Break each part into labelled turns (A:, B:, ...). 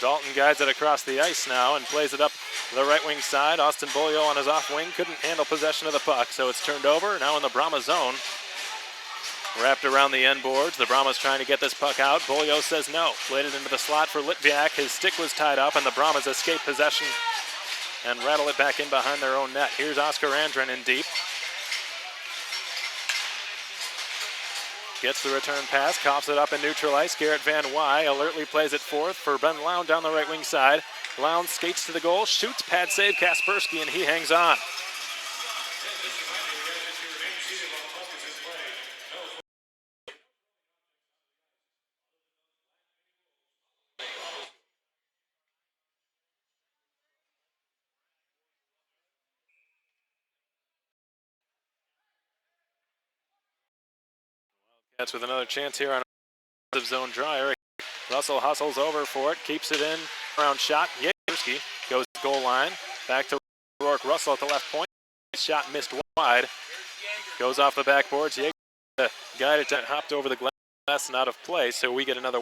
A: Dalton guides it across the ice now and plays it up the right wing side. Austin Bolio on his off wing couldn't handle possession of the puck, so it's turned over. Now in the Brahmas zone. Wrapped around the end boards. The Brahmas trying to get this puck out. Bolio says no. Played it into the slot for Litviak. His stick was tied up, and the Brahmas escape possession and rattle it back in behind their own net. Here's Oscar Andren in deep. Gets the return pass, coughs it up in neutral ice. Garrett Van Wy alertly plays it forth for Ben Lown down the right wing side. Lown skates to the goal, shoots, pad save, Kaspersky, and he hangs on. That's with another chance here on a zone draw. Eric Russell hustles over for it, keeps it in, round shot. Kaspersky goes to goal line, back to Rourke Russell at the left point. Shot missed wide, goes off the backboards. The guy that hopped over the glass and out of play, so we get another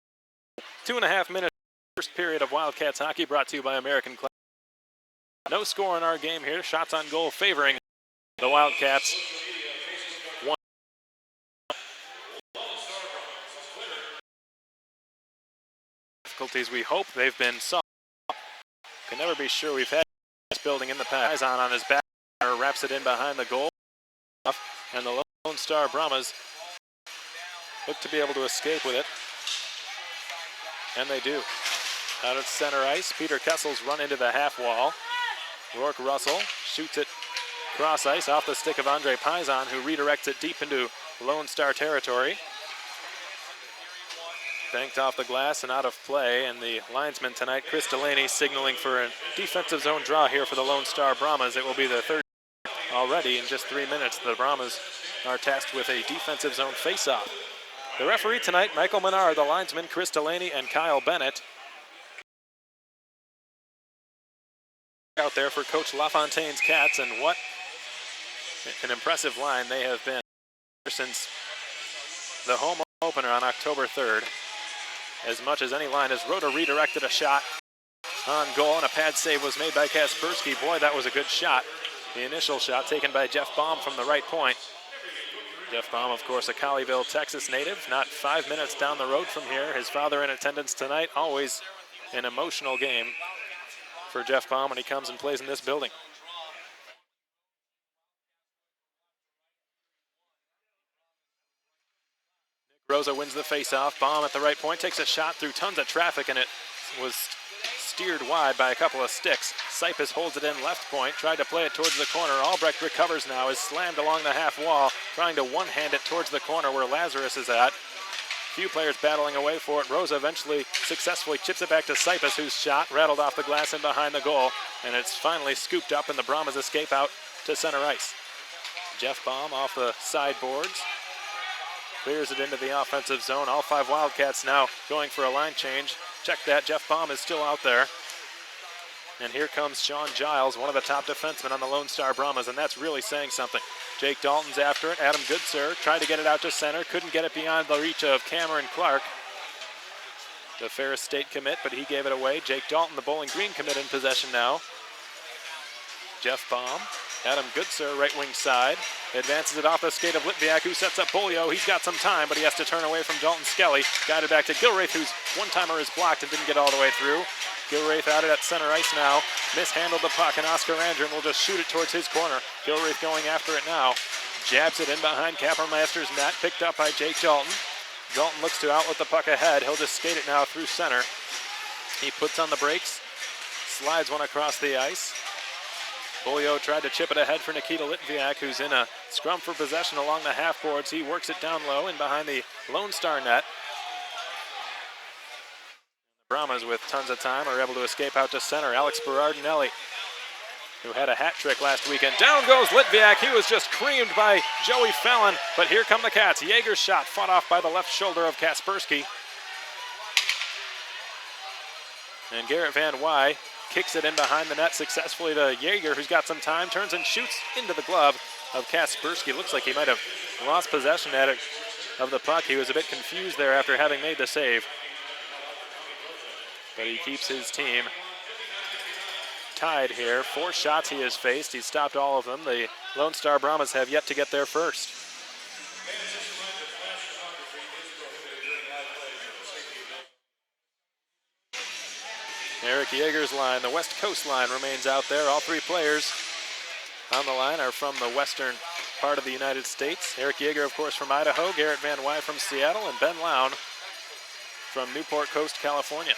A: 2.5 minutes first period of Wildcats hockey brought to you by American Class. No score in our game here. Shots on goal favoring the Wildcats. Difficulties we hope they've been solved. Can never be sure. We've had this building in the past. On his back, wraps it in behind the goal, and the Lone Star Brahmas look to be able to escape with it, and they do. Out at center ice, Peter Kessel's run into the half wall. Rourke Russell shoots it cross ice off the stick of Andre Paisan, who redirects it deep into Lone Star territory. Banked off the glass and out of play, and the linesman tonight, Chris Delaney, signaling for a defensive zone draw here for the Lone Star Brahmas. It will be the third already in just 3 minutes. The Brahmas are tasked with a defensive zone face-off. The referee tonight, Michael Menard, the linesman, Chris Delaney, and Kyle Bennett. Out there for Coach LaFontaine's Cats, and what an impressive line they have been since the home opener on October 3rd. As much as any line as Rota redirected a shot on goal, and a pad save was made by Kaspersky. Boy, that was a good shot. The initial shot taken by Jeff Baum from the right point. Jeff Baum, of course, a Colleyville, Texas native, not 5 minutes down the road from here. His father in attendance tonight. Always an emotional game for Jeff Baum when he comes and plays in this building. Rosa wins the faceoff. Baum at the right point takes a shot through tons of traffic, and it was steered wide by a couple of sticks. Sipus holds it in left point, tried to play it towards the corner. Albrecht recovers now, is slammed along the half wall, trying to one-hand it towards the corner where Lazarus is at. Few players battling away for it. Rosa eventually successfully chips it back to Sipus, whose shot rattled off the glass and behind the goal, and it's finally scooped up, and the Brahmas escape out to center ice. Jeff Baum off the sideboards. Clears it into the offensive zone. All 5 Wildcats now going for a line change. Check that, Jeff Baum is still out there. And here comes Sean Giles, one of the top defensemen on the Lone Star Brahmas, and that's really saying something. Jake Dalton's after it. Adam Goodsir tried to get it out to center. Couldn't get it beyond the reach of Cameron Clark, the Ferris State commit, but he gave it away. Jake Dalton, the Bowling Green commit, in possession now. Jeff Baum. Adam Goodsir, right wing side, advances it off the skate of Litviak, who sets up Bolio. He's got some time, but he has to turn away from Dalton Skelly. Guided back to Gilraith, whose one-timer is blocked and didn't get all the way through. Gilraith out at center ice now. Mishandled the puck, and Oscar Andren will just shoot it towards his corner. Gilraith going after it now. Jabs it in behind Kappermaster's net, picked up by Jake Dalton. Dalton looks to outlet the puck ahead. He'll just skate it now through center. He puts on the brakes, slides one across the ice. Bolio tried to chip it ahead for Nikita Litviak, who's in a scrum for possession along the half boards. He works it down low and behind the Lone Star net. The Brahmas, with tons of time, are able to escape out to center. Alex Berardinelli, who had a hat trick last weekend. Down goes Litviak. He was just creamed by Joey Fallon, but here come the Cats. Jaeger's shot fought off by the left shoulder of Kaspersky. And Garrett Van Wy kicks it in behind the net successfully to Jaeger, who's got some time, turns and shoots into the glove of Kaspersky. Looks like he might have lost possession of the puck. He was a bit confused there after having made the save. but he keeps his team tied here. 4 shots he has faced. He's stopped all of them. The Lone Star Brahmas have yet to get there first. Eric Yeager's line, the West Coast line, remains out there. All 3 players on the line are from the western part of the United States. Eric Yeager, of course, from Idaho. Garrett Van Wy from Seattle. And Ben Lown from Newport Coast, California.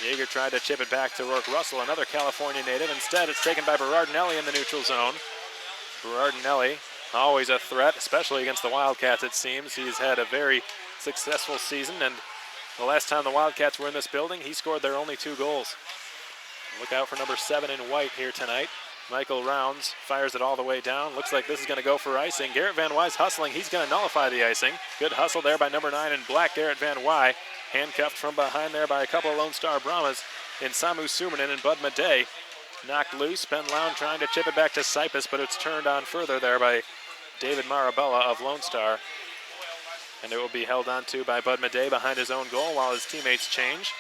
A: Yeager tried to chip it back to Rourke Russell, another California native. Instead, it's taken by Berardinelli in the neutral zone. Berardinelli, always a threat, especially against the Wildcats, it seems. He's had a very successful season, and the last time the Wildcats were in this building, he scored their only 2 goals. Look out for number 7 in white here tonight. Michael Rounds fires it all the way down. Looks like this is going to go for icing. Garrett Van Wy's hustling. He's going to nullify the icing. Good hustle there by number 9 in black, Garrett Van Wy. Handcuffed from behind there by a couple of Lone Star Brahmas in Samu Sumanen and Bud Madej. Knocked loose. Ben Lown trying to chip it back to Cypus, but it's turned on further there by David Marabella of Lone Star. And it will be held on to by Bud Madej behind his own goal while his teammates change.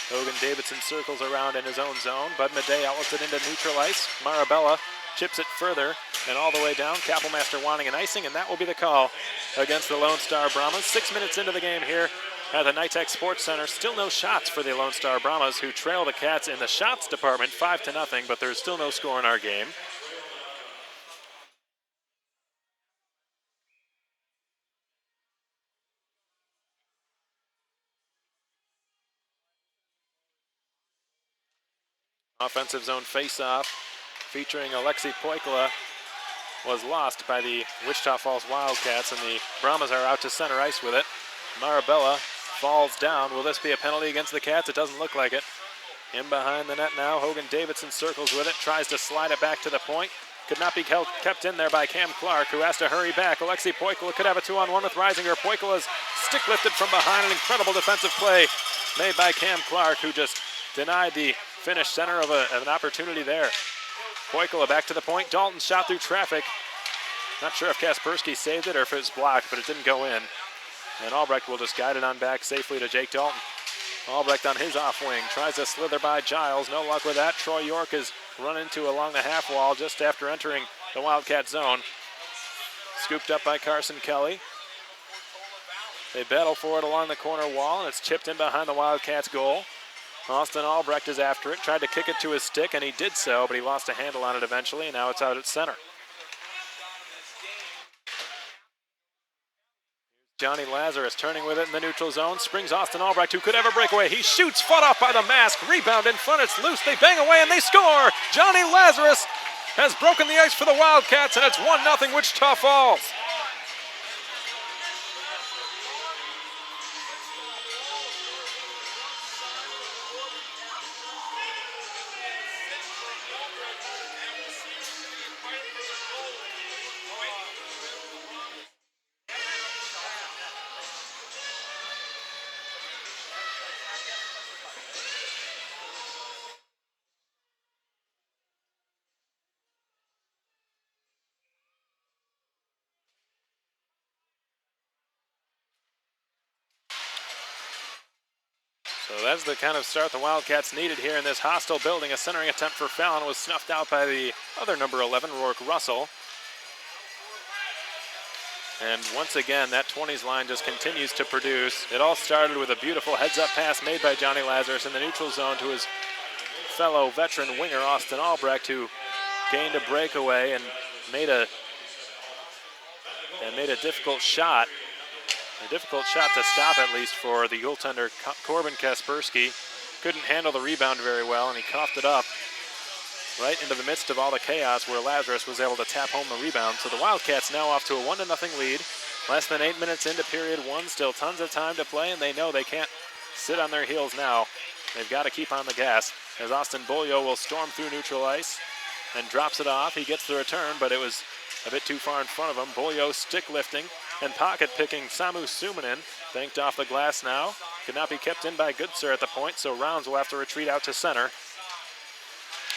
A: Hogan Davidson circles around in his own zone. Bud Madej outlets it into neutral ice. Marabella chips it further and all the way down. Kapellmaster wanting an icing, and that will be the call against the Lone Star Brahmas. 6 minutes into the game here at the Nytex Sports Centre. Still no shots for the Lone Star Brahmas, who trail the Cats in the shots department 5-0, but there's still no score in our game. Offensive zone face-off featuring Alexei Poikala was lost by the Wichita Falls Wildcats, and the Brahmas are out to center ice with it. Marabella falls down. Will this be a penalty against the Cats? It doesn't look like it. In behind the net now, Hogan Davidson circles with it, tries to slide it back to the point. Could not be kept in there by Cam Clark, who has to hurry back. Alexei Poikala could have a 2-on-1 with Reisinger. Poikala's stick lifted from behind. An incredible defensive play made by Cam Clark, who just denied the Finnish center of an opportunity there. Poikala back to the point. Dalton shot through traffic. Not sure if Kaspersky saved it or if it was blocked, but it didn't go in. And Albrecht will just guide it on back safely to Jake Dalton. Albrecht on his off wing tries to slither by Giles. No luck with that. Troy York is run into along the half wall just after entering the Wildcat zone. Scooped up by Carson Kelly. They battle for it along the corner wall, and it's chipped in behind the Wildcats goal. Austin Albrecht is after it, tried to kick it to his stick, and he did so, but he lost a handle on it eventually, and now it's out at center. Johnny Lazarus turning with it in the neutral zone, springs Austin Albrecht, who could have a breakaway. He shoots, fought off by the mask, rebound in front, it's loose, they bang away, and they score! Johnny Lazarus has broken the ice for the Wildcats, and it's 1-0 Wichita Falls. So that's the kind of start the Wildcats needed here in this hostile building. A centering attempt for Fallon was snuffed out by the other number 11, Rourke Russell. And once again, that 20s line just continues to produce. It all started with a beautiful heads-up pass made by Johnny Lazarus in the neutral zone to his fellow veteran winger, Austin Albrecht, who gained a breakaway and made a difficult shot. A difficult shot to stop, at least, for the goaltender Corbin Kaspersky. Couldn't handle the rebound very well, and he coughed it up right into the midst of all the chaos where Lazarus was able to tap home the rebound. So the Wildcats now off to a 1-0 lead. Less than 8 minutes into period one, still tons of time to play, and they know they can't sit on their heels now. They've got to keep on the gas as Austin Bolio will storm through neutral ice and drops it off. He gets the return, but it was a bit too far in front of him. Bolio stick lifting and pocket picking Samu Sumanen. Banked off the glass now. Could not be kept in by Goodsir at the point, so Rounds will have to retreat out to center.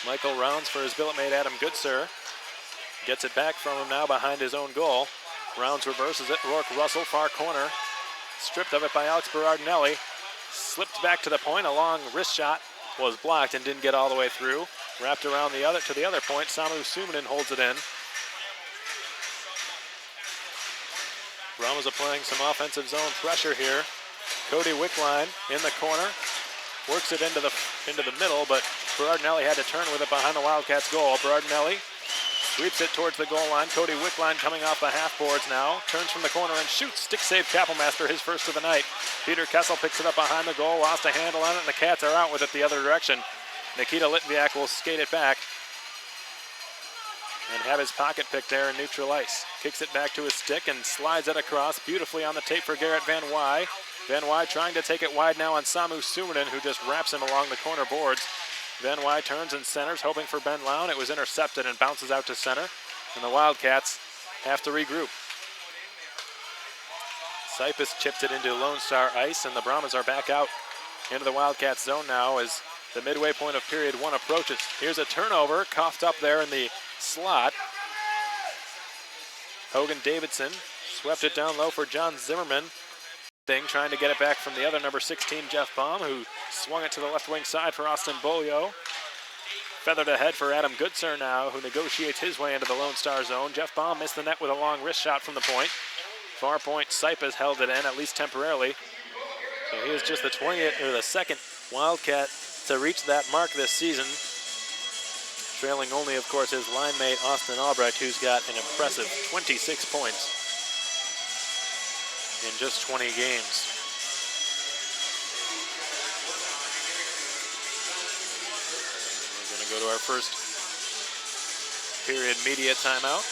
A: Michael Rounds for his billet mate Adam Goodsir. Gets it back from him now behind his own goal. Rounds reverses it. Rourke Russell, far corner. stripped of it by Alex Berardinelli. Slipped back to the point, a long wrist shot was blocked and didn't get all the way through. Wrapped around to the other point, Samu Suminen holds it in. Brahmas applying some offensive zone pressure here. Cody Wickline in the corner, works it into the middle, but Berardinelli had to turn with it behind the Wildcats goal. Berardinelli sweeps it towards the goal line. Cody Wickline coming off the half boards now. Turns from the corner and shoots. Stick save Kappelmaster, his first of the night. Peter Kessel picks it up behind the goal, lost a handle on it, and the Cats are out with it the other direction. Nikita Litviak will skate it back and have his pocket pick there in neutral ice. Kicks it back to his stick and slides it across beautifully on the tape for Garrett Van Wy. Van Wy trying to take it wide now on Samu Suminen, who just wraps him along the corner boards. Van Wy turns and centers, hoping for Ben Lown. It was intercepted and bounces out to center, and the Wildcats have to regroup. Cypus chipped it into Lone Star ice, and the Brahmas are back out into the Wildcats zone now as the midway point of period one approaches. Here's a turnover, coughed up there in the slot. Hogan Davidson swept it down low for John Zimmerman. Trying to get it back from the other number 16, Jeff Baum, who swung it to the left wing side for Austin Bolio. Feathered ahead for Adam Goodsir now, who negotiates his way into the Lone Star zone. Jeff Baum missed the net with a long wrist shot from the point. Far point, Cypus held it in, at least temporarily. So he is just the second Wildcat to reach that mark this season. Trailing only, of course, his line mate Austin Albrecht, who's got an impressive 26 points in just 20 games. We're going to go to our first period media timeout.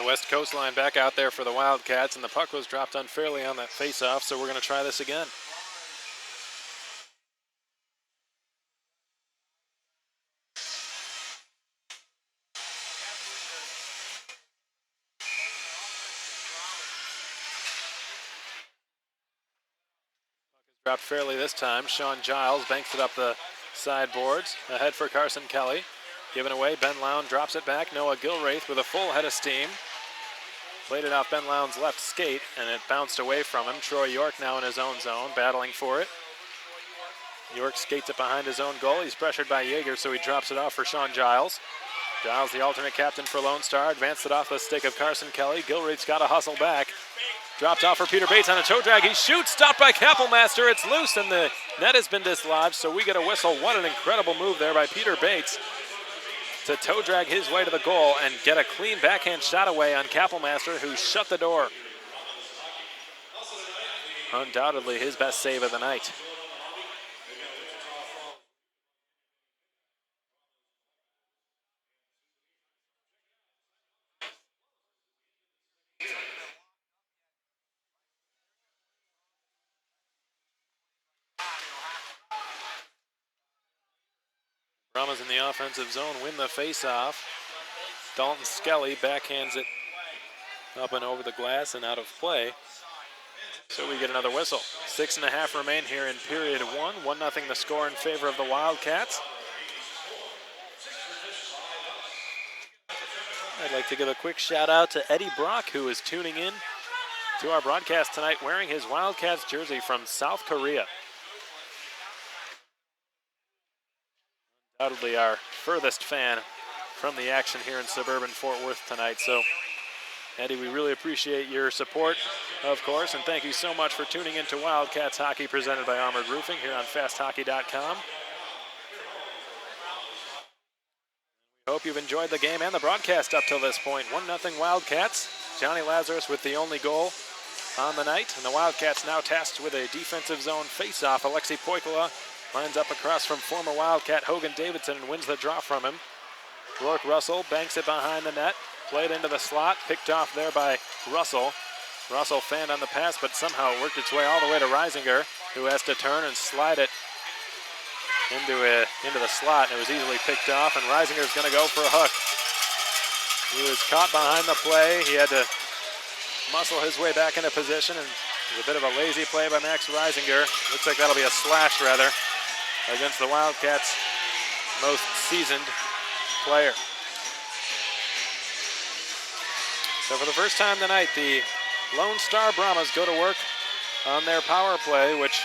A: West Coast line back out there for the Wildcats, and the puck was dropped unfairly on that face-off, so we're going to try this again. Dropped fairly this time. Sean Giles banks it up the sideboards. Ahead for Carson Kelly. Given away, Ben Lown drops it back. Noah Gilraith with a full head of steam. Played it off Ben Lown's left skate, and it bounced away from him. Troy York now in his own zone, battling for it. York skates it behind his own goal. He's pressured by Yeager, so he drops it off for Sean Giles. Giles, the alternate captain for Lone Star, advanced it off the stick of Carson Kelly. Gilraith's got to hustle back. Dropped off for Peter Bates on a toe drag. He shoots, stopped by Kappelmaster. It's loose, and the net has been dislodged, so we get a whistle. What an incredible move there by Peter Bates to toe drag his way to the goal and get a clean backhand shot away on Kappelmaster, who shut the door. Undoubtedly his best save of the night. Brahmas in the offensive zone win the face-off. Dalton Skelly backhands it up and over the glass and out of play. So we get another whistle. 6.5 remain here in period one. 1-0 the score in favor of the Wildcats. I'd like to give a quick shout out to Eddie Brock, who is tuning in to our broadcast tonight wearing his Wildcats jersey from South Korea. Undoubtedly our furthest fan from the action here in suburban Fort Worth tonight. So, Eddie, we really appreciate your support, of course, and thank you so much for tuning in to Wildcats Hockey presented by Armored Roofing here on FastHockey.com. We hope you've enjoyed the game and the broadcast up till this point. 1-0 Wildcats. Johnny Lazarus with the only goal on the night, and the Wildcats now tasked with a defensive zone face-off. Alexei Poikula lines up across from former Wildcat Hogan Davidson and wins the draw from him. Rourke Russell banks it behind the net. played into the slot, picked off there by Russell. Russell fanned on the pass, but somehow it worked its way all the way to Reisinger, who has to turn and slide it into the slot, and it was easily picked off, and Reisinger's going to go for a hook. He was caught behind the play. He had to muscle his way back into position, and it was a bit of a lazy play by Max Reisinger. Looks like that'll be a slash, rather, against the Wildcats' most seasoned player. So for the first time tonight, the Lone Star Brahmas go to work on their power play, which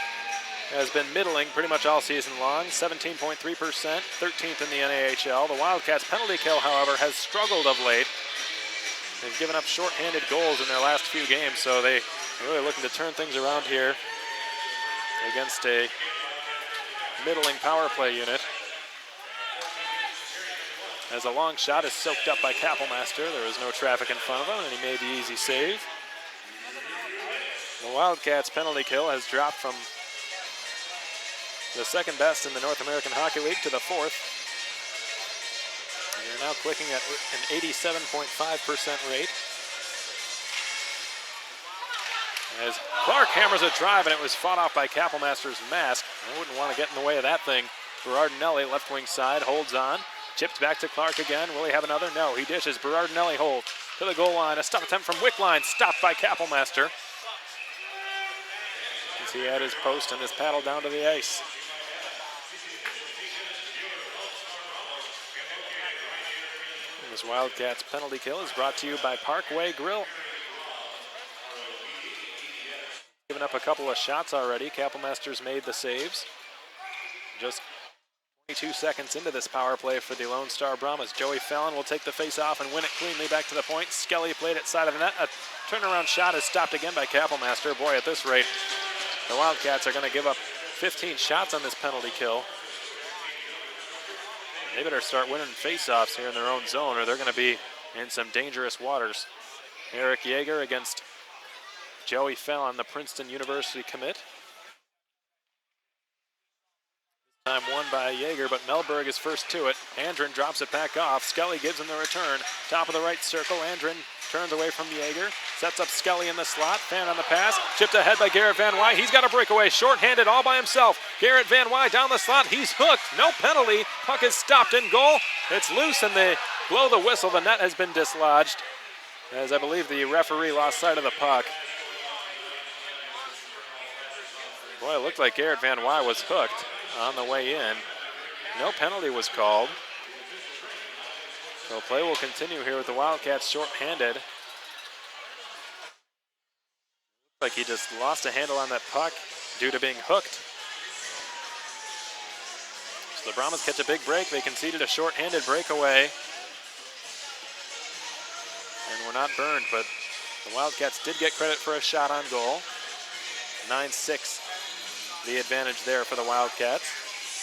A: has been middling pretty much all season long, 17.3%, 13th in the NAHL. The Wildcats' penalty kill, however, has struggled of late. They've given up shorthanded goals in their last few games, so they are really looking to turn things around here against a middling power play unit. As a long shot is soaked up by Kappelmaster. There was no traffic in front of him, and he made the easy save. The Wildcats' penalty kill has dropped from the second best in the North American Hockey League to the fourth. And they're now clicking at an 87.5% rate. As Clark hammers a drive, and it was fought off by Kappelmaster's mask. I wouldn't want to get in the way of that thing. Berardinelli, left wing side, holds on. Chipped back to Clark again. Will he have another? No, he dishes. Berardinelli holds to the goal line. A stop attempt from Wickline, stopped by Kappelmaster. As he had his post and his paddle down to the ice. And this Wildcats penalty kill is brought to you by Parkway Grill. Given up a couple of shots already. Kappelmaster's made the saves. Just 22 seconds into this power play for the Lone Star Brahmas. Joey Fallon will take the face-off and win it cleanly back to the point. Skelly played it side of the net. A turnaround shot is stopped again by Kappelmaster. Boy, at this rate, the Wildcats are going to give up 15 shots on this penalty kill. They better start winning face-offs here in their own zone, or they're going to be in some dangerous waters. Eric Yeager against Joey Fallon, the Princeton University commit. Time won by Yeager, but Melberg is first to it. Andren drops it back off. Skelly gives him the return. Top of the right circle. Andren turns away from Yeager. Sets up Skelly in the slot. Fan on the pass. Chipped ahead by Garrett Van Wy. He's got a breakaway. Short-handed all by himself. Garrett Van Wy down the slot. He's hooked. No penalty. Puck is stopped in goal. It's loose, and they blow the whistle. The net has been dislodged, as I believe the referee lost sight of the puck. Boy, it looked like Garrett Van Wy was hooked on the way in. No penalty was called. So play will continue here with the Wildcats short-handed. Like he just lost a handle on that puck due to being hooked. So the Brahmas catch a big break. They conceded a short-handed breakaway and were not burned, but the Wildcats did get credit for a shot on goal. 9-6 the advantage there for the Wildcats.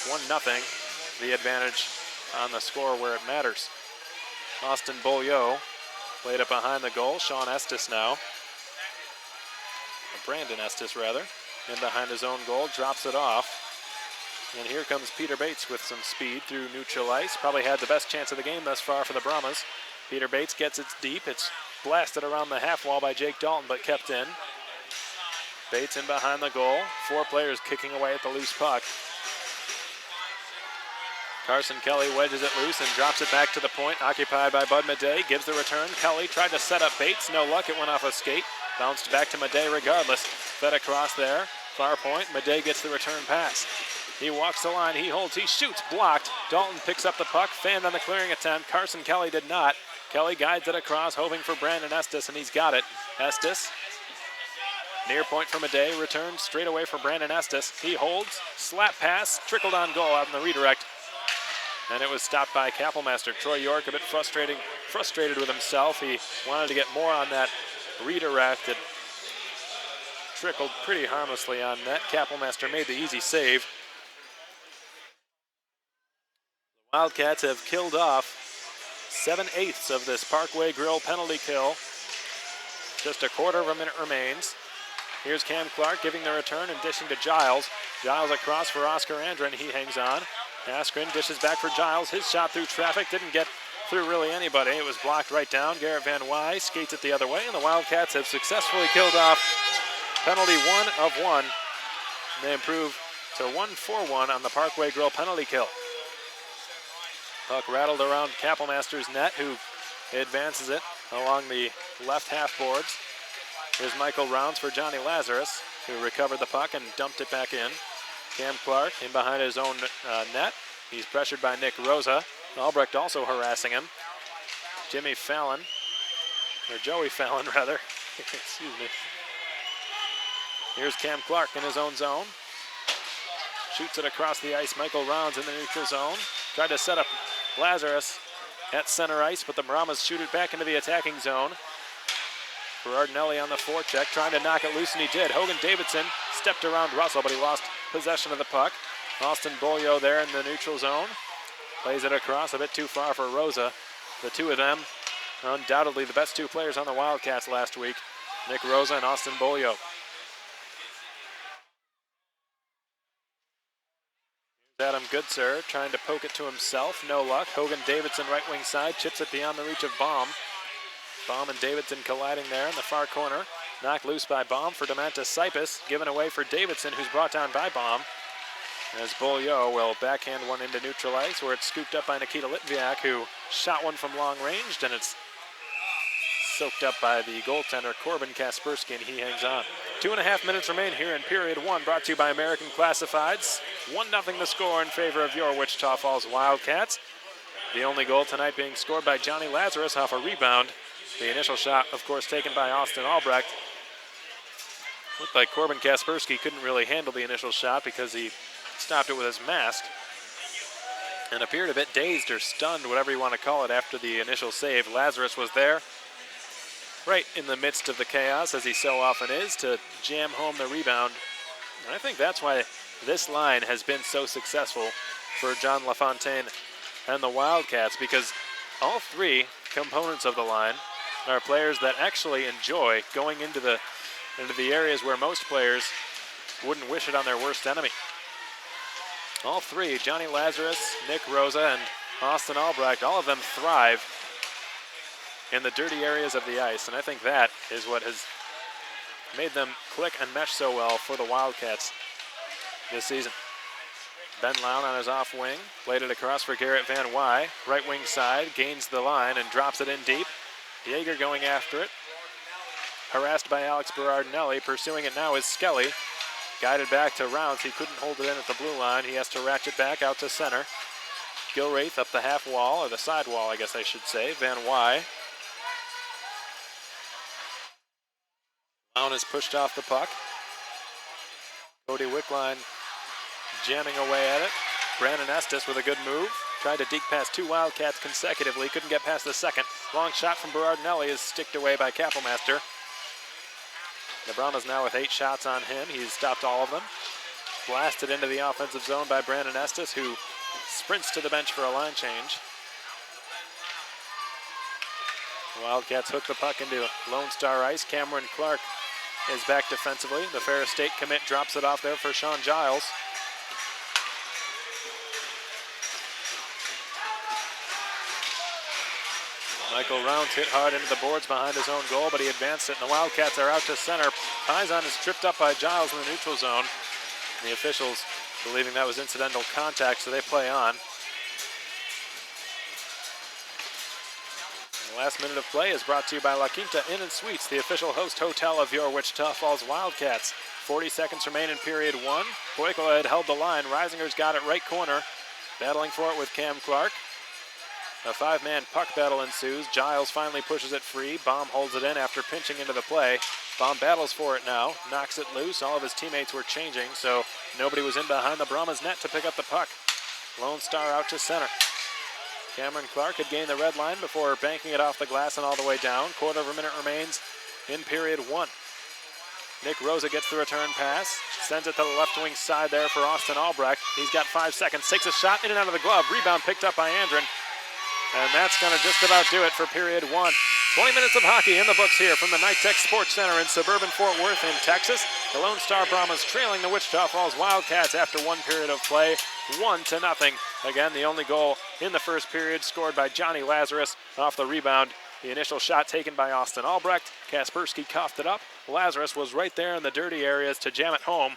A: 1-0 the advantage on the score where it matters. Austin Beaulieu played it behind the goal. Sean Estes now. Brandon Estes, rather. In behind his own goal, drops it off. And here comes Peter Bates with some speed through neutral ice. Probably had the best chance of the game thus far for the Brahmas. Peter Bates gets it deep. It's blasted around the half wall by Jake Dalton, but kept in. Bates in behind the goal. 4 players kicking away at the loose puck. Carson Kelly wedges it loose and drops it back to the point. Occupied by Bud Madej. Gives the return. Kelly tried to set up Bates. No luck. It went off a skate. Bounced back to Madej regardless. Fed across there. Far point. Madej gets the return pass. He walks the line. He holds. He shoots. Blocked. Dalton picks up the puck. Fanned on the clearing attempt. Carson Kelly did not. Kelly guides it across, hoping for Brandon Estes, and he's got it. Estes. Near point for Madej. Returns straight away for Brandon Estes. He holds. Slap pass. Trickled on goal out in the redirect. And it was stopped by Kappelmaster. Troy York a bit frustrated with himself. He wanted to get more on that redirect. It trickled pretty harmlessly on net. Kappelmaster made the easy save. The Wildcats have killed off 7/8 of this Parkway Grill penalty kill. Just a quarter of a minute remains. Here's Cam Clark giving the return and dishing to Giles. Giles across for Oscar Andren. He hangs on. Askren dishes back for Giles. His shot through traffic didn't get through really anybody. It was blocked right down. Garrett Van Wy skates it the other way, and the Wildcats have successfully killed off penalty 1 of 1. They improve to 1-4-1 on the Parkway Grill penalty kill. Puck rattled around Kapellmaster's net, who advances it along the left half boards. Here's Michael Rounds for Johnny Lazarus, who recovered the puck and dumped it back in. Cam Clark in behind his own net. He's pressured by Nick Rosa. Albrecht also harassing him. Joey Fallon, rather. Excuse me. Here's Cam Clark in his own zone. Shoots it across the ice. Michael Rounds in the neutral zone. Tried to set up Lazarus at center ice, but the Brahmas shoot it back into the attacking zone. Berardinelli on the forecheck, trying to knock it loose, and he did. Hogan Davidson stepped around Russell, but he lost possession of the puck. Austin Bolio there in the neutral zone. Plays it across, a bit too far for Rosa. The two of them, undoubtedly the best two players on the Wildcats last week, Nick Rosa and Austin Bolio. Adam Goodsir trying to poke it to himself, no luck. Hogan Davidson right wing side, chips it beyond the reach of Baum. Baum and Davidson colliding there in the far corner. Knocked loose by Baum for Demantis Sipis, given away for Davidson, who's brought down by Baum. As Bolio will backhand one into neutral ice, where it's scooped up by Nikita Litviak, who shot one from long range, and it's soaked up by the goaltender Corbin Kaspersky, and he hangs on. 2.5 minutes remain here in period 1, brought to you by American Classifieds. 1-0 the score in favor of your Wichita Falls Wildcats. The only goal tonight being scored by Johnny Lazarus off a rebound. The initial shot, of course, taken by Austin Albrecht. Looked like Corbin Kaspersky couldn't really handle the initial shot because he stopped it with his mask and appeared a bit dazed or stunned, whatever you want to call it, after the initial save. Lazarus was there right in the midst of the chaos, as he so often is, to jam home the rebound. And I think that's why this line has been so successful for John LaFontaine and the Wildcats, because all three components of the line are players that actually enjoy going into the areas where most players wouldn't wish it on their worst enemy. All three, Johnny Lazarus, Nick Rosa, and Austin Albrecht, all of them thrive in the dirty areas of the ice, and I think that is what has made them click and mesh so well for the Wildcats this season. Ben Lown on his off wing, played it across for Garrett Van Wy, right wing side, gains the line and drops it in deep. Yeager going after it, harassed by Alex Berardinelli. Pursuing it now is Skelly, guided back to Rounds. He couldn't hold it in at the blue line. He has to ratchet back out to center. Gilraith up the half wall, or the side wall, I guess I should say. Van Wy. Lown is pushed off the puck. Cody Wickline jamming away at it. Brandon Estes with a good move. Tried to deke past two Wildcats consecutively. Couldn't get past the second. Long shot from Berardinelli is sticked away by Kapellmaster. The Brahmas now with 8 shots on him. He's stopped all of them. Blasted into the offensive zone by Brandon Estes, who sprints to the bench for a line change. The Wildcats hook the puck into Lone Star ice. Cameron Clark is back defensively. The Ferris State commit drops it off there for Sean Giles. Michael Rounds hit hard into the boards behind his own goal, but he advanced it, and the Wildcats are out to center. Pizon is tripped up by Giles in the neutral zone. The officials believing that was incidental contact, so they play on. The last minute of play is brought to you by La Quinta Inn & Suites, the official host hotel of your Wichita Falls Wildcats. 40 seconds remain in period 1. Boyko had held the line. Reisinger's got it right corner, battling for it with Cam Clark. A 5-man puck battle ensues. Giles finally pushes it free. Baum holds it in after pinching into the play. Baum battles for it now, knocks it loose. All of his teammates were changing, so nobody was in behind the Brahmas net to pick up the puck. Lone Star out to center. Cameron Clark had gained the red line before banking it off the glass and all the way down. Quarter of a minute remains in period 1. Nick Rosa gets the return pass, sends it to the left wing side there for Austin Albrecht. He's got 5 seconds, takes a shot in and out of the glove. Rebound picked up by Andren. And that's going to just about do it for period 1. 20 minutes of hockey in the books here from the Nytex Sports Centre in suburban Fort Worth in Texas. The Lone Star Brahmas trailing the Wichita Falls Wildcats after 1 period of play. 1-0. Again, the only goal in the first period scored by Johnny Lazarus off the rebound. The initial shot taken by Austin Albrecht. Kaspersky coughed it up. Lazarus was right there in the dirty areas to jam it home.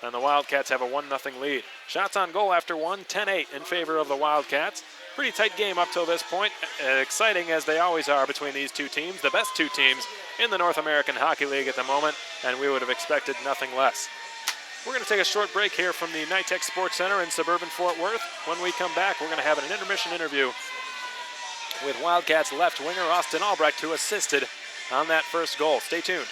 A: And the Wildcats have a 1-0 lead. Shots on goal after one, 10-8 in favor of the Wildcats. Pretty tight game up till this point. Exciting as they always are between these two teams, the best two teams in the North American Hockey League at the moment, and we would have expected nothing less. We're going to take a short break here from the Nytex Sports Centre in suburban Fort Worth. When we come back, we're going to have an intermission interview with Wildcats left winger Austin Albrecht, who assisted on that first goal. Stay tuned.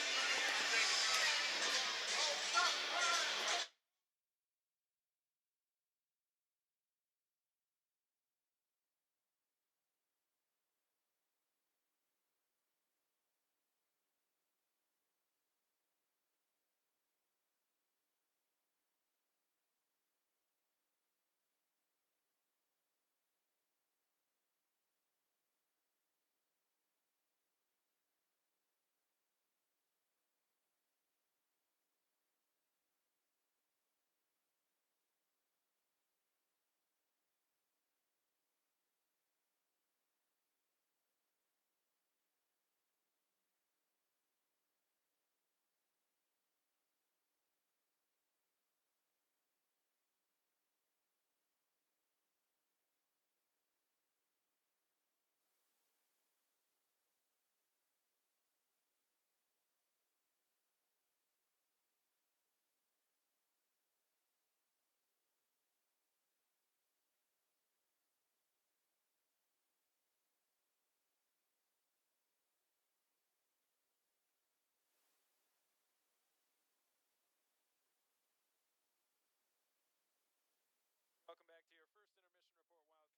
A: Welcome back to your first intermission report,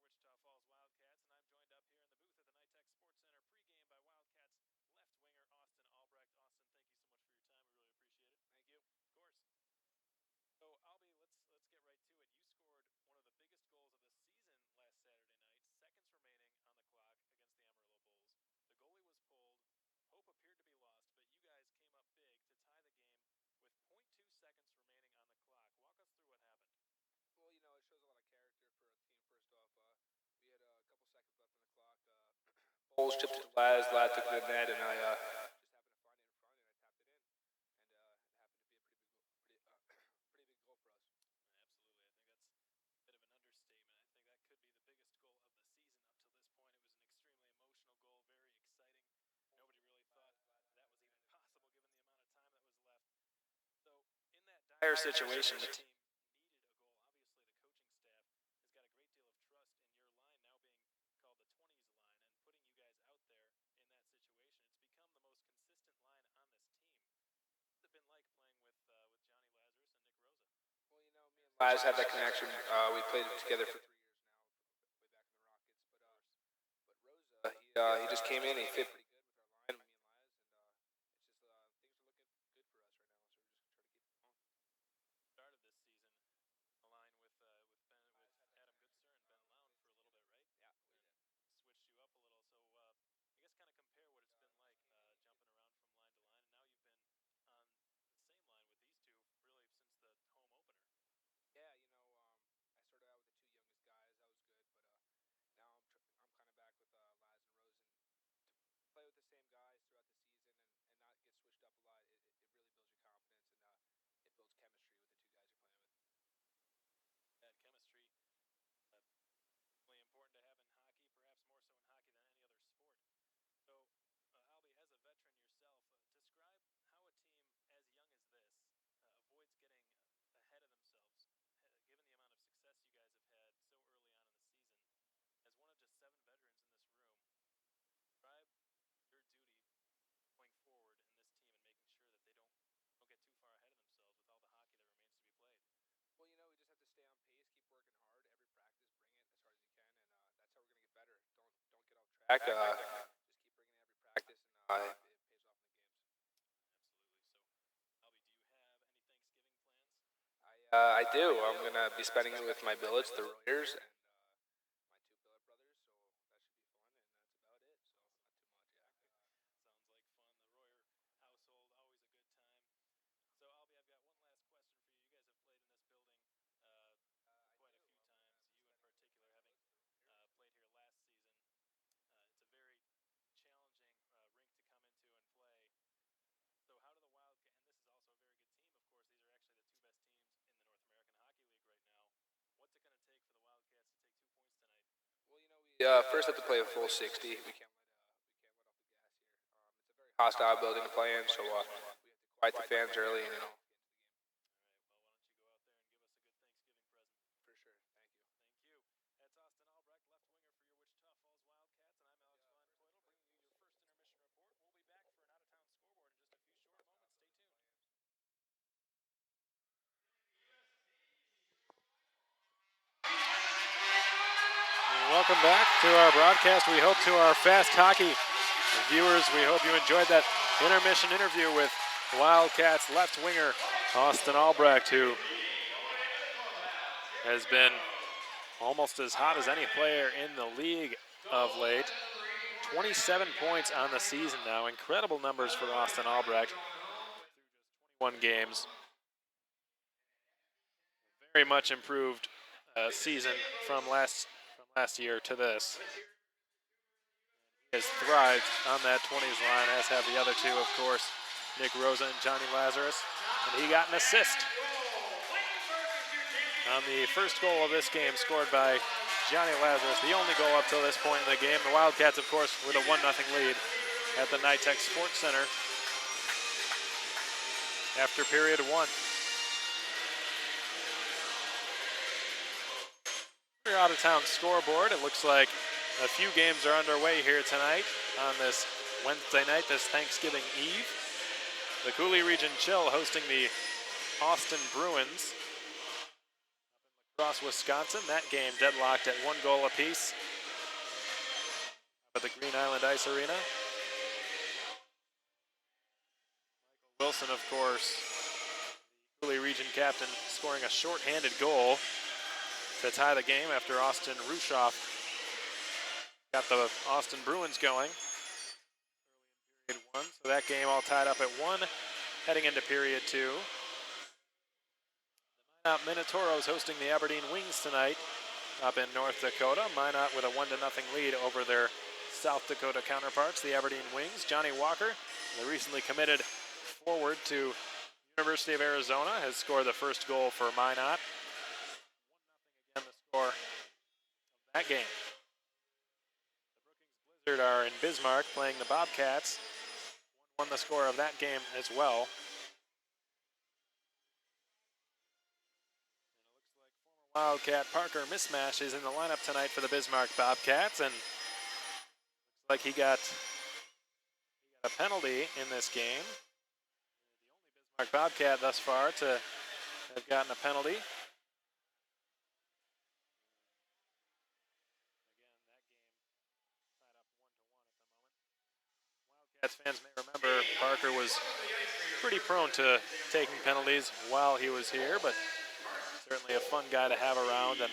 A: Wildcats fans. I'm Alex Von Coydle, the voice of your Wichita Falls Wildcats, and I'm joined up here in the booth at the Nytex Sports Centre pregame by Wildcats left winger Austin Albrecht. Austin, thank you so much for your time. We really appreciate it. Thank you. Of course. So, Albie, let's get right to it. You scored one of the biggest goals of the season last Saturday night. Seconds remaining on the clock against the Amarillo Bulls. The goalie was pulled. Hope appeared to be lost, but you guys came up big to tie the game with .2 seconds remaining on the clock. Walk us through what happened.
B: Well, it shows a lot of character for a team. First off, we had a couple seconds left on the clock. Bowles chipped it to Laz took it to the net, and I just happened to find it in front, and I tapped it in. And it happened to be a pretty big goal for us.
A: Absolutely. I think that's a bit of an understatement. I think that could be the biggest goal of the season up till this point. It was an extremely emotional goal, very exciting. Nobody really thought that was even possible given the amount of time that was left. So, in that dire situation, the team needed a goal. Obviously, the coaching staff has got a great deal of trust in your line now being called the 20s line, and putting you guys out there in that situation. It's become the most consistent line on this team. What's it been like playing with Johnny Lazarus and Nick Rosa?
B: Well, me and Laz had that connection. We played together for 3 years now, way back in the Rockets. But Rosa, he just came in. He fit pretty good with our line, me and Laz, and it's just things are looking good for us right now. So we're just trying to keep it going.
A: Start of this season, aligned with Adam Goodster and Ben Lown for a little bit, right?
B: Yeah, we did.
A: Switched you up a little. So I guess kind of compare what it's been like jumping around from line to line, and now you've been on the same line with these two really since the home opener.
B: Yeah, I started out with the two youngest guys. That was good, but now I'm kind of back with Laz and Rosen. To play with the same guys throughout the season and not get switched up a lot, it really builds your confidence, and it builds chemistry with the two guys you're playing with.
A: That chemistry, really important to have in hockey, perhaps more so in hockey than any other sport. So, Albie, as a veteran yourself, describe how a team as young as this avoids getting ahead of themselves, given the amount of success you guys have had so early on in the season. As one of just 7 veterans in this room, describe your duty going forward in this team and making sure that they don't get too far ahead of themselves with all the hockey that remains to be played.
B: Well, we just have to stay on pace, keep working hard. Every practice, bring it as hard as you can, and that's how we're gonna get better. Don't get off track. Just keep bringing it every practice, and it pays off in the games.
A: Absolutely. So, Albie, do you have any Thanksgiving plans?
B: I do. I'm gonna be spending it with my billets, the Royers, and my two billet brothers. So that should be fun, and that's about it. So not too much, yeah.
A: Sounds like fun. The Royer household, always a good time. So, Albie, I've got one last question for you. You guys have played in this
B: First have to play a full 60. We can't let off the gas here. It's a very hostile building to play in, so we have to quiet the fans early and
A: For sure.
B: For sure. Thank you.
A: That's Austin Albrecht, left winger for your Wichita Falls Wildcats, and I'm Alex Van Poitel, bringing you your first intermission report. We'll be back for an out-of-town scoreboard in just a few short moments. Stay tuned. Welcome back to our broadcast. We hope to our fast hockey viewers, we hope you enjoyed that intermission interview with Wildcats left winger Austin Albrecht, who has been almost as hot as any player in the league of late. 27 points on the season now. Incredible numbers for Austin Albrecht. 21 games. Very much improved season from last year to this. He has thrived on that 20s line, as have the other two, of course, Nick Rosa and Johnny Lazarus. And he got an assist on the first goal of this game, scored by Johnny Lazarus, the only goal up till this point in the game. The Wildcats, of course, with a 1-0 lead at the Nytex Sports Centre after period one. Your out-of-town scoreboard, it looks like a few games are underway here tonight on this Wednesday night, this Thanksgiving Eve. The Cooley Region Chill hosting the Austin Bruins across Wisconsin. That game deadlocked at 1 goal apiece at the Green Island Ice Arena. Michael Wilson, of course, the Cooley Region captain, scoring a shorthanded goal to tie the game after Austin Rushoff got the Austin Bruins going early in period one. So that game all tied up at 1 heading into period two. The Minot Minotauros hosting the Aberdeen Wings tonight up in North Dakota. Minot with a 1-0 lead over their South Dakota counterparts, the Aberdeen Wings. Johnny Walker, the recently committed forward to University of Arizona, has scored the first goal for Minot. 1-0 again, the score of that game. The Brookings Blizzard are in Bismarck playing the Bobcats. 1-1 the score of that game as well. Wildcat Parker Mismash is in the lineup tonight for the Bismarck Bobcats, and looks like he got a penalty in this game. The only Bismarck Bobcat thus far to have gotten a penalty. Wildcats fans may remember Parker was pretty prone to taking penalties while he was here, but certainly a fun guy to have around, and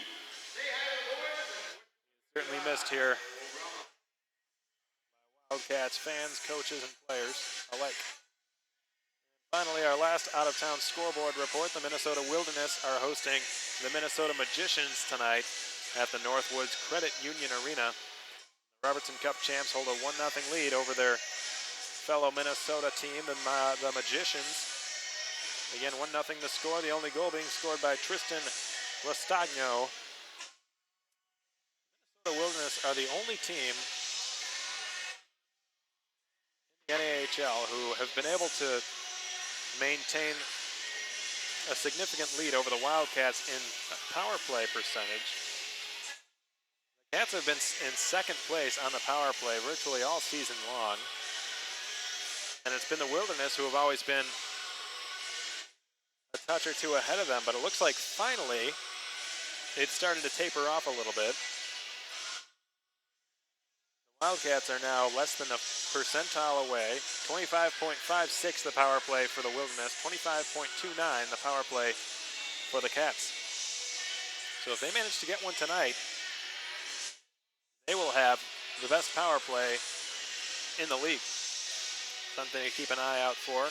A: certainly missed here by Wildcats fans, coaches, and players alike. Finally, our last out-of-town scoreboard report. The Minnesota Wilderness are hosting the Minnesota Magicians tonight at the Northwoods Credit Union Arena. The Robertson Cup champs hold a 1-0 lead over their fellow Minnesota team, the Magicians. Again, 1-0 the score, the only goal being scored by Tristan Rostagno. The Wilderness are the only team in the NAHL who have been able to maintain a significant lead over the Wildcats in power play percentage. The Cats have been in second place on the power play virtually all season long. And it's been the Wilderness who have always been a touch or two ahead of them, but it looks like finally it's started to taper off a little bit. The Wildcats are now less than a percentile away. 25.56 the power play for the Wilderness, 25.29 the power play for the Cats. So if they manage to get one tonight, they will have the best power play in the league. Something to keep an eye out for.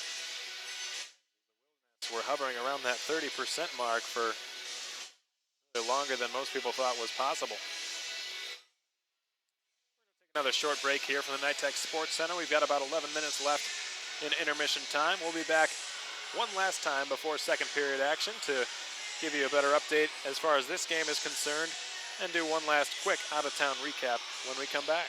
A: We're hovering around that 30% mark for longer than most people thought was possible. Another short break here from the Nytex Sports Centre. We've got about 11 minutes left in intermission time. We'll be back one last time before second period action to give you a better update as far as this game is concerned and do one last quick out-of-town recap when we come back.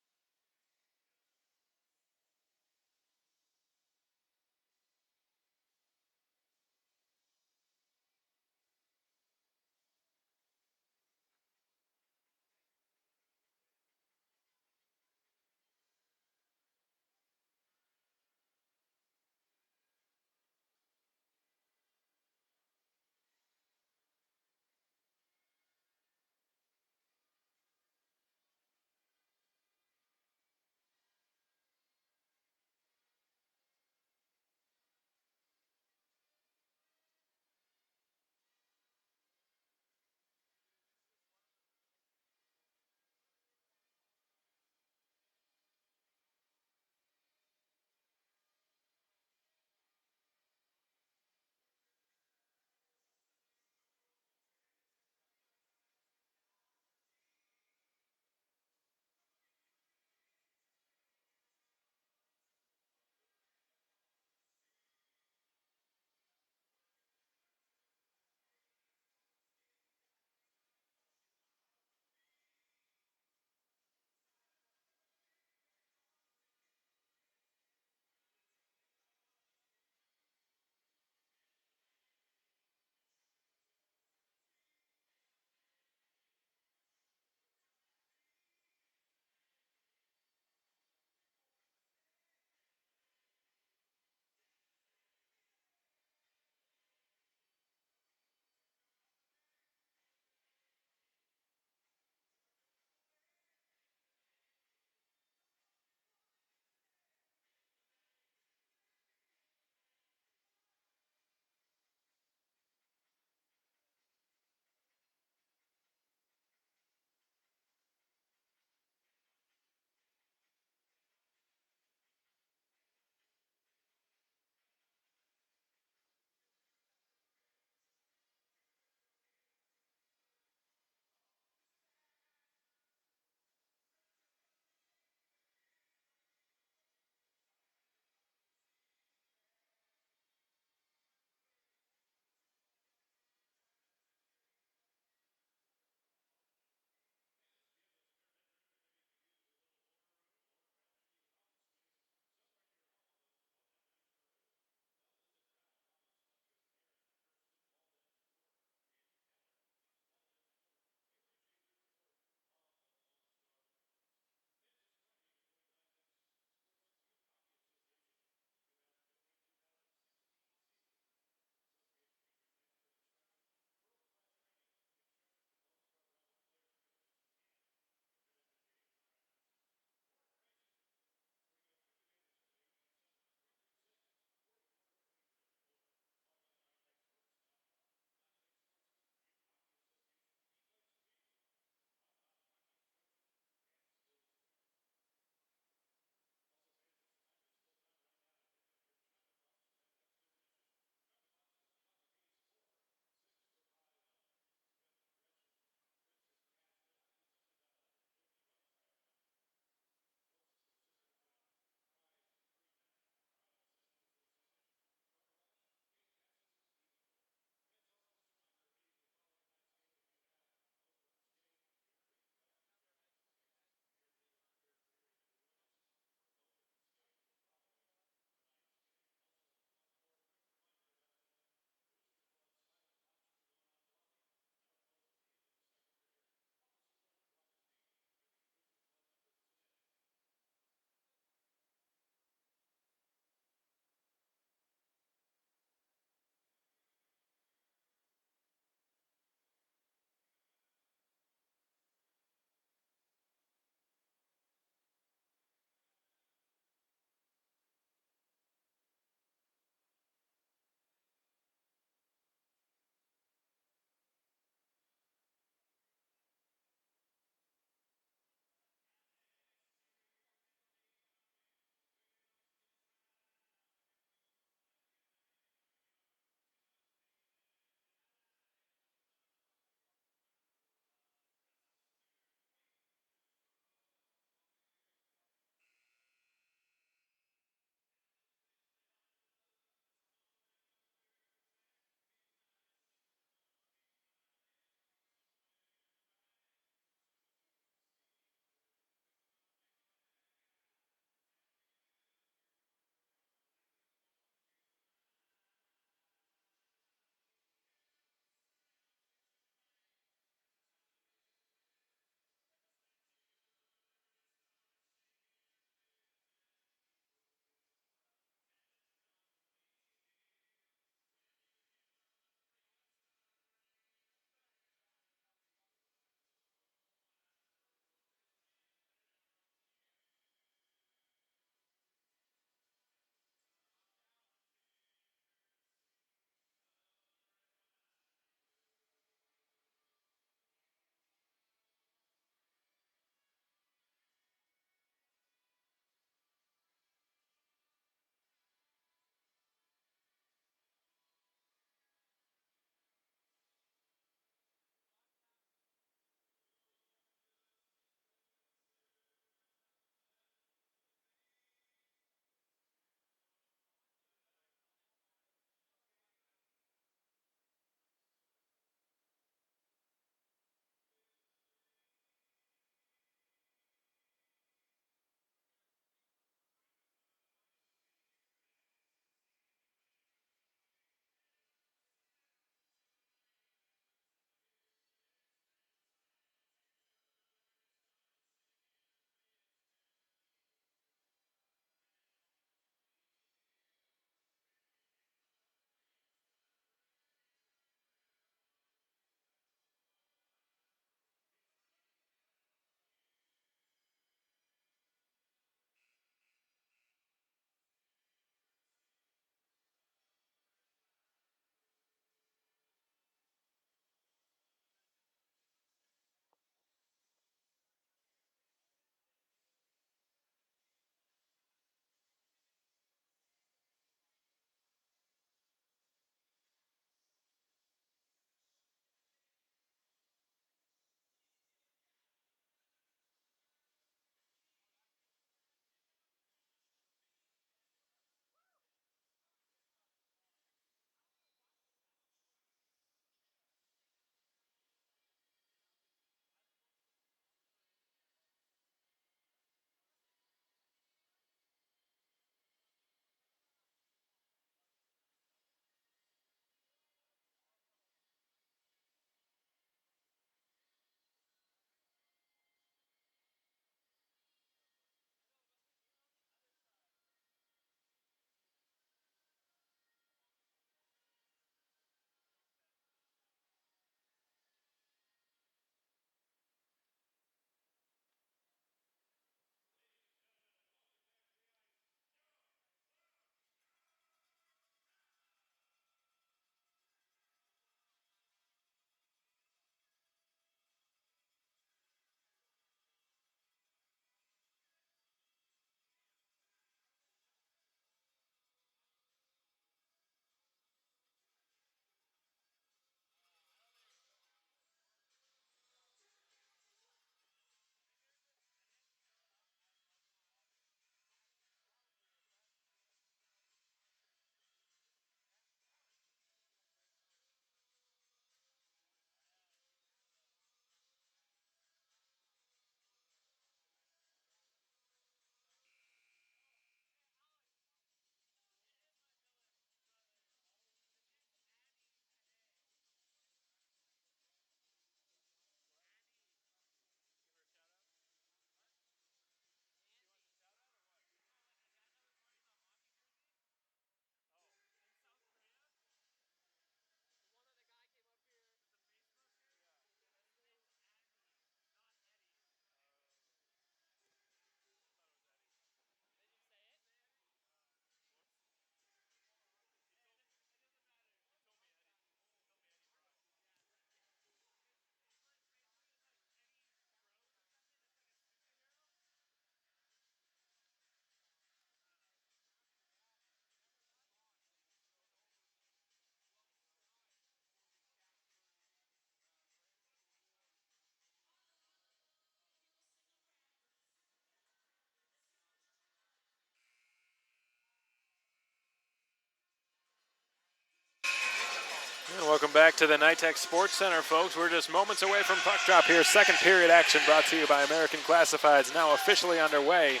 A: Welcome back to the Nytex Sports Centre, folks. We're just moments away from puck drop here. Second period action brought to you by American Classifieds, now officially underway.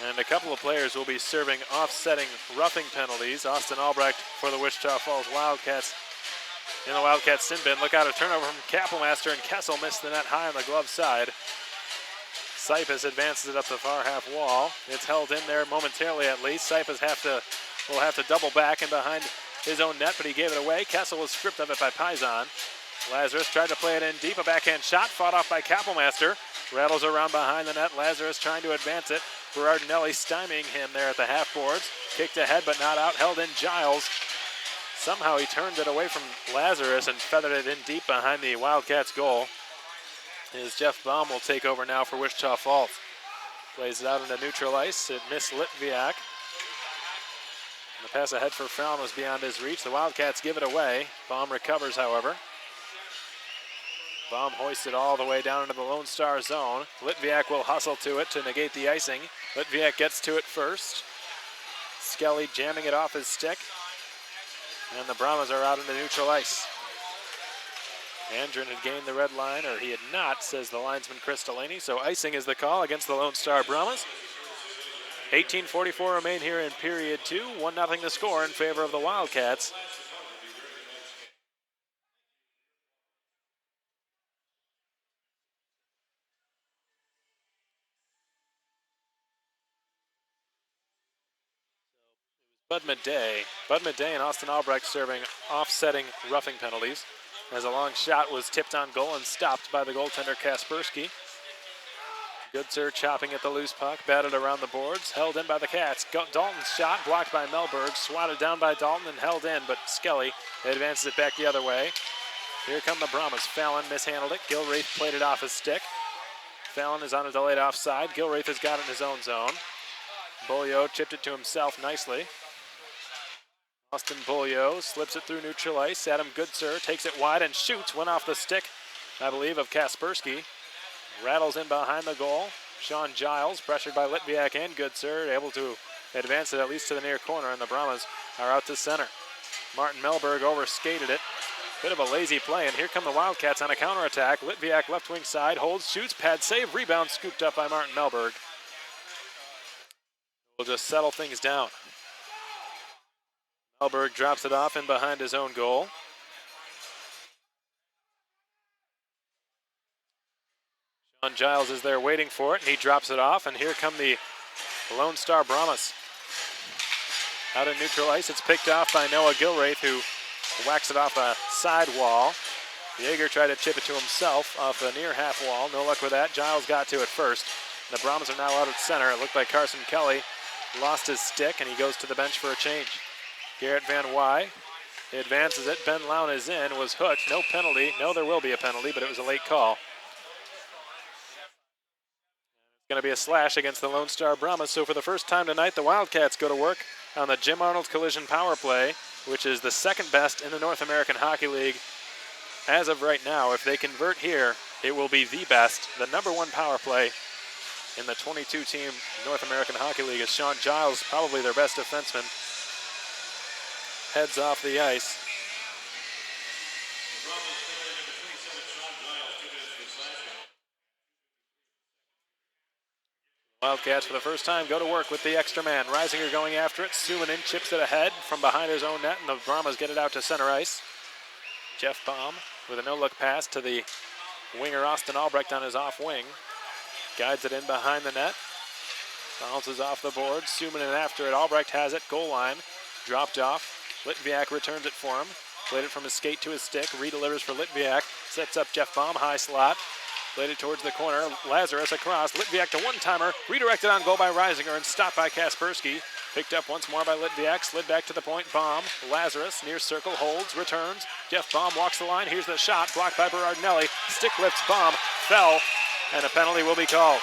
A: And a couple of players will be serving offsetting roughing penalties. Austin Albrecht for the Wichita Falls Wildcats in the Wildcats sin bin. Look out, a turnover from Kappelmaster, and Kessel missed the net high on the glove side. Sipus advances it up the far half wall. It's held in there momentarily at least. Sipus will have to double back and behind his own net, but he gave it away. Kessel was stripped of it by Paisan. Lazarus tried to play it in deep. A backhand shot fought off by Kappelmaster. Rattles around behind the net. Lazarus trying to advance it. Berardinelli stymieing him there at the half boards. Kicked ahead but not out. Held in Giles. Somehow he turned it away from Lazarus and feathered it in deep behind the Wildcats goal. As Jeff Baum will take over now for Wichita Falls. Plays it out into neutral ice. It missed Litviak. The pass ahead for Fallon was beyond his reach. The Wildcats give it away. Baum recovers, however. Baum hoists it all the way down into the Lone Star zone. Litviak will hustle to it to negate the icing. Litviak gets to it first. Skelly jamming it off his stick. And the Brahmas are out into neutral ice. Andren had gained the red line, or he had not, says the linesman Chris Delaney. So icing is the call against the Lone Star Brahmas. 18:44 remain here in period 2. 1-0 to score in favor of the Wildcats. Bud Midday and Austin Albrecht serving offsetting roughing penalties, as a long shot was tipped on goal and stopped by the goaltender Kaspersky. Goodsir chopping at the loose puck, batted around the boards, held in by the Cats. Dalton's shot blocked by Melberg, swatted down by Dalton and held in, but Skelly advances it back the other way. Here come the Brahmas. Fallon mishandled it. Gilreath played it off his stick. Fallon is on a delayed offside. Gilreath has got it in his own zone. Beaulieu chipped it to himself nicely. Austin Beaulieu slips it through neutral ice. Adam Goodsir takes it wide and shoots. Went off the stick, I believe, of Kaspersky. Rattles in behind the goal. Sean Giles, pressured by Litviak and Goodsir, able to advance it at least to the near corner, and the Brahmas are out to center. Martin Melberg overskated it. Bit of a lazy play, and here come the Wildcats on a counterattack. Litviak left wing side, holds, shoots, pad save, rebound scooped up by Martin Melberg. We'll just settle things down. Melberg drops it off in behind his own goal. Sean Giles is there waiting for it, and he drops it off, and here come the Lone Star Brahmas. Out in neutral ice, it's picked off by Noah Gilreath, who whacks it off a side wall. Yeager tried to chip it to himself off the near half wall. No luck with that. Giles got to it first. The Brahmas are now out at center. It looked like Carson Kelly lost his stick, and he goes to the bench for a change. Garrett Van Wy advances it. Ben Lown is in, was hooked. No penalty. No, there will be a penalty, but it was a late call. It's going to be a slash against the Lone Star Brahmas. So for the first time tonight, the Wildcats go to work on the Jim Arnold Collision Power Play, which is the second best in the North American Hockey League as of right now. If they convert here, it will be the best. The number one power play in the 22-team North American Hockey League is Sean Giles, probably their best defenseman. Heads off the ice. Wildcats for the first time go to work with the extra man. Reisinger going after it. Sumanen chips it ahead from behind his own net, and the Brahmas get it out to center ice. Jeff Baum with a no-look pass to the winger Austin Albrecht on his off wing. Guides it in behind the net. Bounces off the board. Sumanen after it. Albrecht has it. Goal line. Dropped off. Litviak returns it for him. Played it from his skate to his stick. Redelivers for Litviak. Sets up Jeff Baum. High slot. Played it towards the corner. Lazarus across. Litviak to one-timer. Redirected on goal by Reisinger and stopped by Kaspersky. Picked up once more by Litviak. Slid back to the point. Baum. Lazarus near circle. Holds. Returns. Jeff Baum walks the line. Here's the shot. Blocked by Berardinelli. Stick lifts Baum. Fell. And a penalty will be called.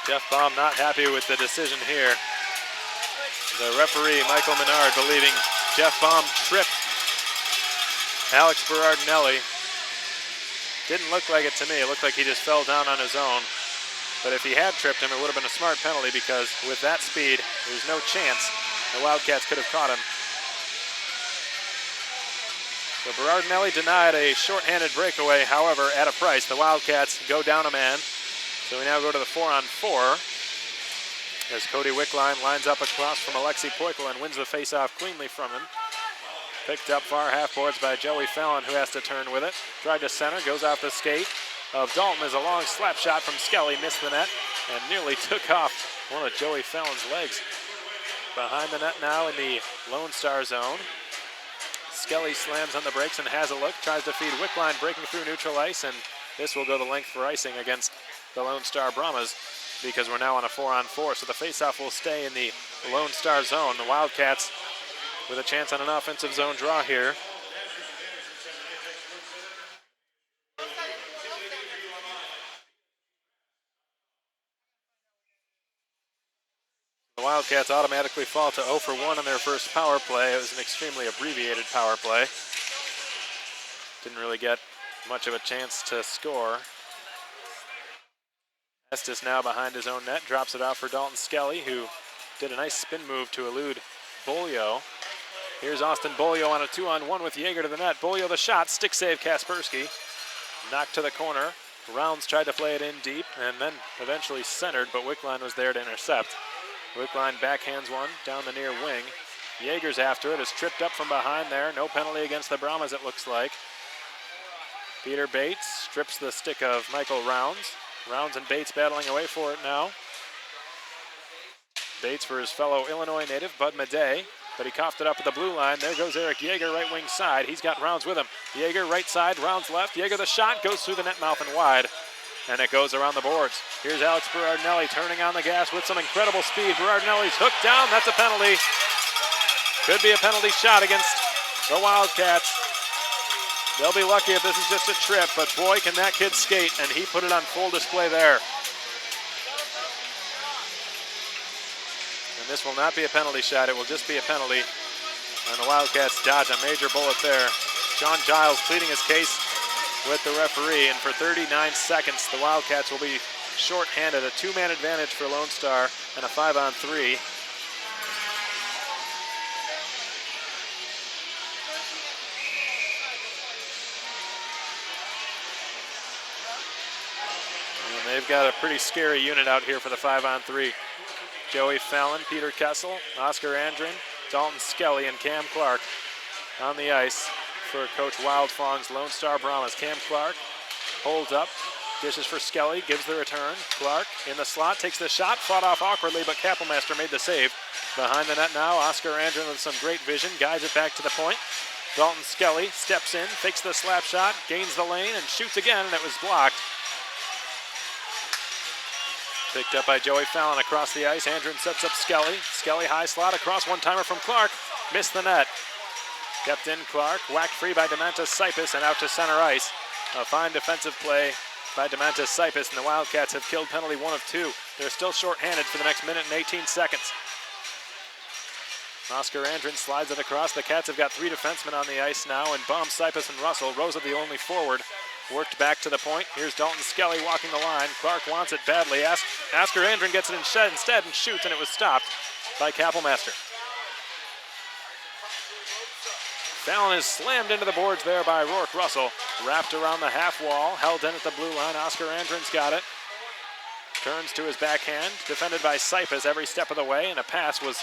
A: Jeff Baum not happy with the decision here. The referee, Michael Menard, believing Jeff Baum tripped Alex Berardinelli. Didn't look like it to me. It looked like he just fell down on his own. But if he had tripped him, it would have been a smart penalty, because with that speed, there's no chance The Wildcats could have caught him. So Berardinelli denied a shorthanded breakaway, however, at a price. The Wildcats go down a man. So we now go to the 4-on-4 as Cody Wickline lines up across from Alexi Poikle and wins the faceoff cleanly from him. Picked up far half boards by Joey Fallon, who has to turn with it. Drive to center, goes off the skate of Dalton as a long slap shot from Skelly missed the net and nearly took off one of Joey Fallon's legs. Behind the net now in the Lone Star zone. Skelly slams on the brakes and has a look, tries to feed Wickline breaking through neutral ice, and this will go the length for icing against the Lone Star Brahmas because we're now on a 4-on-4. So the faceoff will stay in the Lone Star zone. The Wildcats with a chance on an offensive zone draw here. The Wildcats automatically fall to 0 for 1 on their first power play. It was an extremely abbreviated power play. Didn't really get much of a chance to score. Estes now behind his own net, drops it off for Dalton Skelly, who did a nice spin move to elude Bolio. Here's Austin Bolio on a 2-on-1 with Yeager to the net. Bolio the shot, stick save Kaspersky. Knocked to the corner. Rounds tried to play it in deep and then eventually centered, but Wickline was there to intercept. Wickline backhands one down the near wing. Yeager's after it, is tripped up from behind there. No penalty against the Brahmas, it looks like. Peter Bates strips the stick of Michael Rounds. Rounds and Bates battling away for it now. Bates for his fellow Illinois native, Bud Madej, but he coughed it up at the blue line. There goes Eric Yeager, right wing side. He's got Rounds with him. Yeager right side, Rounds left. Yeager the shot, goes through the net mouth and wide, and it goes around the boards. Here's Alex Berardinelli turning on the gas with some incredible speed. Berardinelli's hooked down, that's a penalty. Could be a penalty shot against the Wildcats. They'll be lucky if this is just a trip, but boy, can that kid skate, and he put it on full display there. And this will not be a penalty shot, it will just be a penalty. And the Wildcats dodge a major bullet there. Sean Giles pleading his case with the referee, and for 39 seconds, the Wildcats will be shorthanded, a 2-man advantage for Lone Star and a 5-on-3. They've got a pretty scary unit out here for the 5-on-3. Joey Fallon, Peter Kessel, Oscar Andrin, Dalton Skelly, and Cam Clark on the ice for Coach Wildfong's Lone Star Brahmas. Cam Clark holds up, dishes for Skelly, gives the return. Clark in the slot, takes the shot, fought off awkwardly, but Kappelmaster made the save. Behind the net now, Oscar Andrin with some great vision, guides it back to the point. Dalton Skelly steps in, fakes the slap shot, gains the lane, and shoots again, and it was blocked. Picked up by Joey Fallon across the ice. Andrin sets up Skelly. Skelly high slot across, one-timer from Clark. Missed the net. Kept in Clark, whacked free by Demantis Sipis and out to center ice. A fine defensive play by Demantis Sipis, and the Wildcats have killed penalty 1 of 2. They're still shorthanded for the next minute and 18 seconds. Oscar Andrin slides it across. The Cats have got 3 defensemen on the ice now, and Baum, Sipis, and Russell. Rosa the only forward. Worked back to the point. Here's Dalton Skelly walking the line. Clark wants it badly. Oscar Andrin gets it instead and shoots, and it was stopped by Kappelmaster. Fallon is slammed into the boards there by Rourke Russell. Wrapped around the half wall, held in at the blue line. Oscar Andrin's got it. Turns to his backhand, defended by Sipis every step of the way, and a pass was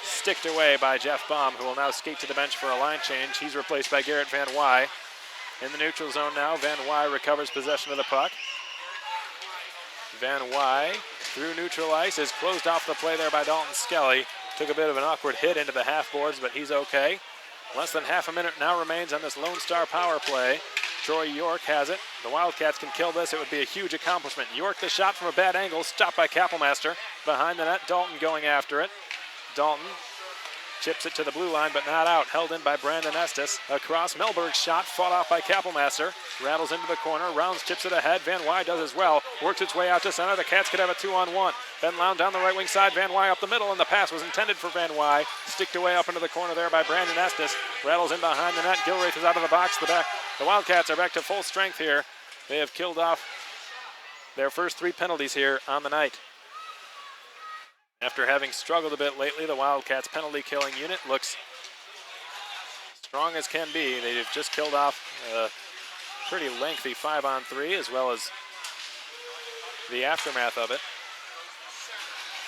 A: sticked away by Jeff Baum, who will now skate to the bench for a line change. He's replaced by Garrett Van Wy. In the neutral zone now, Van Wy recovers possession of the puck. Van Wy through neutral ice is closed off the play there by Dalton Skelly. Took a bit of an awkward hit into the half boards, but he's okay. Less than half a minute now remains on this Lone Star power play. Troy York has it. The Wildcats can kill this. It would be a huge accomplishment. York the shot from a bad angle, stopped by Kappelmaster. Behind the net, Dalton going after it. Dalton chips it to the blue line, but not out. Held in by Brandon Estes. Across, Melberg's shot, fought off by Kappelmaster. Rattles into the corner, Rounds chips it ahead. Van Wy does as well. Works its way out to center. The Cats could have a 2-on-1. Ben Lown down the right wing side. Van Wy up the middle, and the pass was intended for Van Wy. Sticked away up into the corner there by Brandon Estes. Rattles in behind the net. Gilreath is out of the box. The Wildcats are back to full strength here. They have killed off their first 3 penalties here on the night. After having struggled a bit lately, the Wildcats penalty killing unit looks strong as can be. They've just killed off a pretty lengthy 5-on-3 as well as the aftermath of it.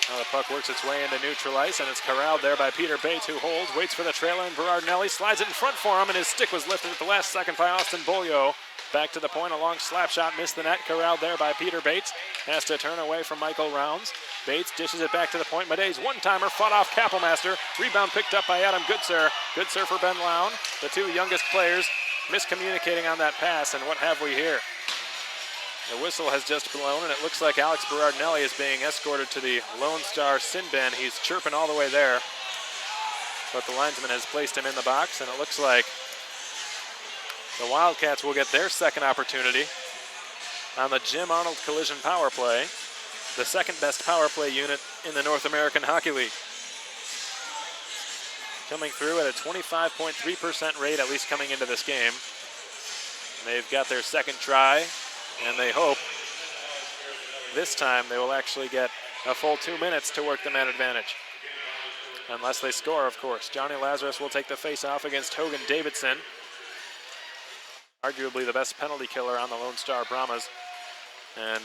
A: Now the puck works its way into neutral ice, and it's corralled there by Peter Bates, who holds, waits for the trailer, and Berardinelli slides it in front for him, and his stick was lifted at the last second by Austin Bolio. Back to the point, a long slap shot, missed the net, corralled there by Peter Bates. Has to turn away from Michael Rounds. Bates dishes it back to the point. Madej's one-timer fought off Kappelmaster. Rebound picked up by Adam Goodsir. Goodsir for Ben Lown. The two youngest players miscommunicating on that pass, and what have we here? The whistle has just blown, and it looks like Alex Berardinelli is being escorted to the Lone Star sin bin. He's chirping all the way there, but the linesman has placed him in the box, and it looks like the Wildcats will get their second opportunity on the Jim Arnold Collision power play, the second best power play unit in the North American Hockey League. Coming through at a 25.3% rate, at least coming into this game. They've got their second try, and they hope this time they will actually get a full 2 minutes to work the man advantage. Unless they score, of course. Johnny Lazarus will take the face-off against Hogan Davidson, arguably the best penalty killer on the Lone Star Brahmas. And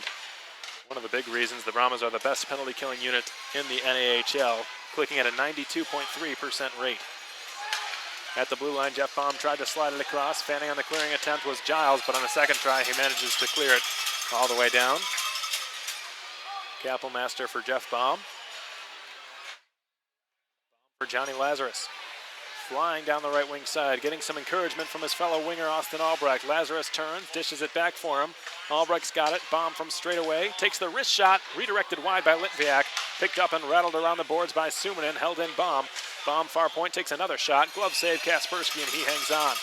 A: one of the big reasons the Brahmas are the best penalty killing unit in the NAHL, clicking at a 92.3% rate. At the blue line, Jeff Baum tried to slide it across. Fanning on the clearing attempt was Giles, but on a second try, he manages to clear it all the way down. Kappelmaster for Jeff Baum. For Johnny Lazarus. Flying down the right wing side, getting some encouragement from his fellow winger, Austin Albrecht. Lazarus turns, dishes it back for him. Albrecht's got it. Baum from straight away. Takes the wrist shot, redirected wide by Litviak. Picked up and rattled around the boards by Suminen, held in Baum. Baum far point takes another shot. Glove save Kaspersky, and he hangs on.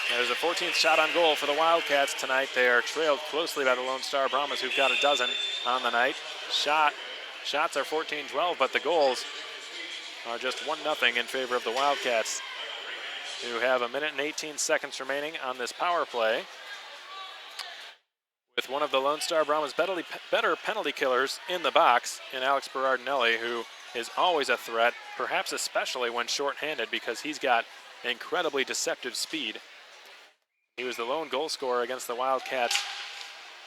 A: There's a 14th shot on goal for the Wildcats tonight. They are trailed closely by the Lone Star Brahmas, who've got a dozen on the night. Shots are 14-12, but the goals are just 1-0 in favor of the Wildcats, who have 1 minute and 18 seconds remaining on this power play, with one of the Lone Star Brahmas better penalty killers in the box in Alex Berardinelli, who is always a threat, perhaps especially when shorthanded, because he's got incredibly deceptive speed. He was the lone goal scorer against the Wildcats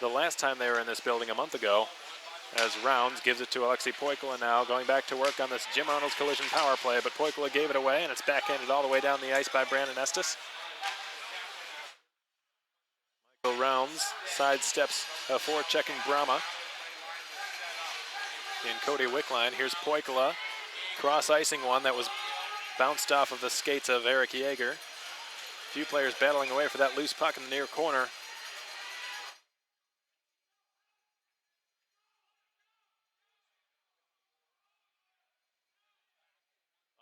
A: the last time they were in this building a month ago, as Rounds gives it to Alexei Poikula now, going back to work on this Jim Arnold's Collision power play, but Poikula gave it away, and it's backhanded all the way down the ice by Brandon Estes. Michael Rounds sidesteps a forechecking Brahma in Cody Wickline. Here's Poikula, cross-icing one that was bounced off of the skates of Eric Yeager. A few players battling away for that loose puck in the near corner.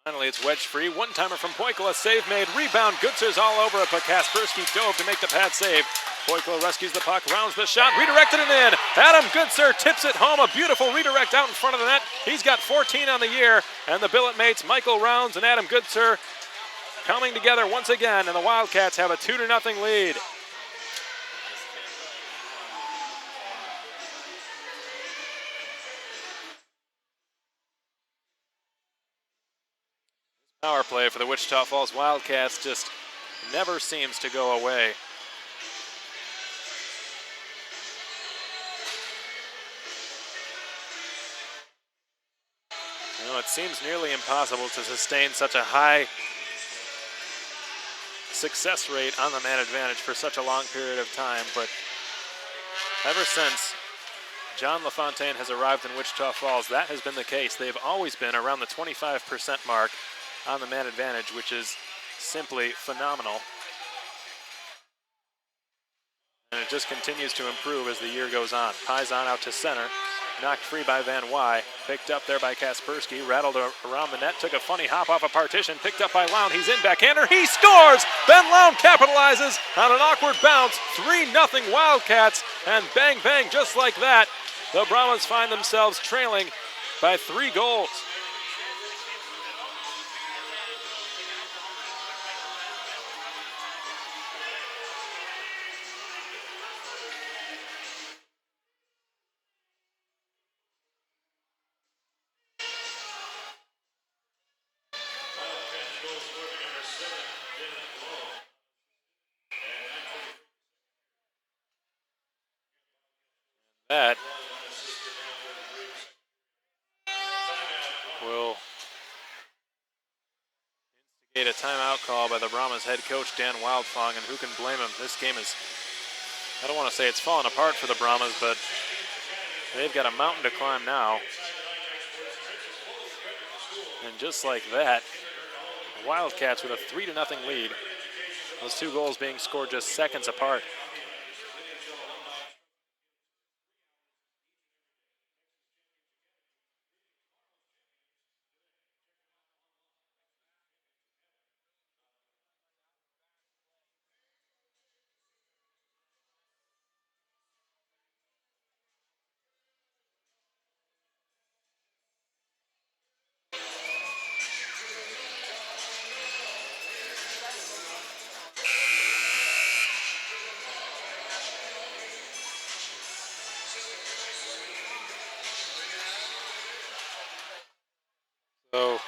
A: Finally, it's wedge free. One-timer from Poikula, save made, rebound. Goodsir's all over it, but Kaspersky dove to make the pad save. Poikula rescues the puck, rounds the shot, redirected and in. Adam Goodsir tips it home, a beautiful redirect out in front of the net. He's got 14 on the year, and the billet mates Michael Rounds and Adam Goodsir coming together once again, and the Wildcats have a 2-0 lead. Power play for the Wichita Falls Wildcats just never seems to go away. You know, it seems nearly impossible to sustain such a high success rate on the man advantage for such a long period of time, but ever since John LaFontaine has arrived in Wichita Falls, that has been the case. They've always been around the 25% mark on the man advantage, which is simply phenomenal. And it just continues to improve as the year goes on. Paisan out to center, knocked free by Van Wy, picked up there by Kaspersky, rattled around the net, took a funny hop off a partition, picked up by Lown, he's in backhander, he scores! Ben Lown capitalizes on an awkward bounce, 3-0 Wildcats, and bang bang, just like that, the Brahmas find themselves trailing by 3 goals. that will instigate a timeout call by the Brahmas head coach Dan Wildfong, and who can blame him? This game is, I don't want to say it's fallen apart for the Brahmas, but they've got a mountain to climb now. And just like that, the Wildcats with a 3-0 lead. Those two goals being scored just seconds apart. So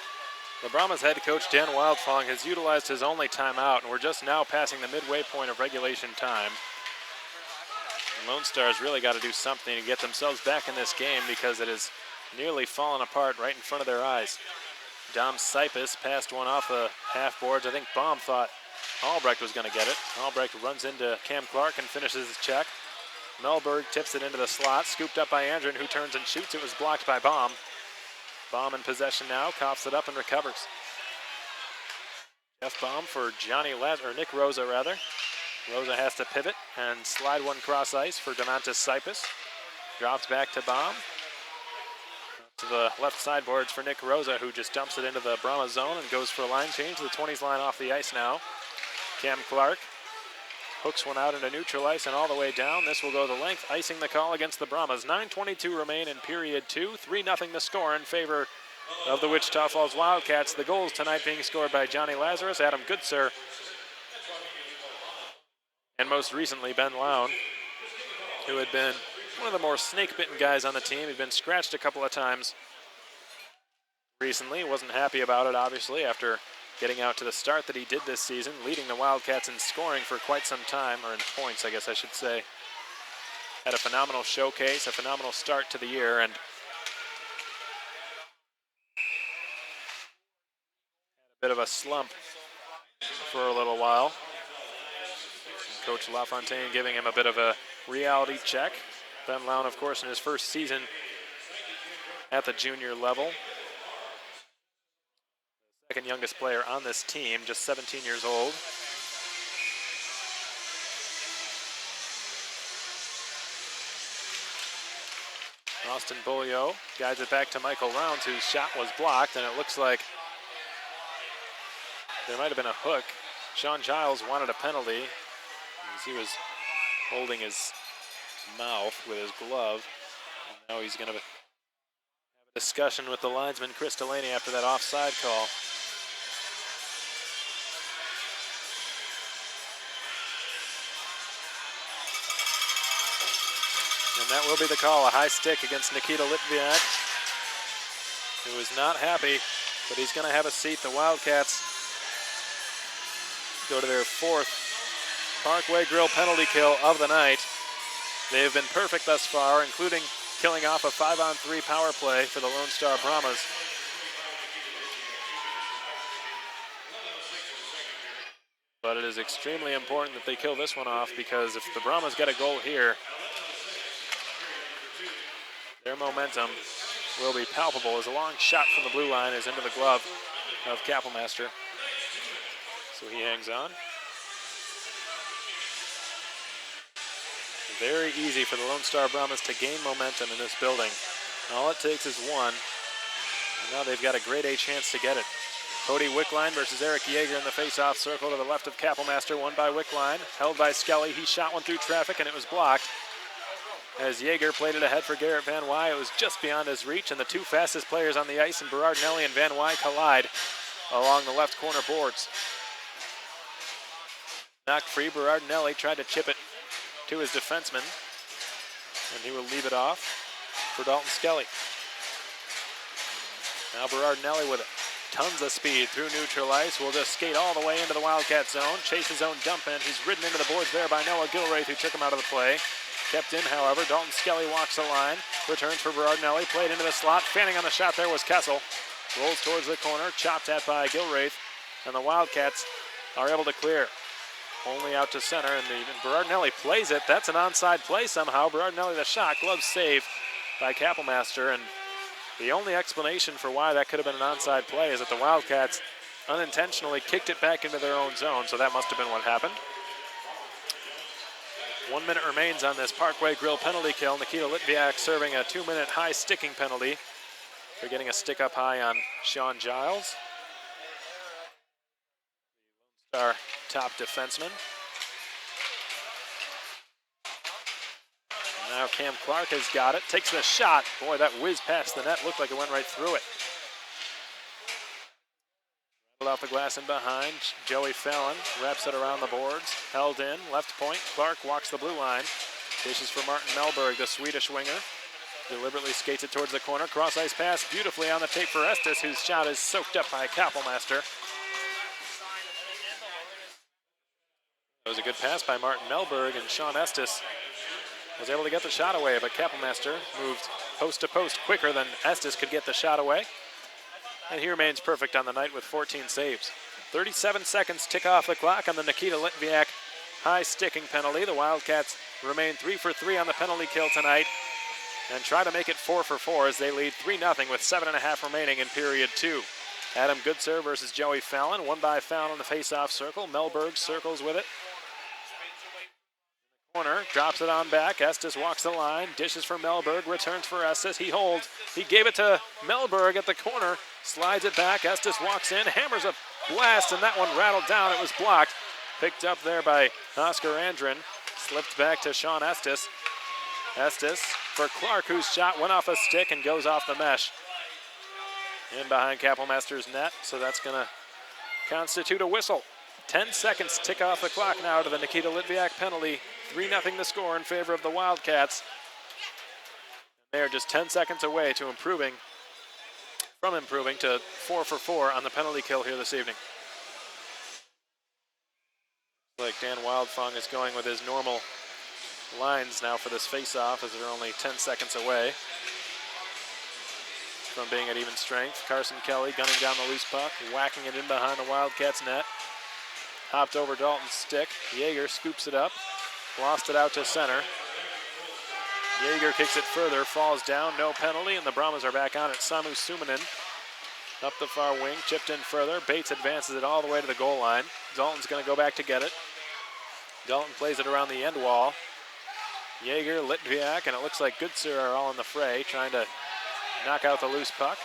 A: the Brahmas head coach Dan Wildfong has utilized his only timeout, and we're just now passing the midway point of regulation time. And Lone Star's really got to do something to get themselves back in this game because it has nearly fallen apart right in front of their eyes. Dom Sipis passed one off the half boards. I think Baum thought Albrecht was going to get it. Albrecht runs into Cam Clark and finishes his check. Melberg tips it into the slot, scooped up by Andren, who turns and shoots. It was blocked by Baum. Baum in possession now, coughs it up and recovers. Jeff Baum for Nick Rosa rather. Rosa has to pivot and slide one cross ice for Demontis Sipis. Drops back to Baum. To the left sideboards for Nick Rosa, who just dumps it into the Brahma zone and goes for a line change. The 20s line off the ice now. Cam Clark hooks one out into neutral ice and all the way down. This will go the length, icing the call against the Brahmas. 9:22 remain in period 2. 3-0 the score in favor of the Wichita Falls Wildcats. The goals tonight being scored by Johnny Lazarus, Adam Goodsir, and most recently Ben Lown, who had been one of the more snake-bitten guys on the team. He'd been scratched a couple of times recently. Wasn't happy about it, obviously, after getting out to the start that he did this season, leading the Wildcats in scoring for quite some time, or in points, I guess I should say. Had a phenomenal showcase, a phenomenal start to the year, and had a bit of a slump for a little while. And Coach LaFontaine giving him a bit of a reality check. Ben Lown, of course, in his first season at the junior level. Second youngest player on this team, just 17 years old. Austin Beaulieu guides it back to Michael Rounds, whose shot was blocked, and it looks like there might have been a hook. Sean Giles wanted a penalty as he was holding his mouth with his glove. And now he's going to have a discussion with the linesman, Chris Delaney, after that offside call. And that will be the call, a high stick against Nikita Litviak, who is not happy, but he's going to have a seat. The Wildcats go to their 4th Parkway Grill penalty kill of the night. They have been perfect thus far, including killing off a 5-on-3 power play for the Lone Star Brahmas. But it is extremely important that they kill this one off, because if the Brahmas get a goal here, their momentum will be palpable, as a long shot from the blue line is into the glove of Kappelmaster. So he hangs on. Very easy for the Lone Star Brahmas to gain momentum in this building. All it takes is one, and now they've got a grade A chance to get it. Cody Wickline versus Eric Yeager in the face-off circle to the left of Kappelmaster. Won by Wickline, held by Skelly. He shot one through traffic, and it was blocked. As Yeager played it ahead for Garrett Van Wy, it was just beyond his reach, and the two fastest players on the ice, and Berardinelli and Van Wy, collide along the left corner boards. Knocked free, Berardinelli tried to chip it to his defenseman, and he will leave it off for Dalton Skelly. Now Berardinelli with it. Tons of speed through neutral ice. Will just skate all the way into the Wildcat zone. Chase his own dump in. He's ridden into the boards there by Noah Gilraith, who took him out of the play. Kept in, however. Dalton Skelly walks the line. Returns for Berardinelli. Played into the slot. Fanning on the shot there was Kessel. Rolls towards the corner. Chopped at by Gilraith. And the Wildcats are able to clear. Only out to center. And Berardinelli plays it. That's an onside play somehow. Berardinelli the shot. Glove save by Kappelmaster. And the only explanation for why that could have been an onside play is that the Wildcats unintentionally kicked it back into their own zone. So that must have been what happened. 1 minute remains on this Parkway Grill penalty kill. Nikita Litviak serving a 2-minute high sticking penalty for getting a stick up high on Sean Giles, our top defenseman. Now Cam Clark has got it, takes the shot. Boy, that whiz past the net looked like it went right through it. Off the glass and behind. Joey Fallon wraps it around the boards. Held in, left point. Clark walks the blue line. Dishes for Martin Mellberg, the Swedish winger. Deliberately skates it towards the corner. Cross ice pass beautifully on the tape for Estes, whose shot is soaked up by Kappelmaster. It was a good pass by Martin Mellberg, and Sean Estes was able to get the shot away, but Kappelmaster moved post to post quicker than Estes could get the shot away. And he remains perfect on the night with 14 saves. 37 seconds tick off the clock on the Nikita Litviak high sticking penalty. The Wildcats remain 3 for 3 on the penalty kill tonight and try to make it 4 for 4 as they lead 3-0 with 7.5 remaining in period 2. Adam Goodsir versus Joey Fallon. Won by Fallon in the face-off circle. Mellberg circles with it. Corner, drops it on back. Estes walks the line, dishes for Mellberg, returns for Estes. He holds. He gave it to Mellberg at the corner. Slides it back. Estes walks in, hammers a blast, and that one rattled down. It was blocked. Picked up there by Oscar Andrin. Slipped back to Sean Estes. Estes for Clark, whose shot went off a stick and goes off the mesh. In behind Kappelmaster's net, so that's going to constitute a whistle. 10 seconds tick off the clock now to the Nikita Litviak penalty. 3-0 the score in favor of the Wildcats. They are just 10 seconds away to improving to 4 for 4 on the penalty kill here this evening. Like Dan Wildfung is going with his normal lines now for this face-off as they're only 10 seconds away from being at even strength. Carson Kelly gunning down the loose puck, whacking it in behind the Wildcats net. Hopped over Dalton's stick. Yeager scoops it up, lost it out to center. Yeager kicks it further, falls down, no penalty, and the Brahmas are back on it. Samu Suminen up the far wing, chipped in further. Bates advances it all the way to the goal line. Dalton's going to go back to get it. Dalton plays it around the end wall. Yeager, Litviak, and it looks like Goodsir are all in the fray, trying to knock out the loose puck.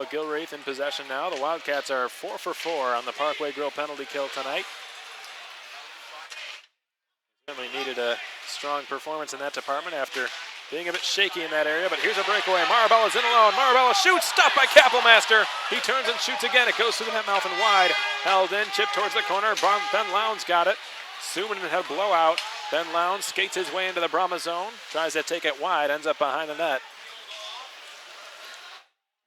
A: Gilraith in possession now. The Wildcats are 4 for 4 on the Parkway Grill penalty kill tonight. Certainly needed a strong performance in that department after being a bit shaky in that area, but here's a breakaway. Marabella's in alone. Marabella shoots, stopped by Kappelmaster. He turns and shoots again. It goes through the net mouth and wide. Held in, chipped towards the corner. Ben Lowndes got it. Suminen had a blowout. Ben Lowndes skates his way into the Brahma zone. Tries to take it wide, ends up behind the net.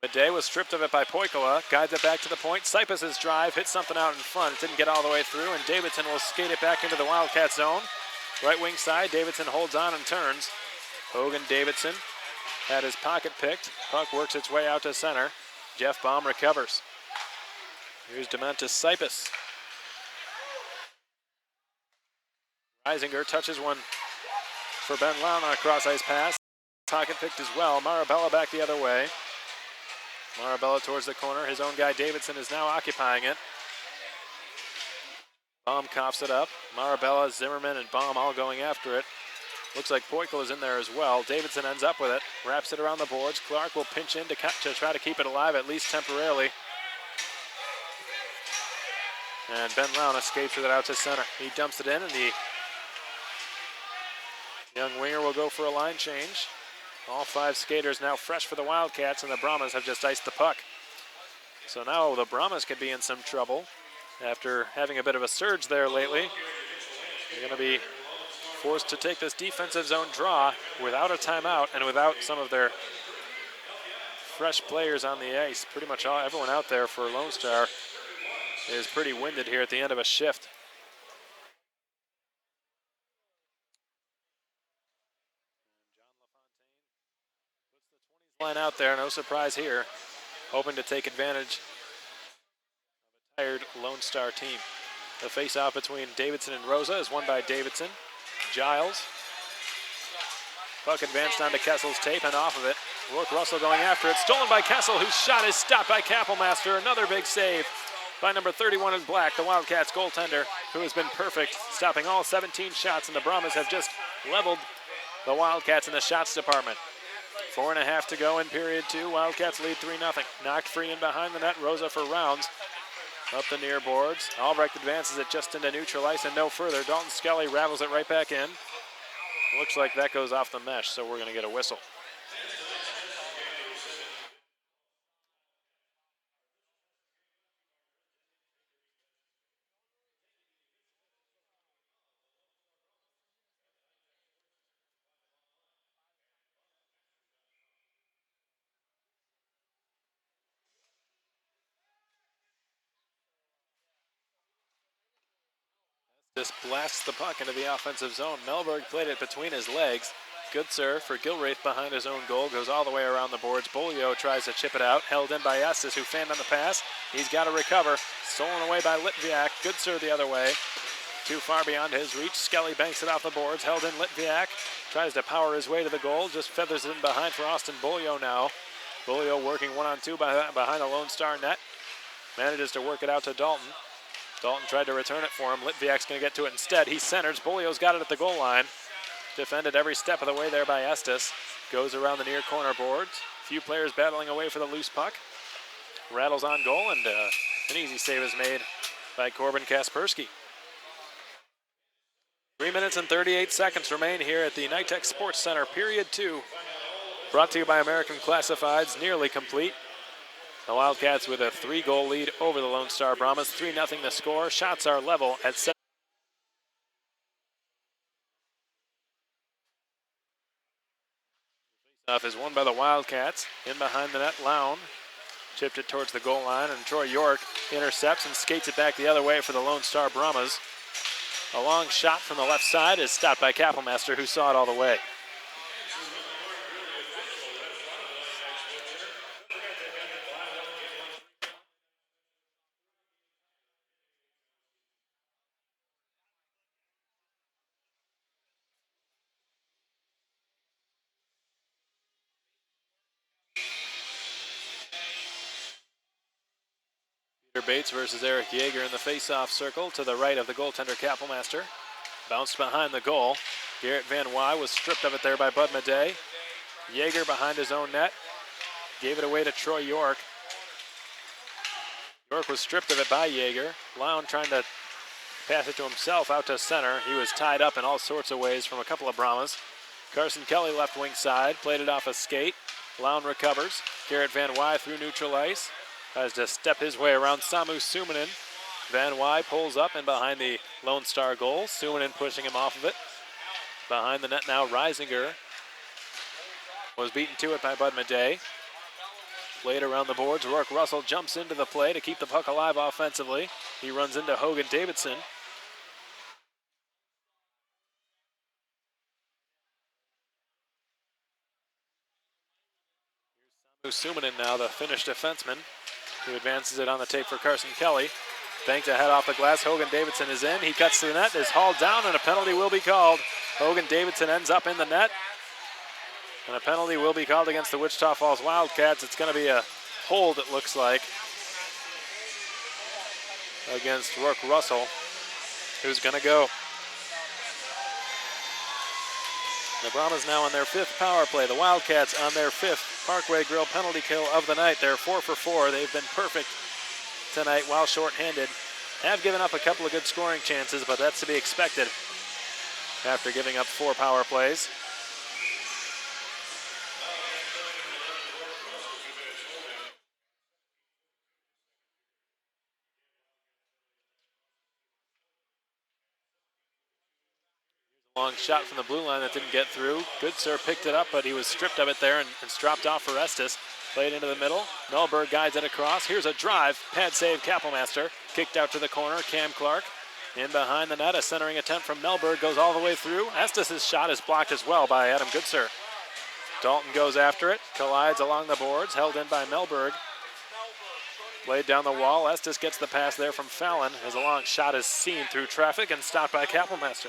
A: Midday was stripped of it by Poikala. Guides it back to the point. Sipas's drive hits something out in front. It didn't get all the way through, and Davidson will skate it back into the Wildcat zone. Right wing side, Davidson holds on and turns. Hogan Davidson had his pocket picked. Puck works its way out to center. Jeff Baum recovers. Here's Dementis Sipas. Reisinger touches one for Ben Lown on a cross ice pass. Pocket picked as well. Marabella back the other way. Marabella towards the corner. His own guy Davidson is now occupying it. Baum coughs it up. Marabella, Zimmerman, and Baum all going after it. Looks like Poikal is in there as well. Davidson ends up with it. Wraps it around the boards. Clark will pinch in to try to keep it alive, at least temporarily. And Ben Lown escapes with it out to center. He dumps it in, and the young winger will go for a line change. All 5 skaters now fresh for the Wildcats, and the Brahmas have just iced the puck. So now the Brahmas could be in some trouble after having a bit of a surge there lately. They're going to be forced to take this defensive zone draw without a timeout and without some of their fresh players on the ice. Pretty much everyone out there for Lone Star is pretty winded here at the end of a shift. Line out there, no surprise here. Hoping to take advantage of a tired Lone Star team. The face-off between Davidson and Rosa is won by Davidson. Giles. Puck advanced onto Kessel's tape and off of it. Rourke Russell going after it. Stolen by Kessel, whose shot is stopped by Kappelmaster. Another big save by number 31 in black, the Wildcats goaltender, who has been perfect, stopping all 17 shots, and the Brahmas have just leveled the Wildcats in the shots department. 4.5 to go in period 2. Wildcats lead 3-0. Knocked free in behind the net. Rosa for Rounds. Up the near boards. Albrecht advances it just into neutral ice and no further. Dalton Scully ravels it right back in. Looks like that goes off the mesh, so we're going to get a whistle. Just blasts the puck into the offensive zone. Mellberg played it between his legs. Good serve for Gilraith behind his own goal. Goes all the way around the boards. Bolio tries to chip it out. Held in by Estes, who fanned on the pass. He's got to recover. Stolen away by Litviak. Good serve the other way. Too far beyond his reach. Skelly banks it off the boards. Held in Litviak. Tries to power his way to the goal. Just feathers it in behind for Austin Bolio now. Bolio working 1-on-2 behind the Lone Star net. Manages to work it out to Dalton. Dalton tried to return it for him. Litviak's going to get to it instead. He centers. Bolio's got it at the goal line. Defended every step of the way there by Estes. Goes around the near corner boards. Few players battling away for the loose puck. Rattles on goal, and an easy save is made by Corbin Kaspersky. 3 minutes and 38 seconds remain here at the Nytex Sports Centre, period 2. Brought to you by American Classifieds, nearly complete. The Wildcats with a 3-goal lead over the Lone Star Brahmas. 3-0 the score. Shots are level at 7. Off is won by the Wildcats. In behind the net, Lown chipped it towards the goal line, and Troy York intercepts and skates it back the other way for the Lone Star Brahmas. A long shot from the left side is stopped by Kappelmaster, who saw it all the way. Bates versus Eric Yeager in the face-off circle to the right of the goaltender Kappelmaster. Bounced behind the goal. Garrett Van Wy was stripped of it there by Bud Madej. Yeager behind his own net. Gave it away to Troy York. York was stripped of it by Yeager. Lown trying to pass it to himself out to center. He was tied up in all sorts of ways from a couple of Brahmas. Carson Kelly left wing side. Played it off a skate. Lown recovers. Garrett Van Wy through neutral ice. Tries to step his way around Samu Suminen. Van Wy pulls up and behind the Lone Star goal. Suminen pushing him off of it. Behind the net now, Reisinger was beaten to it by Bud Madej. Played around the boards. Rourke Russell jumps into the play to keep the puck alive offensively. He runs into Hogan Davidson. Here's Samu Suminen now, the Finnish defenseman, who advances it on the tape for Carson Kelly. Banked a head off the glass. Hogan Davidson is in. He cuts to the net, is hauled down, and a penalty will be called. Hogan Davidson ends up in the net, and a penalty will be called against the Wichita Falls Wildcats. It's going to be a hold, it looks like, against Rourke Russell, who's going to go. The Brahmas now on their 5th power play. The Wildcats on their 5th Parkway Grill penalty kill of the night. They're 4 for 4. They've been perfect tonight while shorthanded. Have given up a couple of good scoring chances, but that's to be expected after giving up 4 power plays. Long shot from the blue line that didn't get through. Goodsir picked it up, but he was stripped of it there and dropped off for Estes. Played into the middle. Mellberg guides it across. Here's a drive. Pad save, Kappelmaster. Kicked out to the corner. Cam Clark in behind the net. A centering attempt from Mellberg goes all the way through. Estes' shot is blocked as well by Adam Goodsir. Dalton goes after it, collides along the boards, held in by Melberg. Played down the wall. Estes gets the pass there from Fallon as a long shot is seen through traffic and stopped by Kapellmeister.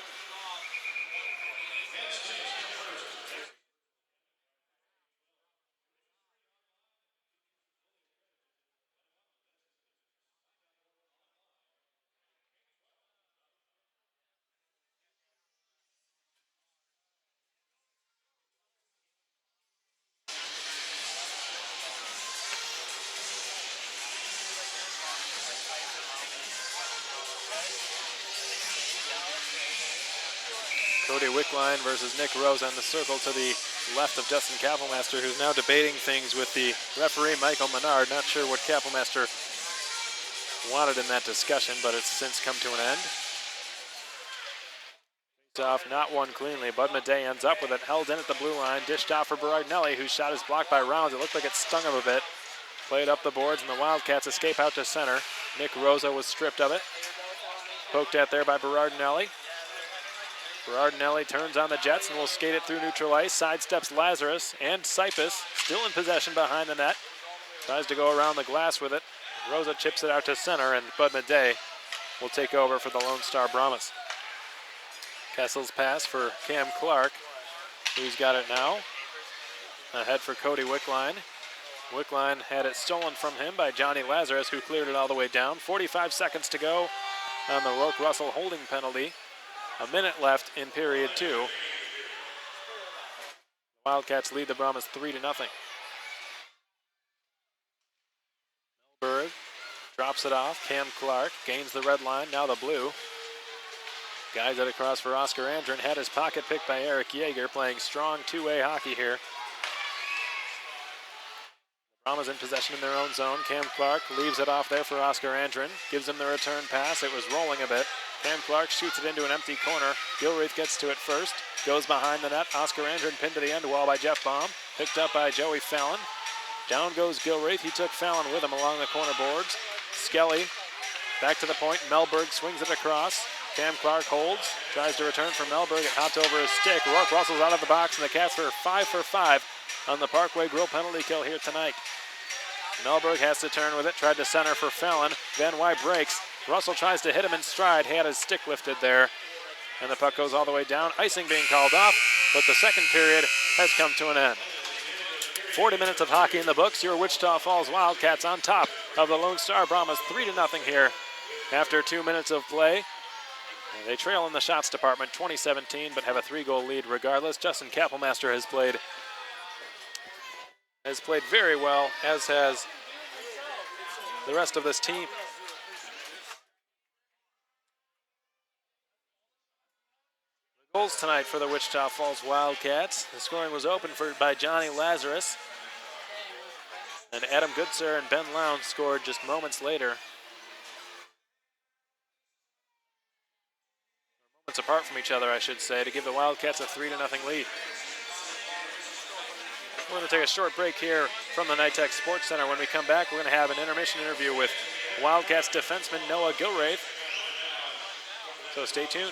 A: Cody Wickline versus Nick Rose on the circle to the left of Justin Kapellmeister, who's now debating things with the referee Michael Menard. Not sure what Kapellmeister wanted in that discussion, but it's since come to an end. Off, not won cleanly. Bud Madej ends up with it, held in at the blue line, dished off for Berardinelli, whose shot is blocked by Rounds. It looked like it stung him a bit. Played up the boards, and the Wildcats escape out to center. Nick Rosa was stripped of it. Poked at there by Berardinelli. Berardinelli turns on the Jets and will skate it through neutral ice. Sidesteps Lazarus and Sipus, still in possession behind the net. Tries to go around the glass with it. Rosa chips it out to center, and Bud Madej will take over for the Lone Star Brahmas. Kessel's pass for Cam Clark, who's got it now. Ahead for Cody Wickline. Wickline had it stolen from him by Johnny Lazarus, who cleared it all the way down. 45 seconds to go on the Rourke-Russell holding penalty. A minute left in period 2. Wildcats lead the Brahmas 3-0. Melberg drops it off. Cam Clark gains the red line, now the blue. Guides it across for Oscar Andren. Had his pocket picked by Eric Yeager, playing strong two-way hockey here. Brahmas in possession in their own zone. Cam Clark leaves it off there for Oscar Andren. Gives him the return pass. It was rolling a bit. Cam Clark shoots it into an empty corner. Gilreath gets to it first. Goes behind the net. Oscar Andren pinned to the end wall by Jeff Baum. Picked up by Joey Fallon. Down goes Gilreath. He took Fallon with him along the corner boards. Skelly back to the point. Melberg swings it across. Cam Clark holds. Tries to return for Melberg. It hopped over his stick. Rourke-Russell's out of the box, and the Cats are 5 for 5 on the Parkway Grill penalty kill here tonight. Melberg has to turn with it. Tried to center for Fallon. Van Wy breaks. Russell tries to hit him in stride. He had his stick lifted there. And the puck goes all the way down. Icing being called off, but the second period has come to an end. 40 minutes of hockey in the books. Your Wichita Falls Wildcats on top of the Lone Star Brahmas 3-0 here after 2 minutes of play. And they trail in the shots department 20-17, but have a 3-goal lead regardless. Justin Kapellmeister has played very well, as has the rest of this team. Goals tonight for the Wichita Falls Wildcats. The scoring was opened by Johnny Lazarus. And Adam Goodsir and Ben Lowndes scored just moments later. Moments apart from each other, I should say, to give the Wildcats a 3-0 lead. We're going to take a short break here from the Nytex Sports Centre. When we come back, we're going to have an intermission interview with Wildcats defenseman Noah Gilreath. So stay tuned.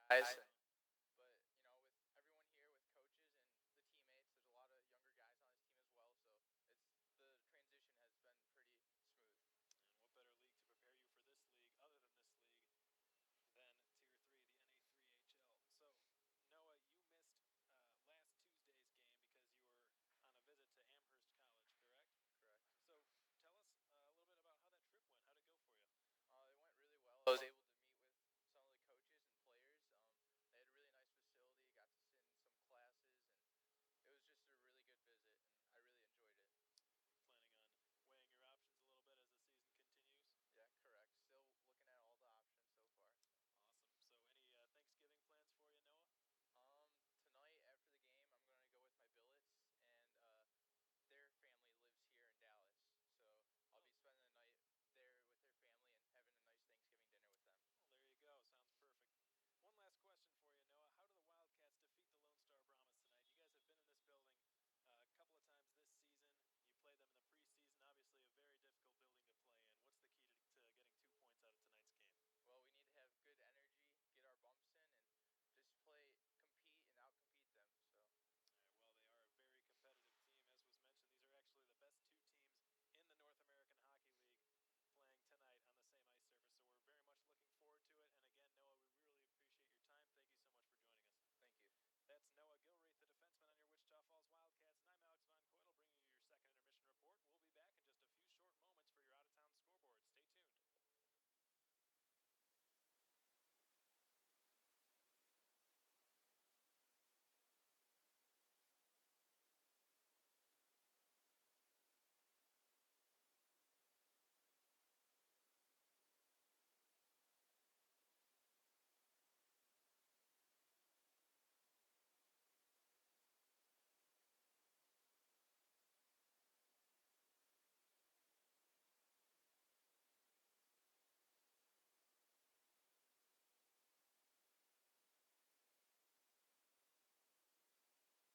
B: guys. But with everyone here, with coaches and the teammates, there's a lot of younger guys on this team as well. So the transition has been pretty smooth.
A: And what better league to prepare you for this league, other than this league, than Tier 3, the NA3HL. So, Noah, you missed last Tuesday's game because you were on a visit to Amherst College, correct?
B: Correct.
A: So, tell us a little bit about how that trip went. How did it go for you?
B: It went really well. I was able to meet with some of the coaches and players. They had a really nice facility. Got to sit in some classes, and it was just a really good visit, and I really enjoyed it.
A: Planning on weighing your options a little bit as the season continues?
B: Yeah, correct. Still looking at all the options so far.
A: Awesome. So, any Thanksgiving plans for you, Noah?
B: Tonight after the game, I'm gonna go with my billets, and their family lives here in Dallas, so I'll be spending the night there with their family and having a nice Thanksgiving dinner with them.
A: Well, there you go. Sounds perfect. One last question for you, Noah. How do the Wildcats defeat the Lone Star Brahmas tonight? You guys have been in this building a couple of times this season. You played them in the preseason. Obviously, a very difficult building to play in. What's the key to getting 2 points out of tonight's game?
B: Well, we need to have good energy, get our bumps in, and just compete, and outcompete them. So.
A: All right, well, they are a very competitive team. As was mentioned, these are actually the best two teams in the North American Hockey League playing tonight on the same ice surface. So we're very much looking forward to it. And again, Noah, we really appreciate your time. Thank you so much for joining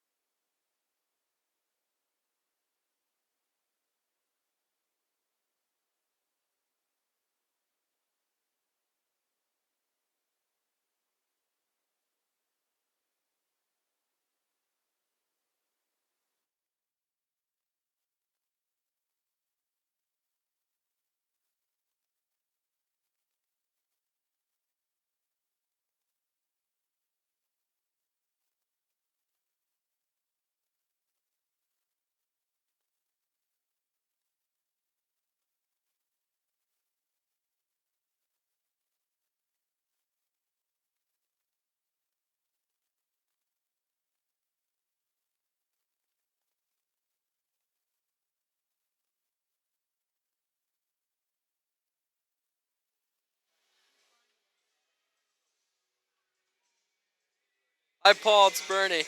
A: us.
B: Thank you.
A: That's Noah Gilreath, the defenseman on your Wichita Falls Wildcats. And I'm Alex Von Coydle bringing you your second intermission report. We'll be back in just a few short moments for your out-of-town scoreboard. Stay tuned.
C: Hi, Paul. It's Bernie.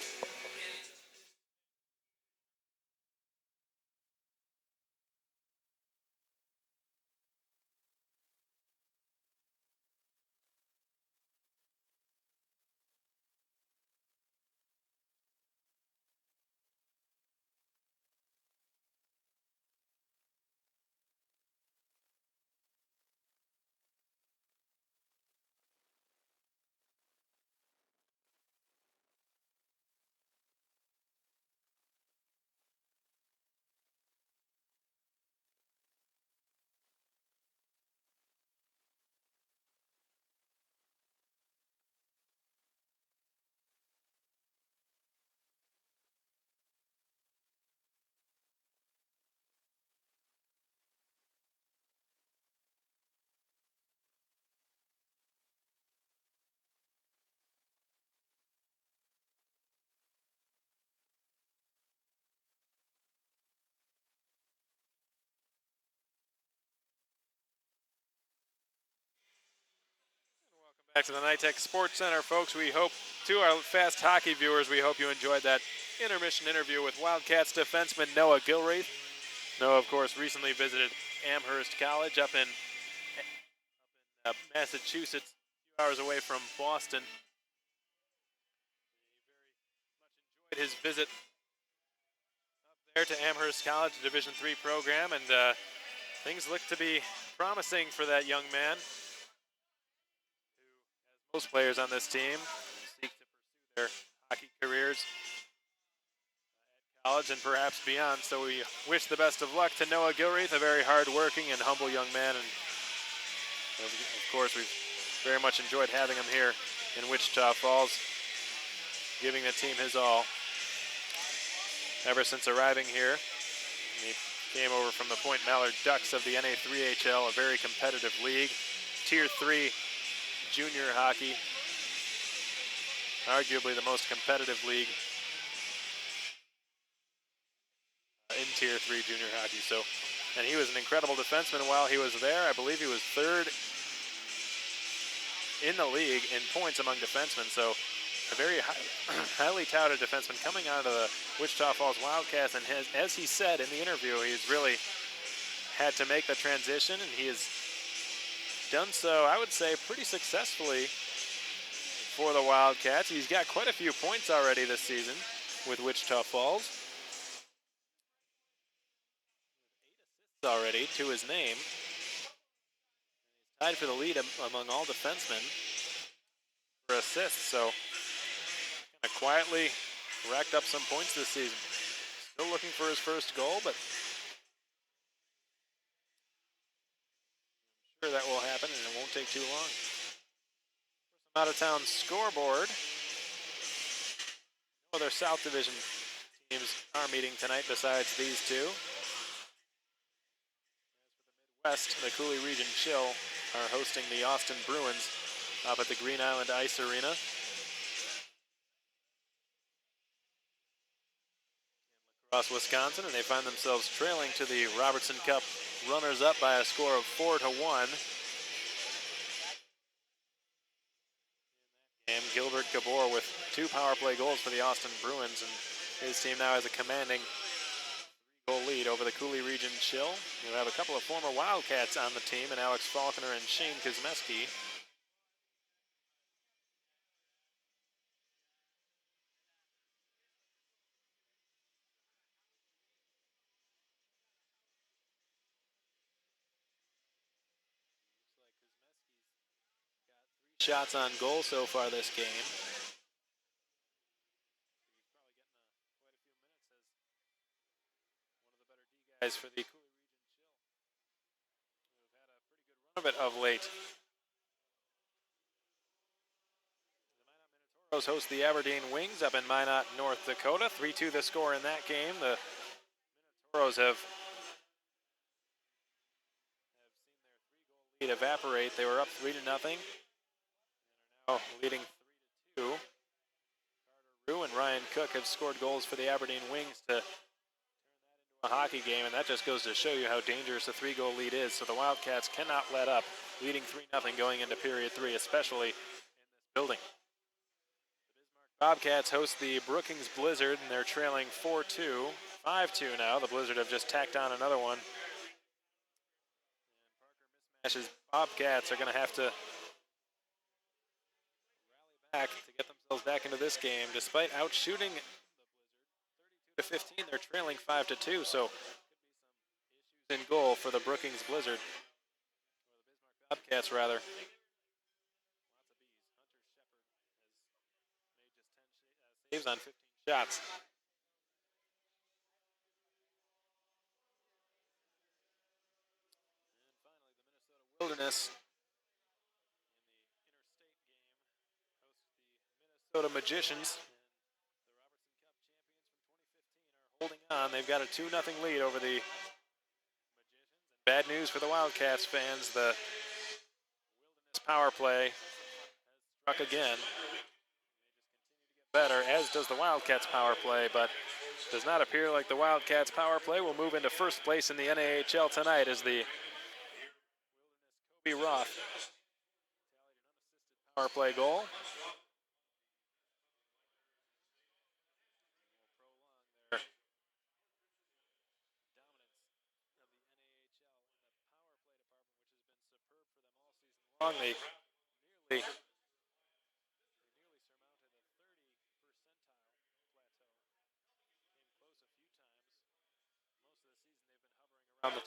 A: Back to the Nytex Sports Centre, folks. We hope, to our fast hockey viewers, we hope you enjoyed that intermission interview with Wildcats defenseman Noah Gilreath. Noah, of course, recently visited Amherst College up in Massachusetts, a few hours away from Boston. He very much enjoyed his visit up there to Amherst College, a Division III program, and things look to be promising for that young man, who, as Most players on this team seek to pursue their hockey careers at college and perhaps beyond. So we wish the best of luck to Noah Gilreath, a very hard-working and humble young man. And of course, we've very much enjoyed having him here in Wichita Falls, giving the team his all ever since arriving here. He came over from the Point Mallard Ducks of the NA3HL, a very competitive league. Tier 3 junior hockey, arguably the most competitive league in Tier 3 junior hockey. So, and he was an incredible defenseman while he was there. I believe he was third in the league in points among defensemen. So a very highly touted defenseman coming out of the Wichita Falls Wildcats, and as he said in the interview, he's really had to make the transition, and he has done so, I would say, pretty successfully for the Wildcats. He's got quite a few points already this season with Wichita Falls. 8 assists already to his name. He's tied for the lead among all defensemen for assists, so kind of quietly racked up some points this season. Still looking for his first goal, but I'm sure that will happen, and it won't take too long. Some out-of-town scoreboard. No other South Division teams are meeting tonight besides these two. As for the Midwest, the Cooley Region Chill are hosting the Austin Bruins up at the Green Island Ice Arena. Across Wisconsin, and they find themselves trailing to the Robertson Cup runners-up by a score of 4-1. And Gilbert Gabor with 2 power play goals for the Austin Bruins, and his team now has a commanding 3-goal lead over the Cooley Region Chill. You have a couple of former Wildcats on the team, and Alex Faulkner and Shane Kuzmeski. Shots on goal so far this game. He's probably getting quite a few minutes as one of the better D guys for the Cooley Region Chill, who have had a pretty good run of it of late. The Minot Minotaurs host the Aberdeen Wings up in Minot, North Dakota. 3-2 the score in that game. The Minotaurs have seen their 3-goal lead evaporate. They were up 3-0. Now leading 3-2. Carter Rue and Ryan Cook have scored goals for the Aberdeen Wings to turn that into a hockey game, and that just goes to show you how dangerous a 3-goal lead is. So the Wildcats cannot let up, leading 3-0 going into period 3, especially in this building. The Bismarck Bobcats host the Brookings Blizzard, and they're trailing 4-2, 5-2 now. The Blizzard have just tacked on another one. And Parker Mismash's Bobcats are going to have to back to get themselves back into this game. Despite outshooting the Blizzard 32-15, they're trailing 5-2, so could be some issues in goal for the Brookings Blizzard, or the Bismarck Bobcats rather. Lots of bees. Hunter Shepard has made just 10 saves on 15 shots. And finally, the Minnesota Wilderness Minnesota Magicians, the Robertson Cup champions from 2015, are holding on. They've got a 2-0 lead over the Magicians. Bad news for the Wildcats fans. The Wilderness power play has struck again. They just continue to get better, as does the Wildcats power play, but it does not appear like the Wildcats power play will move into first place in the NAHL tonight as the Wilderness Kobe Roth power play goal. They nearly surmounted a 30 percentile plateau. Came close a few times. Most of the season they've been hovering around the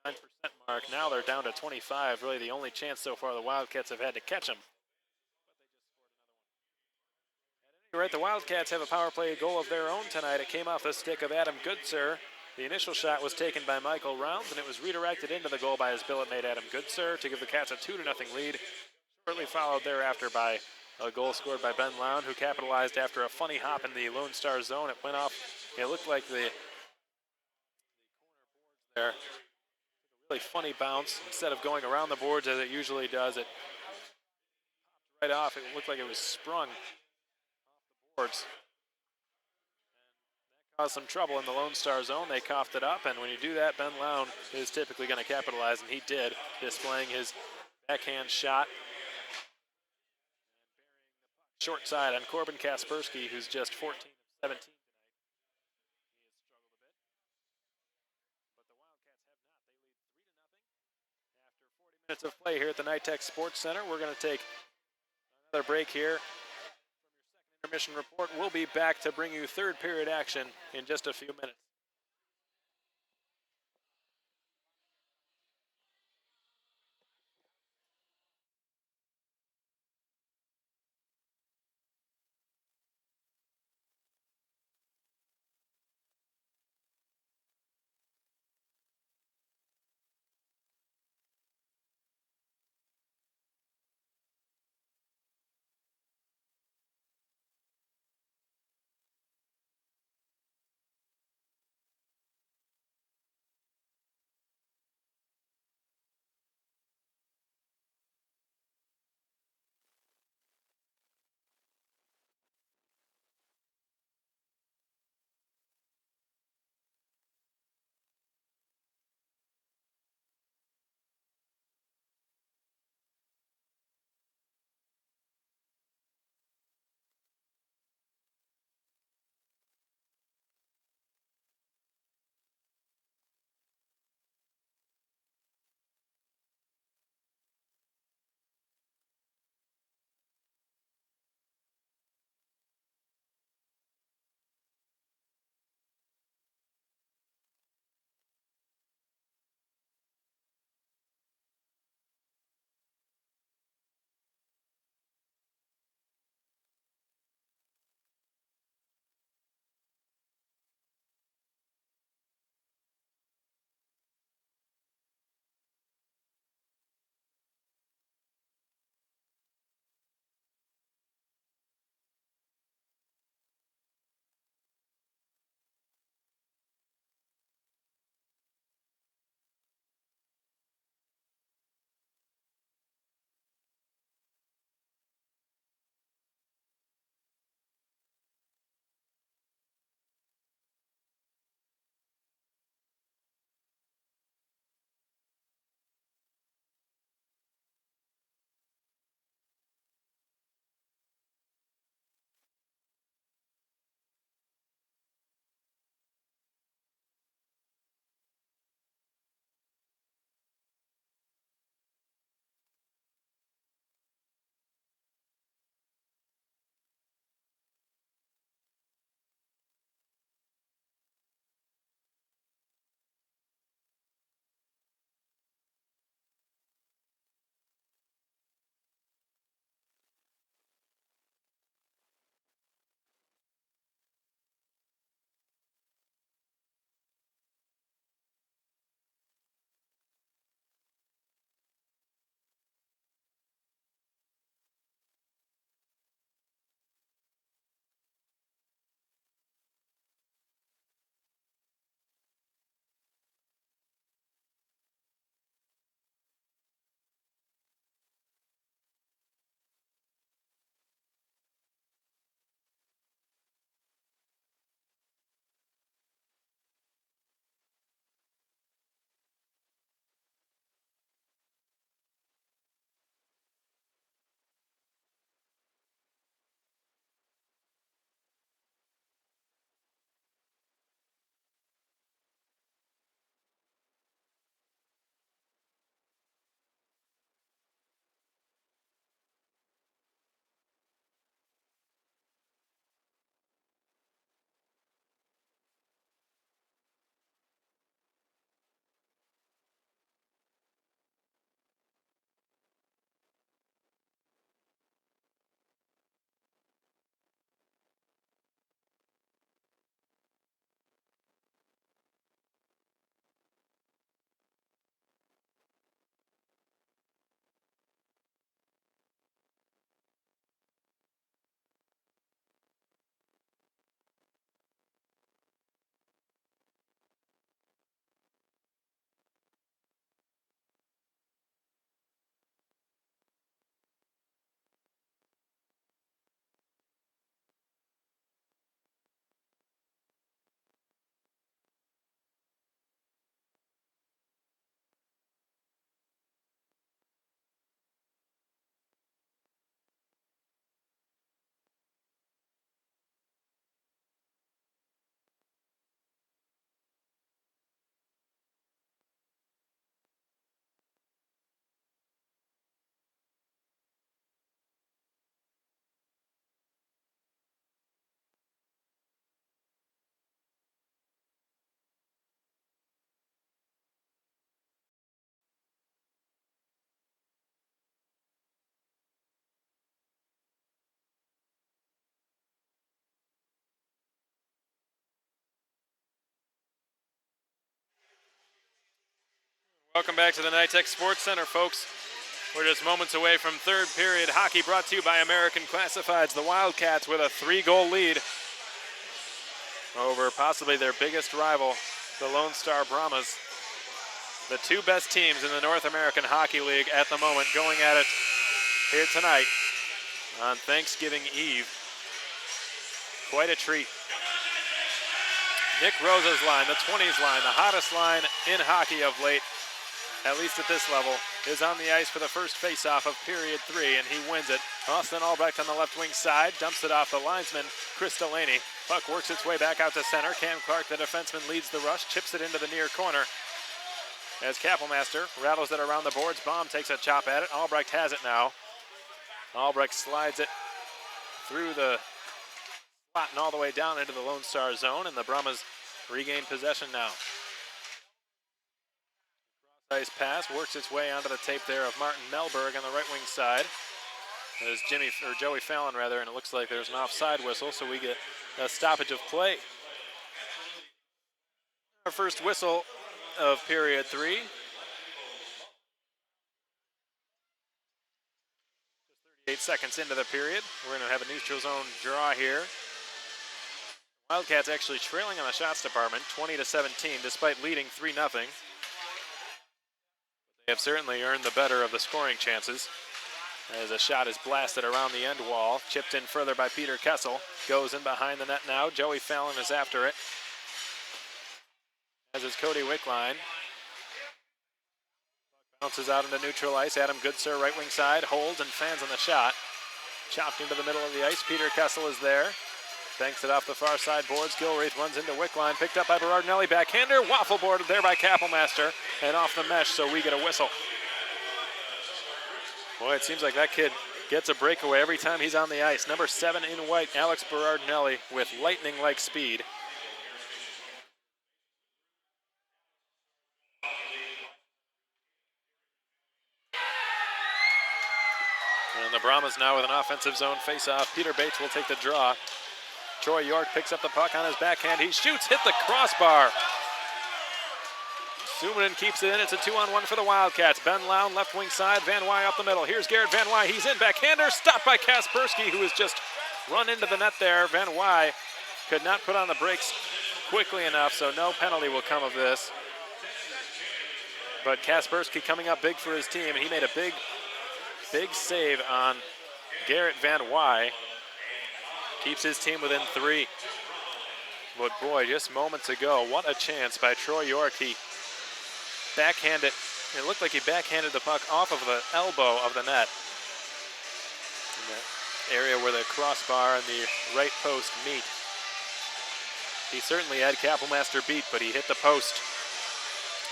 A: 28-29% mark. Now they're down to 25. Really the only chance so far the Wildcats have had to catch them. Right, the Wildcats have a power play goal of their own tonight. It came off the stick of Adam Goodsir. The initial shot was taken by Michael Rounds, and it was redirected into the goal by his billet mate Adam Goodsir to give the Cats a 2-0 lead. Shortly followed thereafter by a goal scored by Ben Lound, who capitalized after a funny hop in the Lone Star zone. It went off. It looked like the corner boards there. Really funny bounce. Instead of going around the boards as it usually does, it popped right off. It looked like it was sprung off the boards. Caused some trouble in the Lone Star zone. They coughed it up, and when you do that, Ben Lound is typically going to capitalize, and he did, displaying his backhand shot. Short side on Corbin Kaspersky, who's just 14 of 17 tonight. He has struggled a bit, but the Wildcats have not. They lead 3-0 after 40 minutes of play here at the Nytex Sports Centre. We're going to take another break here. From your second intermission report, we'll be back to bring you third period action in just a few minutes. Welcome back to the Nytex Sports Centre, folks. We're just moments away from third period hockey, brought to you by American Classifieds. The Wildcats with a 3-goal lead over possibly their biggest rival, the Lone Star Brahmas. The two best teams in the North American Hockey League at the moment going at it here tonight on Thanksgiving Eve. Quite a treat. Nick Rosa's line, the 20s line, the hottest line in hockey of late, at least at this level, is on the ice for the first faceoff of period 3, and he wins it. Austin Albrecht on the left wing side, dumps it off the linesman, Chris Delaney. Puck works its way back out to center. Cam Clark, the defenseman, leads the rush, chips it into the near corner. As Kappelmaster rattles it around the boards, Baum takes a chop at it. Albrecht has it now. Albrecht slides it through the slot and all the way down into the Lone Star zone, and the Brahmas regain possession now. Nice pass works its way onto the tape there of Martin Melberg on the right wing side. There's Joey Fallon rather, and it looks like there's an offside whistle, so we get a stoppage of play. Our first whistle of period 3. Just 38 seconds into the period. We're going to have a neutral zone draw here. Wildcats actually trailing on the shots department, 20-17, despite leading 3-0. They have certainly earned the better of the scoring chances, as a shot is blasted around the end wall, chipped in further by Peter Kessel, goes in behind the net now. Joey Fallon is after it, as is Cody Wickline. Bounces out into neutral ice. Adam Goodsir, right wing side, holds and fans on the shot. Chopped into the middle of the ice. Peter Kessel is there. Banks it off the far side boards. Gilreath runs into Wickline, picked up by Berardinelli. Backhander, waffle boarded there by Kappelmaster, and off the mesh, so we get a whistle. Boy, it seems like that kid gets a breakaway every time he's on the ice. Number 7 in white, Alex Berardinelli, with lightning-like speed. And the Brahmas now with an offensive zone face-off. Peter Bates will take the draw. Troy York picks up the puck on his backhand. He shoots, hit the crossbar. Suominen keeps it in. It's a 2-on-1 for the Wildcats. Ben Lown, left wing side. Van Wy up the middle. Here's Garrett Van Wy. He's in. Backhander stopped by Kaspersky, who has just run into the net there. Van Wy could not put on the brakes quickly enough, so no penalty will come of this. But Kaspersky coming up big for his team, and he made a big save on Garrett Van Wy. Keeps his team within 3. But boy, just moments ago, what a chance by Troy York. He backhanded, it looked like he backhanded the puck off of the elbow of the net. In the area where the crossbar and the right post meet. He certainly had Kappelmaster beat, but he hit the post.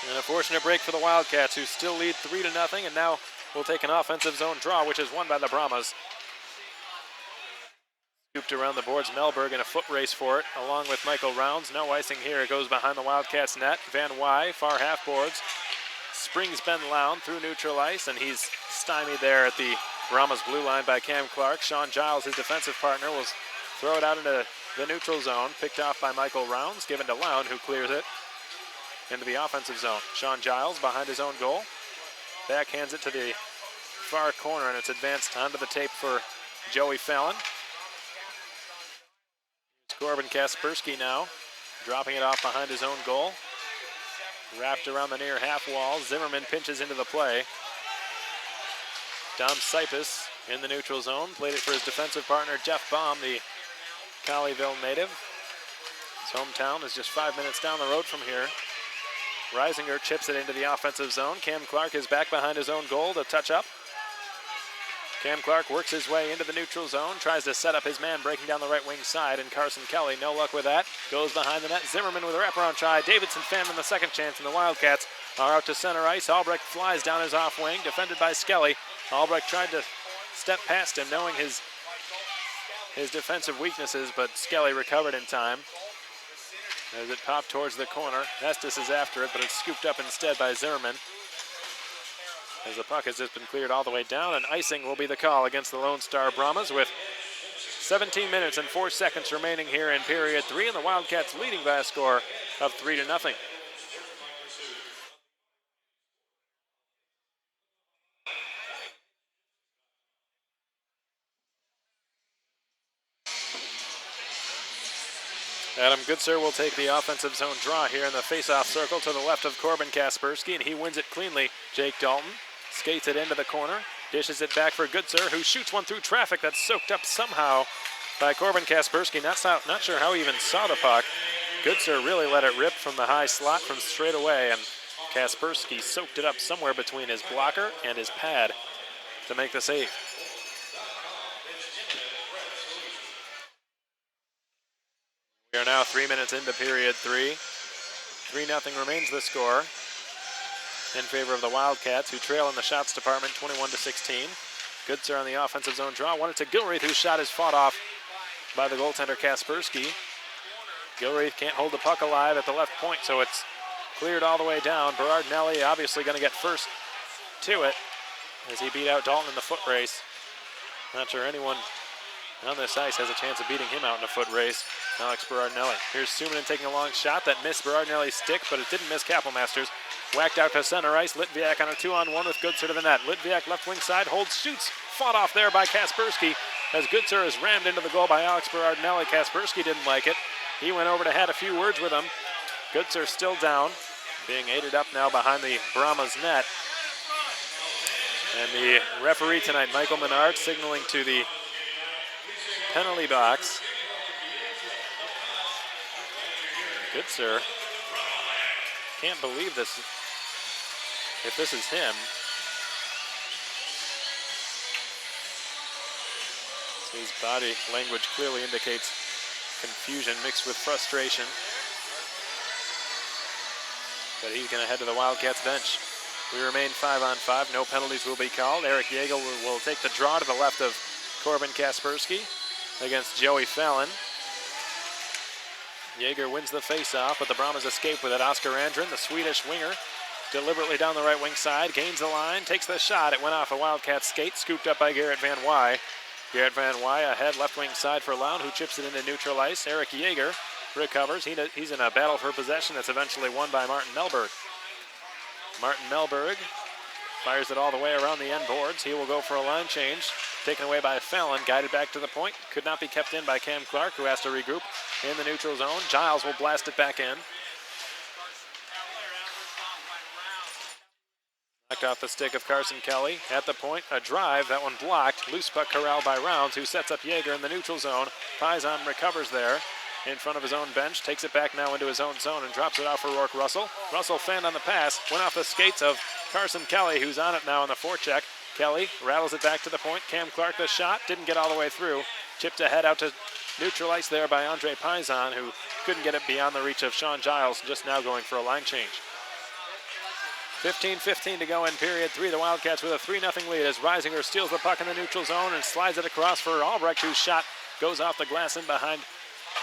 A: And a fortunate break for the Wildcats, who still lead 3-0, and now will take an offensive zone draw, which is won by the Brahmas. Scooped around the boards, Melberg in a foot race for it, along with Michael Rounds. No icing here. It goes behind the Wildcats net. Van Wy, far half boards, springs Ben Lown through neutral ice, and he's stymied there at the Brahmas blue line by Cam Clark. Sean Giles, his defensive partner, will throw it out into the neutral zone, picked off by Michael Rounds, given to Lown, who clears it into the offensive zone. Sean Giles behind his own goal, backhands it to the far corner, and it's advanced onto the tape for Joey Fallon. Corbin Kaspersky now, dropping it off behind his own goal. Wrapped around the near half wall. Zimmerman pinches into the play. Dom Sipis in the neutral zone. Played it for his defensive partner, Jeff Baum, the Colleyville native. His hometown is just 5 minutes down the road from here. Reisinger chips it into the offensive zone. Cam Clark is back behind his own goal to touch up. Cam Clark works his way into the neutral zone, tries to set up his man breaking down the right wing side, and Carson Kelly, no luck with that, goes behind the net. Zimmerman with a wraparound try. Davidson Fanman the second chance, and the Wildcats are out to center ice. Albrecht flies down his off wing, defended by Skelly. Albrecht tried to step past him, knowing his defensive weaknesses, but Skelly recovered in time as it popped towards the corner. Estes is after it, but it's scooped up instead by Zimmerman, as the puck has just been cleared all the way down, and icing will be the call against the Lone Star Brahmas with 17 minutes and 4 seconds remaining here in period 3, and the Wildcats leading by a score of 3-0. Adam Goodsir will take the offensive zone draw here in the face-off circle to the left of Corbin Kaspersky, and he wins it cleanly. Jake Dalton skates it into the corner, dishes it back for Goodsir, who shoots one through traffic that's soaked up somehow by Corbin Kaspersky. Not sure how he even saw the puck. Goodsir really let it rip from the high slot from straight away, and Kaspersky soaked it up somewhere between his blocker and his pad to make the save. We are now 3 minutes into period 3. 3-0 remains the score in favor of the Wildcats, who trail in the shots department 21-16. Goodsir on the offensive zone draw. Won it to Gilreath, whose shot is fought off by the goaltender Kaspersky. Gilreath can't hold the puck alive at the left point, so it's cleared all the way down. Berardinelli obviously going to get first to it as he beat out Dalton in the foot race. Not sure anyone on this ice has a chance of beating him out in a foot race. Alex Berardinelli. Here's Suominen taking a long shot that missed Berardinelli's stick, but it didn't miss Kapelmaster's. Whacked out to center ice. Litviak on a 2-on-1 with Goodsir to the net. Litviak left wing side holds, shoots. Fought off there by Kaspersky as Goodsir is rammed into the goal by Alex Berardinelli. Kaspersky didn't like it. He went over to had a few words with him. Goodsir still down, being aided up now behind the Brahmas net. And the referee tonight, Michael Menard, signaling to the penalty box. Goodsir can't believe this, if this is him. So his body language clearly indicates confusion mixed with frustration. But he's going to head to the Wildcats bench. We remain 5-on-5. No penalties will be called. Eric Yeagle will take the draw to the left of Corbin Kaspersky against Joey Fallon. Yeager wins the face-off, but the Brahmas escape with it. Oscar Andren, the Swedish winger, deliberately down the right wing side, gains the line, takes the shot. It went off a Wildcat skate, scooped up by Garrett Van Wy. Garrett Van Wy ahead, left wing side for Lown, who chips it into neutral ice. Eric Yeager recovers. He's in a battle for possession that's eventually won by Martin Mellberg. Martin Mellberg fires it all the way around the end boards. He will go for a line change. Taken away by Fallon, guided back to the point. Could not be kept in by Cam Clark, who has to regroup in the neutral zone. Giles will blast it back in. Knocked off the stick of Carson Kelly. At the point, a drive. That one blocked. Loose puck corralled by Rounds, who sets up Yeager in the neutral zone. Paisan recovers there in front of his own bench. Takes it back now into his own zone and drops it off for Rourke Russell. Russell fanned on the pass. Went off the skates of Carson Kelly, who's on it now on the forecheck. Kelly rattles it back to the point. Cam Clark the shot. Didn't get all the way through. Chipped ahead out to neutral ice there by Andre Paisan, who couldn't get it beyond the reach of Sean Giles, just now going for a line change. 15-15 to go in period 3. The Wildcats with a 3-0 lead as Reisinger steals the puck in the neutral zone and slides it across for Albrecht, whose shot goes off the glass in behind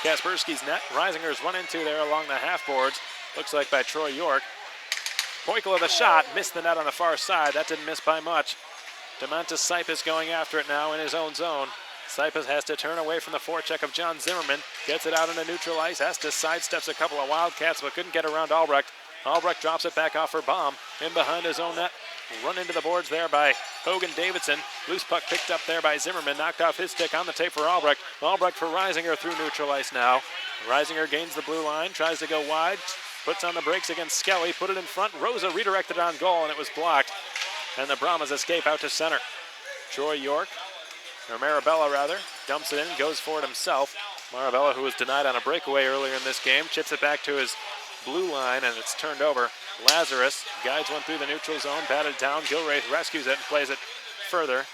A: Kaspersky's net. Reisinger's run into there along the half boards. Looks like by Troy York. Poikla the shot, missed the net on the far side. That didn't miss by much. Demontis Sipis going after it now in his own zone. Sipis has to turn away from the forecheck of John Zimmerman. Gets it out into neutral ice. Estes sidesteps a couple of Wildcats, but couldn't get around Albrecht. Albrecht drops it back off for Baum. In behind his own net. Run into the boards there by Hogan Davidson. Loose puck picked up there by Zimmerman. Knocked off his stick on the tape for Albrecht. Albrecht for Reisinger through neutral ice now. Reisinger gains the blue line. Tries to go wide. Puts on the brakes against Skelly. Put it in front. Rosa redirected on goal, and it was blocked. And the Brahmas escape out to center. Troy York, or Marabella rather, dumps it in, goes for it himself. Marabella, who was denied on a breakaway earlier in this game, chips it back to his blue line, and it's turned over. Lazarus guides one through the neutral zone, batted down. Gilreath rescues it and plays it further,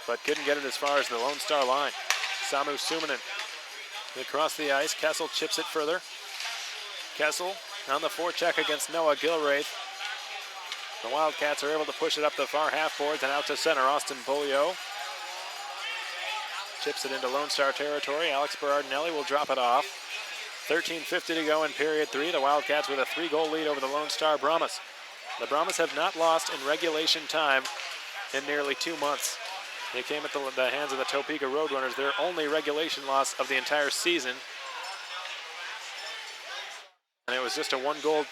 A: but couldn't get it as far as the Lone Star line. Samu Suominen across the ice. Kessel chips it further. Kessel on the forecheck against Noah Gilreath. The Wildcats are able to push it up the far half boards and out to center. Austin Bolio chips it into Lone Star territory. Alex Berardinelli will drop it off. 13:50 to go in period 3. The Wildcats with a 3-goal lead over the Lone Star Brahmas. The Brahmas have not lost in regulation time in nearly 2 months. They came at the hands of the Topeka Roadrunners, their only regulation loss of the entire season. And it was just a 1-goal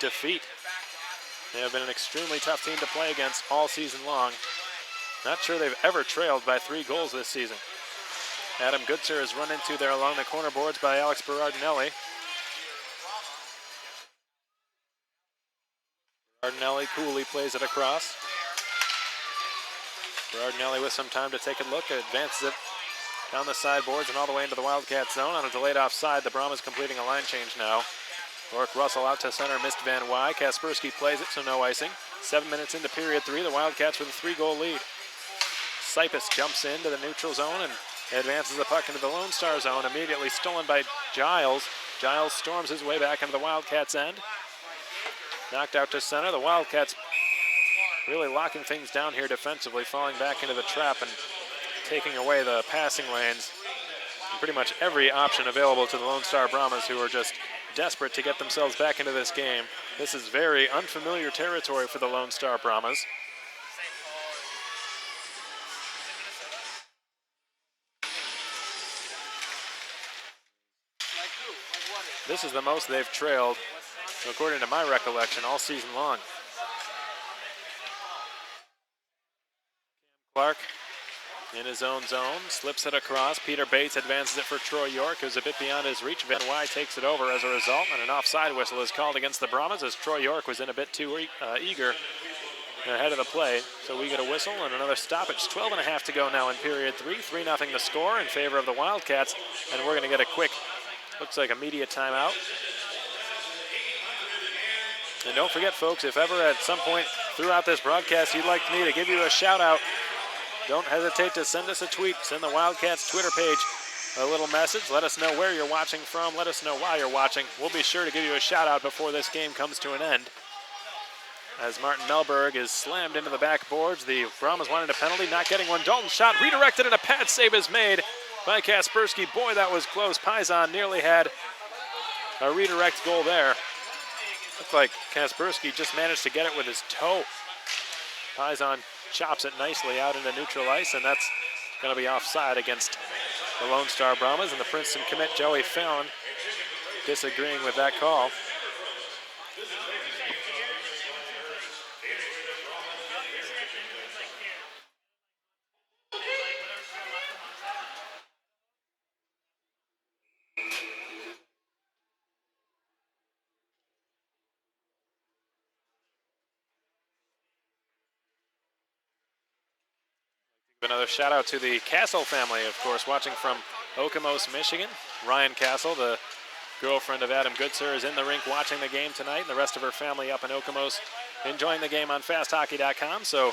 A: defeat. They have been an extremely tough team to play against all season long. Not sure they've ever trailed by 3 goals this season. Adam Goodser is run into there along the corner boards by Alex Berardinelli. Berardinelli coolly plays it across. Berardinelli with some time to take a look, advances it down the sideboards and all the way into the Wildcats zone on a delayed offside. The Brahmas completing a line change now. Rourke Russell out to center, missed Van Wy. Kaspersky plays it, so no icing. 7 minutes into period 3, the Wildcats with a 3-goal lead. Sipus jumps into the neutral zone and advances the puck into the Lone Star zone, immediately stolen by Giles. Giles storms his way back into the Wildcats' end. Knocked out to center. The Wildcats really locking things down here defensively, falling back into the trap and taking away the passing lanes. And pretty much every option available to the Lone Star Brahmas, who are just desperate to get themselves back into this game. This is very unfamiliar territory for the Lone Star Brahmas. This is the most they've trailed, according to my recollection, all season long. Clark in his own zone, slips it across. Peter Bates advances it for Troy York, who's a bit beyond his reach. Van Wy takes it over as a result, and an offside whistle is called against the Brahmas as Troy York was in a bit too eager ahead of the play. So we get a whistle and another stoppage. 12 and a half to go now in period 3. 3-0 the score in favor of the Wildcats, and we're going to get a quick, looks like a media timeout. And don't forget, folks, if ever at some point throughout this broadcast you'd like me to give you a shout out, don't hesitate to send us a tweet. Send the Wildcats Twitter page a little message. Let us know where you're watching from. Let us know why you're watching. We'll be sure to give you a shout out before this game comes to an end. As Martin Melberg is slammed into the backboards, the Brahmas wanted a penalty, not getting one. Dalton's shot redirected and a pad save is made by Kaspersky. Boy, that was close. Paisan nearly had a redirect goal there. Looked like Kaspersky just managed to get it with his toe. Paisan chops it nicely out into neutral ice, and that's going to be offside against the Lone Star Brahmas, and the Princeton commit Joey Fallon disagreeing with that call. Another shout out to the Castle family, of course, watching from Okemos, Michigan. Ryan Castle, the girlfriend of Adam Goodser, is in the rink watching the game tonight, and the rest of her family up in Okemos enjoying the game on fasthockey.com. So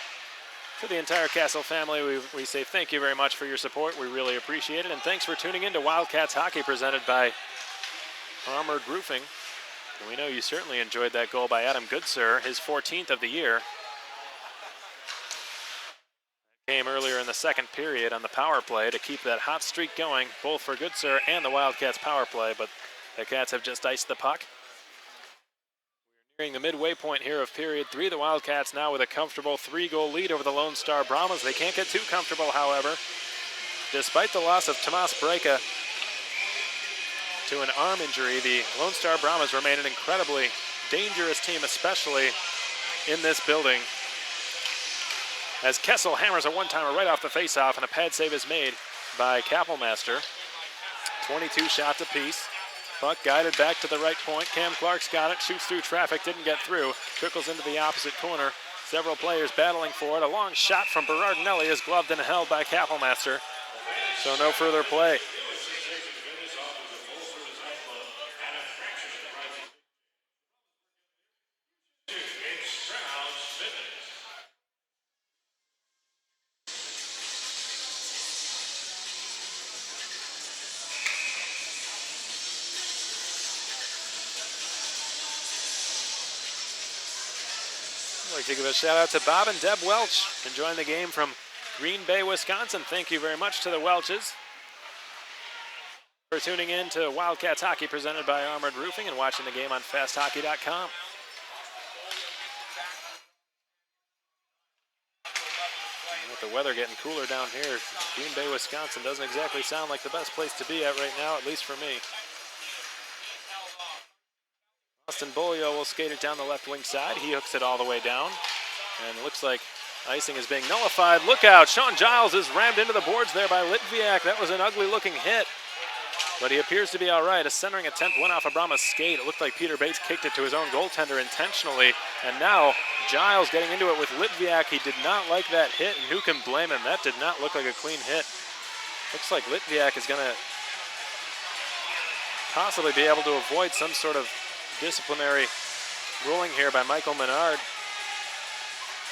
A: to the entire Castle family, we say thank you very much for your support. We really appreciate it, and thanks for tuning in to Wildcats Hockey presented by Armored Roofing. And we know you certainly enjoyed that goal by Adam Goodser, his 14th of the year. Came earlier in the second period on the power play to keep that hot streak going, both for Goodser and the Wildcats power play, but the Cats have just iced the puck. We're nearing the midway point here of period 3. The Wildcats now with a comfortable 3-goal lead over the Lone Star Brahmas. They can't get too comfortable, however. Despite the loss of Tomas Brejka to an arm injury, the Lone Star Brahmas remain an incredibly dangerous team, especially in this building. As Kessel hammers a one-timer right off the face-off, and a pad save is made by Kappelmaster. 22 shots apiece. Puck guided back to the right point. Cam Clark's got it, shoots through traffic, didn't get through. Trickles into the opposite corner. Several players battling for it. A long shot from Berardinelli is gloved and held by Kappelmaster. So no further play. I'd like to give a shout out to Bob and Deb Welch, enjoying the game from Green Bay, Wisconsin. Thank you very much to the Welches for tuning in to Wildcats Hockey presented by Armored Roofing and watching the game on fasthockey.com. With the weather getting cooler down here, Green Bay, Wisconsin doesn't exactly sound like the best place to be at right now, at least for me. Austin Bolio will skate it down the left wing side. He hooks it all the way down. And it looks like Icing is being nullified. Look out, Sean Giles is rammed into the boards there by Litviak. That was an ugly looking hit, but he appears to be all right. A centering attempt went off a Brahmas skate. It looked like Peter Bates kicked it to his own goaltender intentionally, and now Giles getting into it with Litviak. He did not like that hit, and who can blame him? That did not look like a clean hit. Looks like Litviak is gonna possibly be able to avoid some sort of disciplinary ruling here by Michael Menard,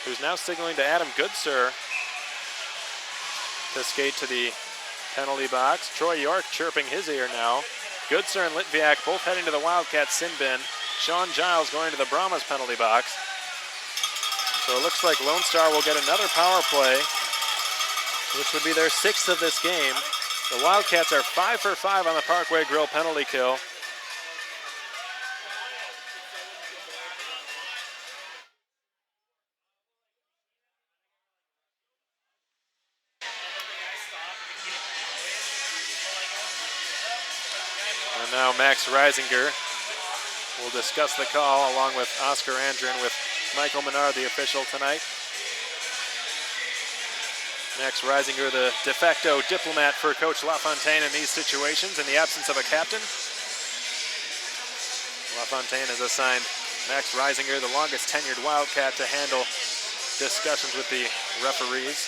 A: who's now signaling to Adam Goodsir to skate to the penalty box. Troy York chirping his ear now. Goodsir and Litviak both heading to the Wildcats sin bin. Sean Giles going to the Brahmas penalty box. So it looks like Lone Star will get another power play, which would be their 6th of this game. The Wildcats are 5 for 5 on the Parkway Grill penalty kill. And now Max Reisinger will discuss the call along with Oscar Andrin with Michael Menard, the official tonight. Max Reisinger, the de facto diplomat for Coach LaFontaine in these situations in the absence of a captain. LaFontaine has assigned Max Reisinger, the longest tenured Wildcat, to handle discussions with the referees.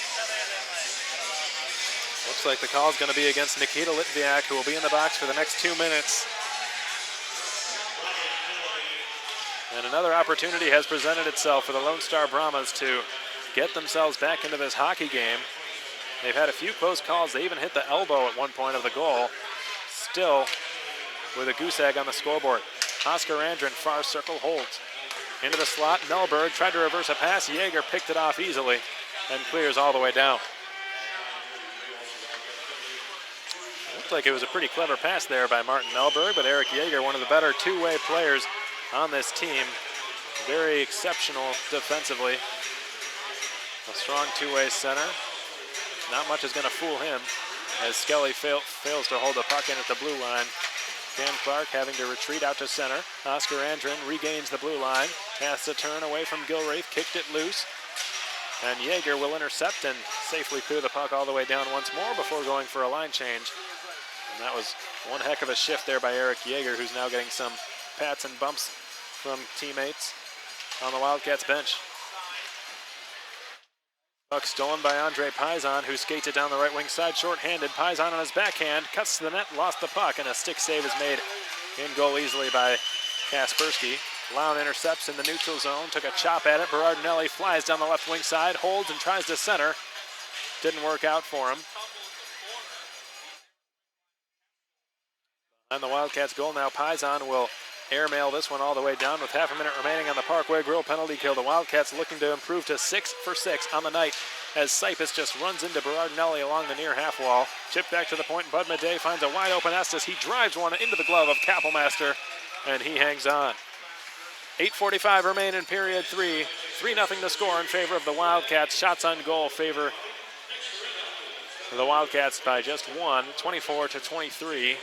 A: Looks like the call is going to be against Nikita Litviak, who will be in the box for the next 2 minutes. And another opportunity has presented itself for the Lone Star Brahmas to get themselves back into this hockey game. They've had a few close calls. They even hit the elbow at one point of the goal. Still with a goose egg on the scoreboard. Oscar Andrin, far circle, holds. Into the slot, Melberg tried to reverse a pass. Yeager picked it off easily and clears all the way down. Looked like it was a pretty clever pass there by Martin Melberg, but Eric Yeager, one of the better two-way players on this team. Very exceptional defensively. A strong two-way center. Not much is going to fool him as Skelly fails to hold the puck in at the blue line. Cam Clark having to retreat out to center. Oscar Andrin regains the blue line. Has to turn away from Gilreath, kicked it loose. And Yeager will intercept and safely clear the puck all the way down once more before going for a line change. And that was one heck of a shift there by Eric Yeager, who's now getting some pats and bumps from teammates on the Wildcats bench. Puck stolen by Andre Paisan, who skates it down the right wing side, short-handed. Paisan on his backhand, cuts to the net, lost the puck, and a stick save is made in goal easily by Kaspersky. Lown intercepts in the neutral zone, took a chop at it. Berardinelli flies down the left wing side, holds and tries to center. Didn't work out for him. On the Wildcats goal now, Paisan will airmail this one all the way down with half a minute remaining on the Parkway Grill penalty kill. The Wildcats looking to improve to 6 for 6 on the night as Sipus just runs into Berardinelli along the near half wall. Chipped back to the point, Bud Madej finds a wide open Estes. He drives one into the glove of Kappelmaster, and he hangs on. 8:45 remain in period 3. 3-0 to score in favor of the Wildcats. Shots on goal favor the Wildcats by just one, 24-23.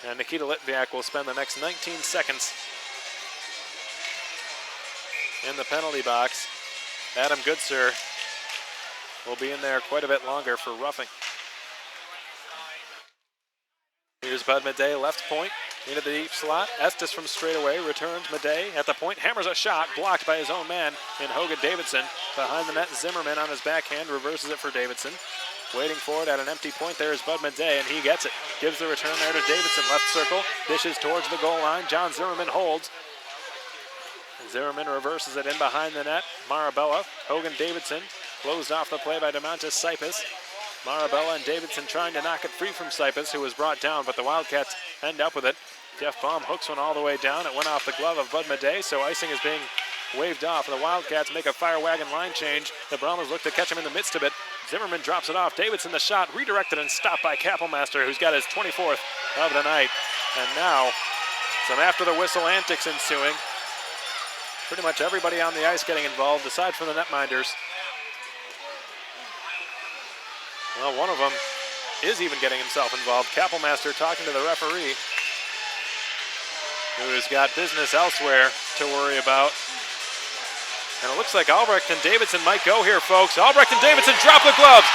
A: And Nikita Litviak will spend the next 19 seconds in the penalty box. Adam Goodsir will be in there quite a bit longer for roughing. Here's Bud Madej, left point, into the deep slot. Estes from straight away returns. Madej at the point, hammers a shot, blocked by his own man in Hogan Davidson. Behind the net, Zimmerman on his backhand, reverses it for Davidson. Waiting for it at an empty point there is Bud Madej, and he gets it. Gives the return there to Davidson, left circle, dishes towards the goal line. John Zimmerman holds. Zimmerman reverses it in behind the net. Marabella, Hogan Davidson, closed off the play by DeMontis Sipus. Marabella and Davidson trying to knock it free from Sipus, who was brought down, but the Wildcats end up with it. Jeff Baum hooks one all the way down. It went off the glove of Bud Madej, so icing is being waved off. The Wildcats make a fire wagon line change. The Brahmas look to catch him in the midst of it. Zimmerman drops it off. Davidson the shot, redirected and stopped by Kappelmaster, who's got his 24th of the night. And now, some after the whistle antics ensuing. Pretty much everybody on the ice getting involved, aside from the netminders. Well, one of them is even getting himself involved. Kappelmaster talking to the referee, who's got business elsewhere to worry about. And it looks like Albrecht and Davidson might go here, folks. Albrecht and Davidson drop the gloves.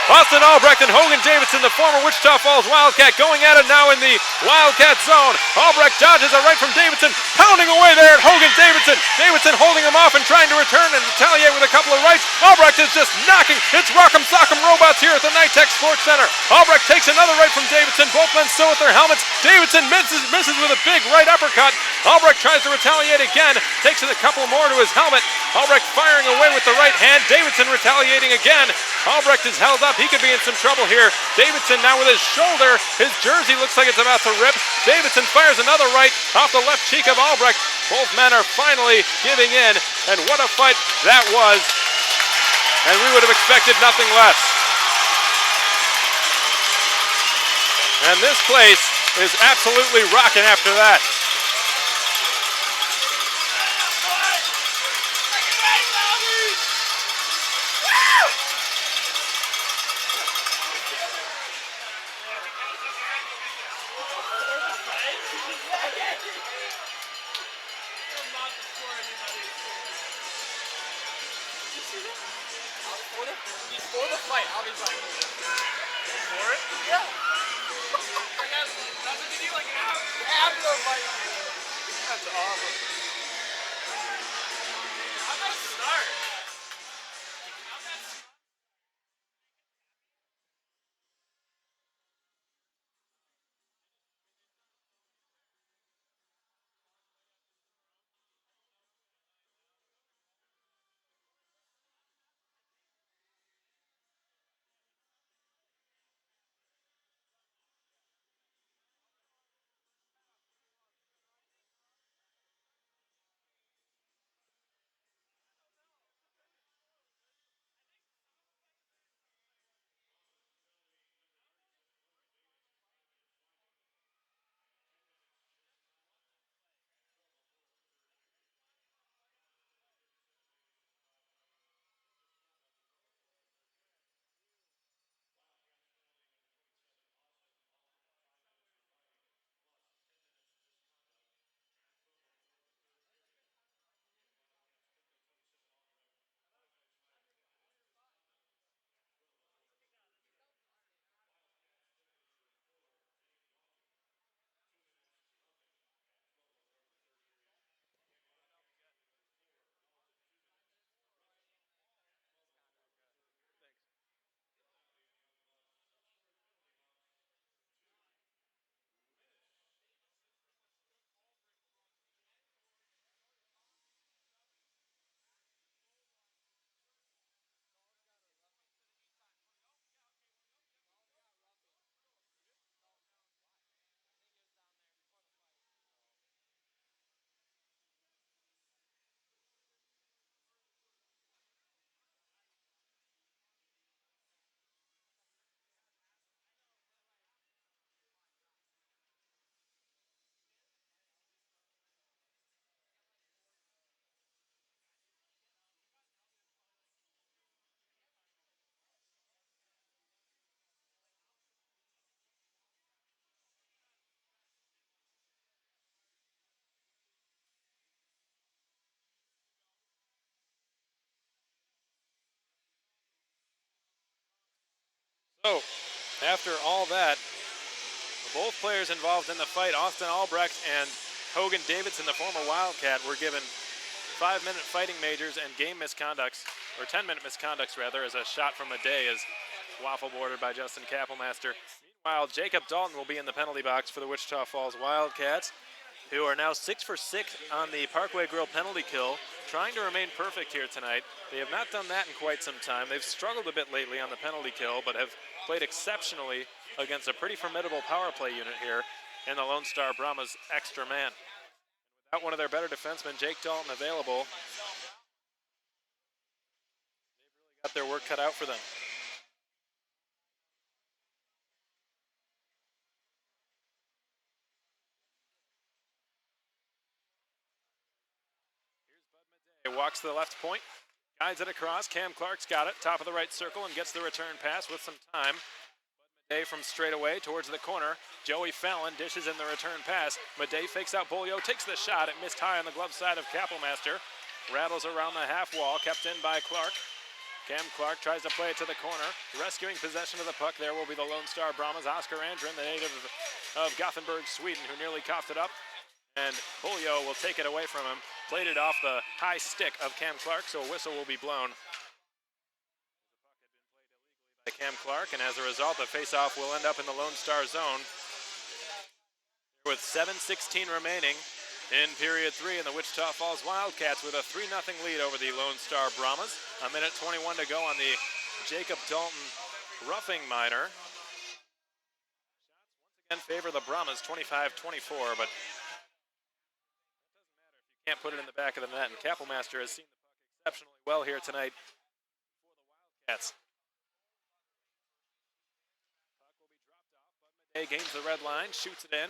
A: Austin Albrecht and Hogan Davidson, the former Wichita Falls Wildcat, going at it now in the Wildcat zone. Albrecht dodges a right from Davidson, pounding away there at Hogan Davidson. Davidson holding him off and trying to return and retaliate with a couple of rights. Albrecht is just knocking. It's Rock'em Sock'em Robots here at the Nytex Sports Centre. Albrecht takes another right from Davidson. Both men still with their helmets. Davidson misses with a big right uppercut. Albrecht tries to retaliate again, takes it a couple more to his helmet. Albrecht firing away with the right hand. Davidson retaliating again. Albrecht is held up. He could be in some trouble here. Davidson now with his shoulder. His jersey looks like it's about to rip. Davidson fires another right off the left cheek of Albrecht. Both men are finally giving in. And what a fight that was. And we would have expected nothing less. And this place is absolutely rocking after that.
C: Before the fight, I'll be like,
B: For it?
C: yeah.
B: That's what you do, like,
C: After the fight.
B: That's awesome. How'd that start?
A: So, after all that, both players involved in the fight, Austin Albrecht and Hogan Davidson, the former Wildcat, were given 5-minute fighting majors and game misconducts, or 10-minute misconducts rather, as a shot from Madej is waffle boarded by Justin Kappelmaster. Meanwhile, Jacob Dalton will be in the penalty box for the Wichita Falls Wildcats, who are now 6 for 6 on the Parkway Grill penalty kill, trying to remain perfect here tonight. They have not done that in quite some time. They've struggled a bit lately on the penalty kill, but have played exceptionally against a pretty formidable power play unit here in the Lone Star Brahmas extra man. Without one of their better defensemen, Jake Dalton, available, they've really got their work cut out for them. Here's Bud Madej, walks to the left point, guides it across. Cam Clark's got it, top of the right circle, and gets the return pass with some time. Madej from straight away towards the corner. Joey Fallon dishes in the return pass. Madej fakes out Bolio, takes the shot. It missed high on the glove side of Kappelmaster. rattles around the half wall, kept in by Clark. Cam Clark tries to play it to the corner. Rescuing possession of the puck there will be the Lone Star Brahmas. Oscar Andren, the native of Gothenburg, Sweden, who nearly coughed it up. And Bulio will take it away from him. Played it off the high stick of Cam Clark, so a whistle will be blown by Cam Clark, and as a result, the faceoff will end up in the Lone Star zone. With 7:16 remaining in period 3, and the Wichita Falls Wildcats with a 3-0 lead over the Lone Star Brahmas. A minute 21 to go on the Jacob Dalton roughing minor. Shots once again favor the Brahmas, 25-24, but can't put it in the back of the net, and Kappelmaster has seen the puck exceptionally well here tonight for the Wildcats. Puck will be dropped off. Bud Madej gains the red line, shoots it in.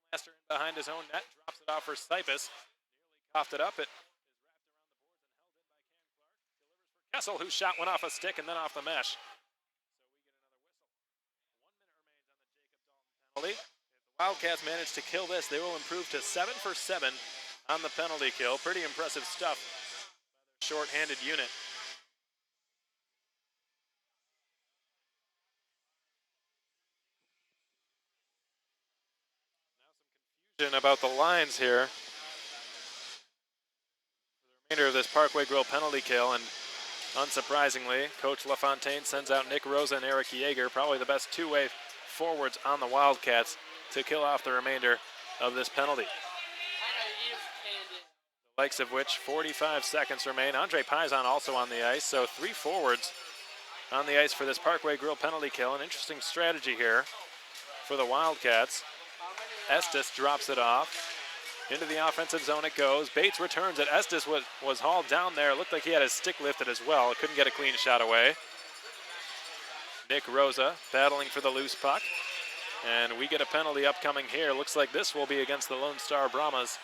A: Kappelmaster in behind his own net, drops it off for Sipus. Nearly coughed it up. It is wrapped around the boards and held in by Cam Clark. Delivers for Kessel, whose shot went off a stick and then off the mesh. So we get another whistle. 1 minute remains on the Jacob Dalton penalty. If the Wildcats manage to kill this, they will improve to 7 for 7 on the penalty kill. Pretty impressive stuff by their short-handed unit. Now some confusion about the lines here for the remainder of this Parkway Grill penalty kill, and unsurprisingly, Coach LaFontaine sends out Nick Rosa and Eric Yeager, probably the best two-way forwards on the Wildcats, to kill off the remainder of this penalty. The likes of which 45 seconds remain. Andre Pizon also on the ice, so 3 forwards on the ice for this Parkway Grill penalty kill. An interesting strategy here for the Wildcats. Estes drops it off. Into the offensive zone it goes. Bates returns it. Estes was hauled down there. Looked like he had his stick lifted as well. Couldn't get a clean shot away. Nick Rosa battling for the loose puck. And we get a penalty upcoming here. Looks like this will be against the Lone Star Brahmas.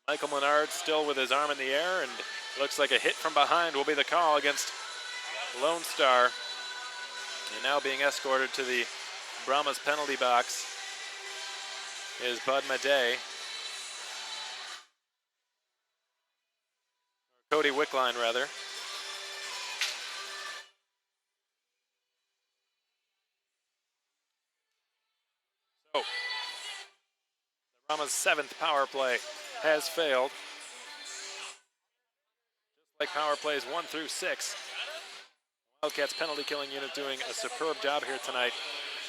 A: Michael Menard still with his arm in the air, and looks like a hit from behind will be the call against Lone Star. And now being escorted to the Brahmas penalty box is Bud Madej. Cody Wickline, rather. So, the Brahmas' 7th power play has failed. Just like power plays 1 through 6. Wildcats penalty killing unit doing a superb job here tonight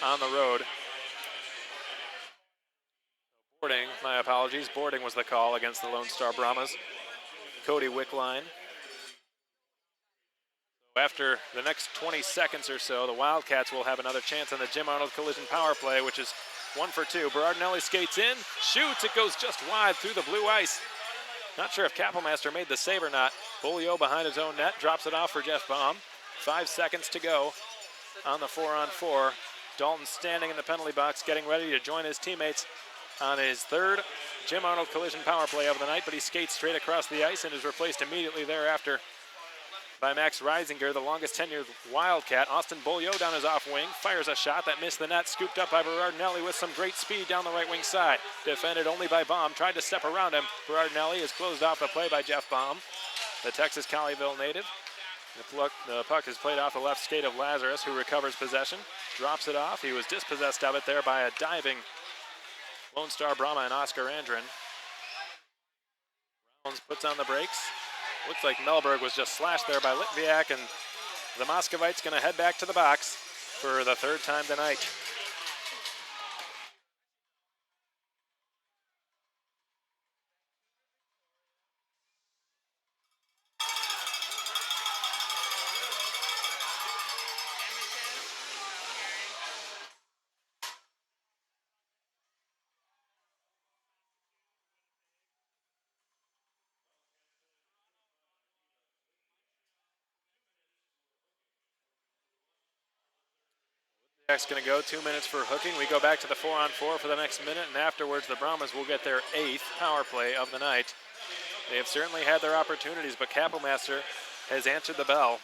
A: on the road. Boarding, my apologies. Boarding was the call against the Lone Star Brahmas. Cody Wickline. After the next 20 seconds or so, the Wildcats will have another chance on the Jim Arnold collision power play, which is 1 for 2. Berardinelli skates in, shoots, it goes just wide through the blue ice. Not sure if Kappelmaster made the save or not. Bulio behind his own net, drops it off for Jeff Baum. 5 seconds to go on the 4-on-4. Dalton standing in the penalty box, getting ready to join his teammates on his 3rd Jim Arnold collision power play of the night, but he skates straight across the ice and is replaced immediately thereafter by Max Reisinger, the longest tenured Wildcat. Austin Bulio down his off wing, fires a shot that missed the net, scooped up by Berardinelli with some great speed down the right wing side. Defended only by Baum, tried to step around him. Berardinelli is closed off the play by Jeff Baum, the Texas Colleyville native. The puck is played off the left skate of Lazarus, who recovers possession, drops it off. He was dispossessed of it there by a diving Lone Star Brahma and Oscar Andren. Rounds puts on the brakes. Looks like Melberg was just slashed there by Litviak, and the Moscovite's going to head back to the box for the 3rd time tonight. Litviak's going to go 2 minutes for hooking. We go back to the 4-on-4 for the next minute, and afterwards the Brahmas will get their 8th power play of the night. They have certainly had their opportunities, but Kappelmaster has answered the bell.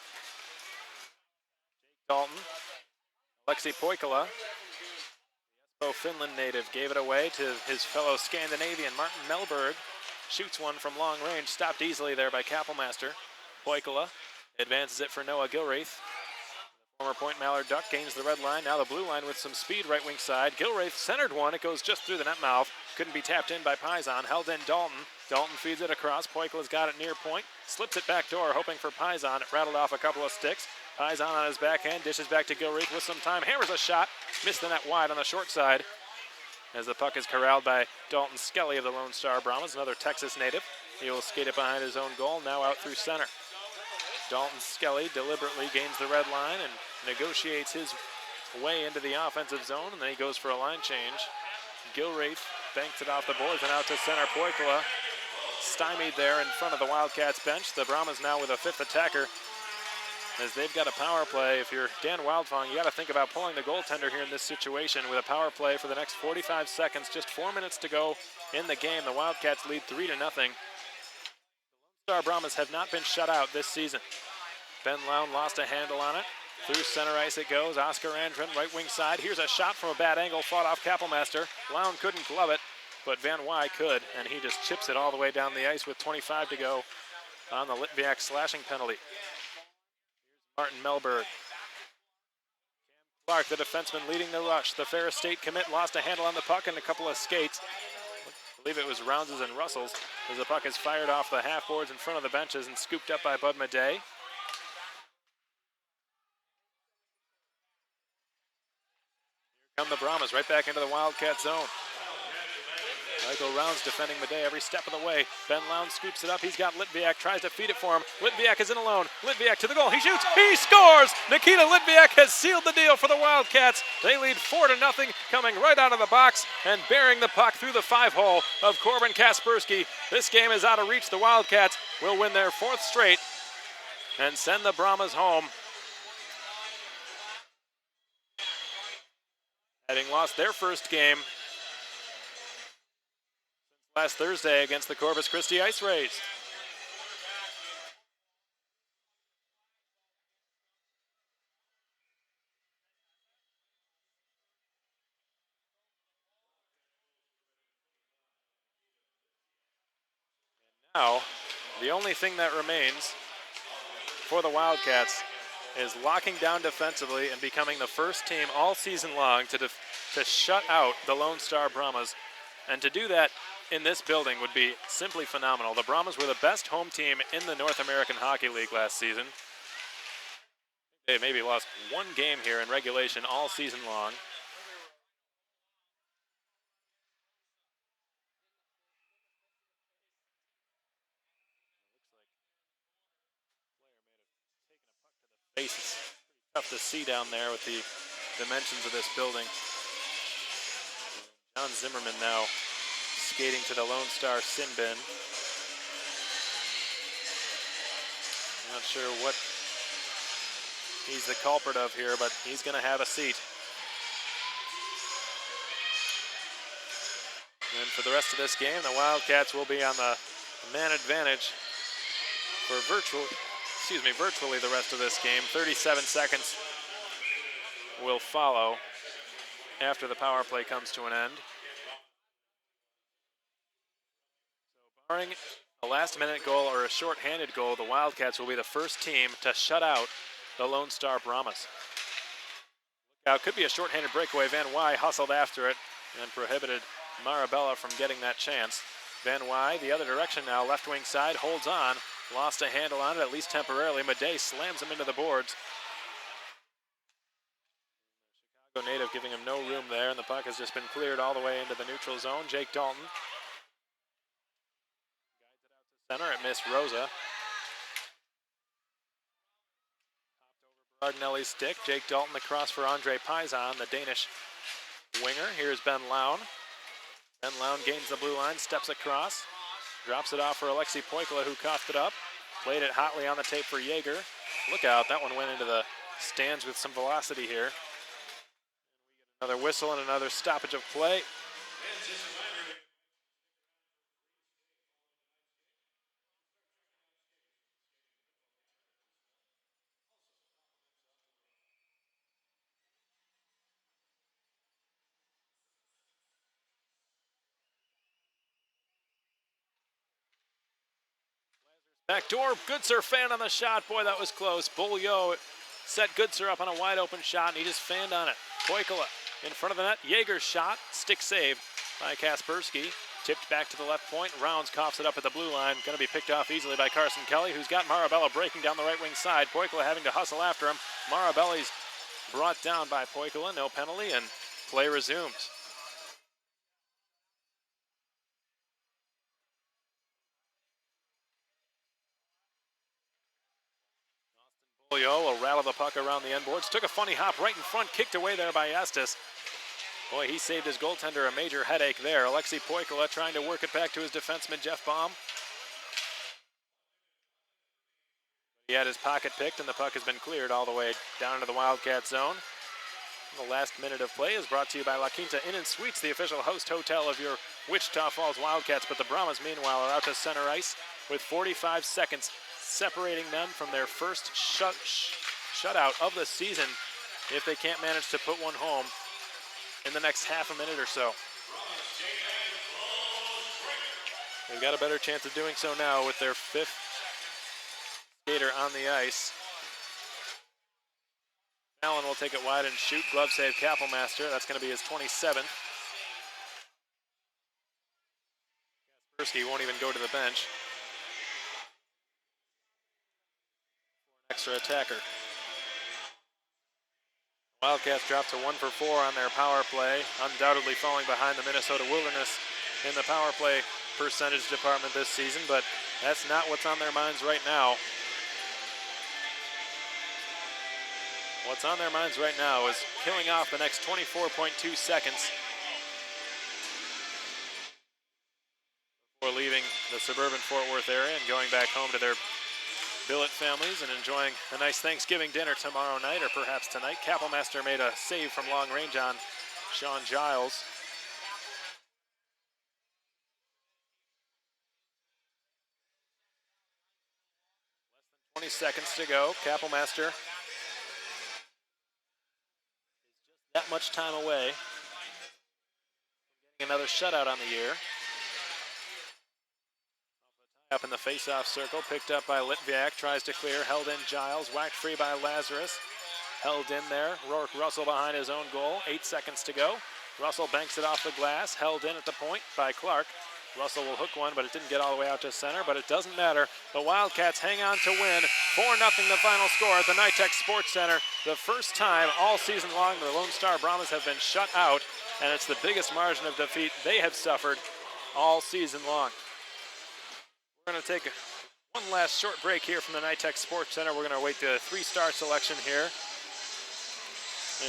A: Jake Dalton, Alexei Poikala, the Espoo, Finland native, gave it away to his fellow Scandinavian Martin Melberg. shoots one from long range, stopped easily there by Kappelmaster. Poikala advances it for Noah Gilraith. Former Point Mallard Duck gains the red line, now the blue line with some speed right wing side. Gilraith centered one, it goes just through the net mouth. Couldn't be tapped in by Paisan, held in Dalton. Dalton feeds it across, Poikala's got it near point, slips it back door, hoping for Paisan. It rattled off a couple of sticks. Paisan on his backhand, dishes back to Gilraith with some time, hammers a shot, missed the net wide on the short side. As the puck is corralled by Dalton Skelly of the Lone Star Brahmas, another Texas native. He will skate it behind his own goal, now out through center. Dalton Skelly deliberately gains the red line and negotiates his way into the offensive zone, and then he goes for a line change. Gilraith banks it off the boards and out to center. Poikala stymied there in front of the Wildcats bench. The Brahmas now with a fifth attacker as they've got a power play. If you're Dan Wildfong, you got to think about pulling the goaltender here in this situation with a power play for the next 45 seconds. Just 4 minutes to go in the game. The Wildcats lead 3-0. Star Brahmas have not been shut out this season. Ben Lown lost a handle on it. Through center ice it goes. Oscar Andren, right wing side. Here's a shot from a bad angle, fought off Kappelmaster. Lown couldn't glove it, but Van Wy could, and he just chips it all the way down the ice with 25 to go on the Litviak slashing penalty. Martin Melberg. Clark, the defenseman, leading the rush. The Ferris State commit lost a handle on the puck and a couple of skates. I believe it was Rounds and Russells as the puck is fired off the half boards in front of the benches and scooped up by Bud Madej. Here come the Brahmas right back into the Wildcat zone. Michael Rounds defending Madej every step of the way. Ben Lown scoops it up. He's got Litviak, tries to feed it for him. Litviak is in alone. Litviak to the goal. He shoots. He scores. Nikita Litviak has sealed the deal for the Wildcats. They lead 4-0, coming right out of the box and bearing the puck through the 5-hole of Corbin Kaspersky. This game is out of reach. The Wildcats will win their 4th straight and send the Brahmas home. Having lost their first game last Thursday against the Corpus Christi Ice Rays. Now, the only thing that remains for the Wildcats is locking down defensively and becoming the first team all season long to shut out the Lone Star Brahmas. And to do that in this building would be simply phenomenal. The Brahmas were the best home team in the North American Hockey League last season. They maybe lost one game here in regulation all season long. It's tough to see down there with the dimensions of this building. John Zimmerman now skating to the Lone Star sin bin. Not sure what he's the culprit of here, but he's going to have a seat. And for the rest of this game, the Wildcats will be on the man advantage for virtually the rest of this game. 37 seconds will follow after the power play comes to an end. So barring a last-minute goal or a short-handed goal, the Wildcats will be the first team to shut out the Lone Star Brahmas. Now, it could be a short-handed breakaway. Van Wy hustled after it and prohibited Marabella from getting that chance. Van Wy, the other direction now, left wing side, holds on. Lost a handle on it, at least temporarily. Madej slams him into the boards. Chicago native giving him no room there, and the puck has just been cleared all the way into the neutral zone. Jake Dalton guides it out to center. It missed Rosa. Topped over Bardinelli's stick. Jake Dalton across for Andre Paisan, the Danish winger. Here's Ben Lown. Ben Lown gains the blue line, steps across. Drops it off for Alexei Poikala, who coughed it up. Played it hotly on the tape for Jaeger. Look out, that one went into the stands with some velocity here. Another whistle and another stoppage of play. Backdoor, Goodser fan on the shot. Boy, that was close. Bulyo set Goodser up on a wide open shot, and he just fanned on it. Poikala in front of the net. Jaeger's shot, stick save by Kaspersky. Tipped back to the left point. Rounds coughs it up at the blue line. Going to be picked off easily by Carson Kelly, who's got Marabella breaking down the right wing side. Poikala having to hustle after him. Marabelli's brought down by Poikala, no penalty, and play resumes. Bulyo will rattle the puck around the end boards. Took a funny hop right in front, kicked away there by Estes. Boy, he saved his goaltender a major headache there. Alexei Poikala trying to work it back to his defenseman, Jeff Baum. He had his pocket picked, and the puck has been cleared all the way down into the Wildcat zone. The last minute of play is brought to you by La Quinta Inn and Suites, the official host hotel of your Wichita Falls Wildcats. But the Brahmas, meanwhile, are out to center ice with 45 seconds separating them from their first shutout of the season if they can't manage to put one home in the next half a minute or so. They've got a better chance of doing so now with their fifth skater on the ice. Allen will take it wide and shoot. Glove save, Kappelmaster. That's going to be his 27th. Kaspersky won't even go to the bench. Extra attacker. Wildcats drop to 1 for 4 on their power play, undoubtedly falling behind the Minnesota Wilderness in the power play percentage department this season, but that's not what's on their minds right now. What's on their minds right now is killing off the next 24.2 seconds before leaving the suburban Fort Worth area and going back home to their billet families and enjoying a nice Thanksgiving dinner tomorrow night, or perhaps tonight. Kappelmaster made a save from long range on Sean Giles. Less than 20 seconds to go. Kappelmaster that much time away from getting another shutout on the year. Up in the face-off circle, picked up by Litviak, tries to clear, held in Giles, whacked free by Lazarus, held in there. Rourke Russell behind his own goal, 8 seconds to go. Russell banks it off the glass, held in at the point by Clark. Russell will hook one, but it didn't get all the way out to center, but it doesn't matter. The Wildcats hang on to win. 4-0 the final score at the Nytex Sports Centre. The first time all season long the Lone Star Brahmas have been shut out, and it's the biggest margin of defeat they have suffered all season long. We're going to take one last short break here from the Nytex Sports Centre. We're going to await the three-star selection here.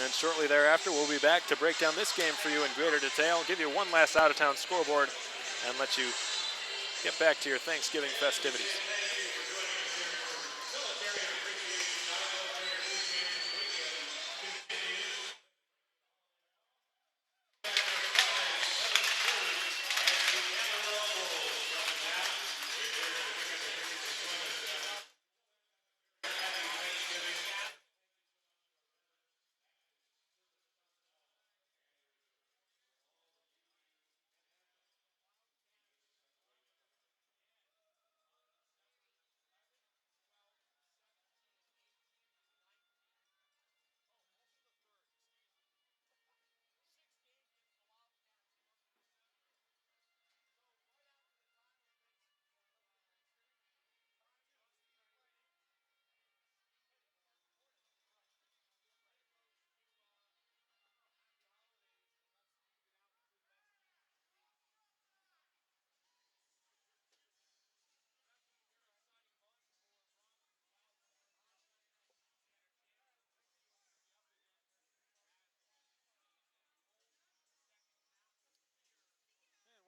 A: And shortly thereafter, we'll be back to break down this game for you in greater detail, give you one last out-of-town scoreboard, and let you get back to your Thanksgiving festivities.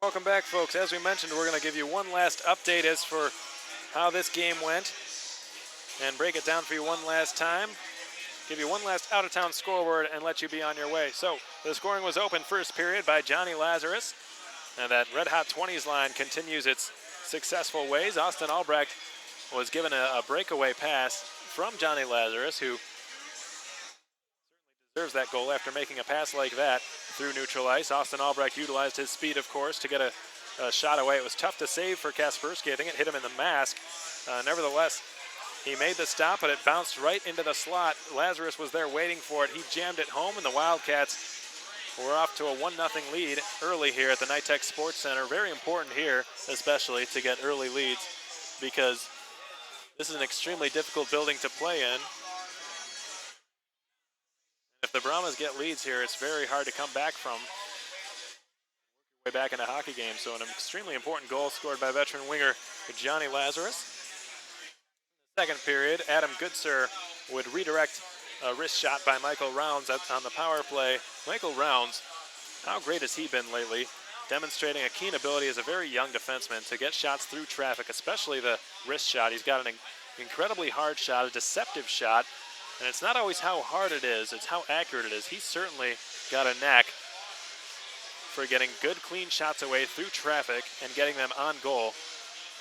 A: Welcome back, folks. As we mentioned, we're going to give you one last update as for how this game went and break it down for you one last time. Give you one last out-of-town scoreboard and let you be on your way. So the scoring was open first period by Johnny Lazarus, and that red-hot 20s line continues its successful ways. Austin Albrecht was given a breakaway pass from Johnny Lazarus, who deserves that goal after making a pass like that through neutral ice. Austin Albrecht utilized his speed, of course, to get a shot away. It was tough to save for Kaspersky. I think it hit him in the mask. Nevertheless, he made the stop, but it bounced right into the slot. Lazarus was there waiting for it. He jammed it home, and the Wildcats were off to a 1-0 lead early here at the Nytex Sports Centre. Very important here, especially to get early leads, because this is an extremely difficult building to play in. If the Brahmas get leads here, it's very hard to come back from. Way back in a hockey game, so an extremely important goal scored by veteran winger Johnny Lazarus. Second period, Adam Goodsir would redirect a wrist shot by Michael Rounds on the power play. Michael Rounds, how great has he been lately? Demonstrating a keen ability as a very young defenseman to get shots through traffic, especially the wrist shot. He's got an incredibly hard shot, a deceptive shot, and it's not always how hard it is, it's how accurate it is. He's certainly got a knack for getting good, clean shots away through traffic and getting them on goal,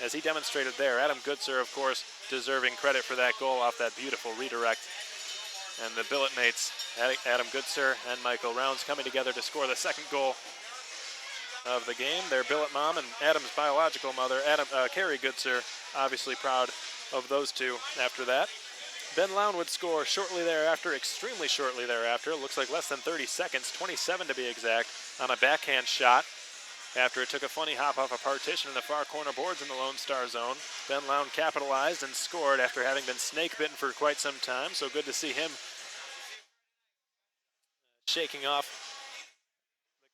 A: as he demonstrated there. Adam Goodsir, of course, deserving credit for that goal off that beautiful redirect. And the billet mates, Adam Goodsir and Michael Rounds, coming together to score the second goal of the game. Their billet mom and Adam's biological mother, Carrie Goodsir, obviously proud of those two after that. Ben Lown would score shortly thereafter, extremely shortly thereafter. It looks like less than 30 seconds, 27 to be exact, on a backhand shot after it took a funny hop off a partition in the far corner boards in the Lone Star zone. Ben Lown capitalized and scored after having been snake bitten for quite some time, so good to see him shaking off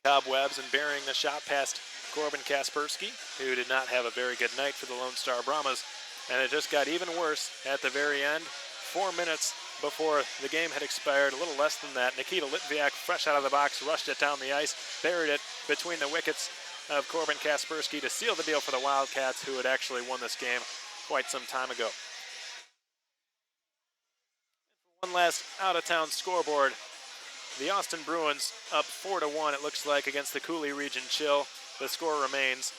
A: the cobwebs and burying the shot past Corbin Kaspersky, who did not have a very good night for the Lone Star Brahmas. And it just got even worse at the very end. 4 minutes before the game had expired, a little less than that, Nikita Litviak, fresh out of the box, rushed it down the ice, buried it between the wickets of Corbin Kaspersky to seal the deal for the Wildcats, who had actually won this game quite some time ago. One last out-of-town scoreboard. The Austin Bruins up 4-1, it looks like, against the Cooley Region Chill. The score remains.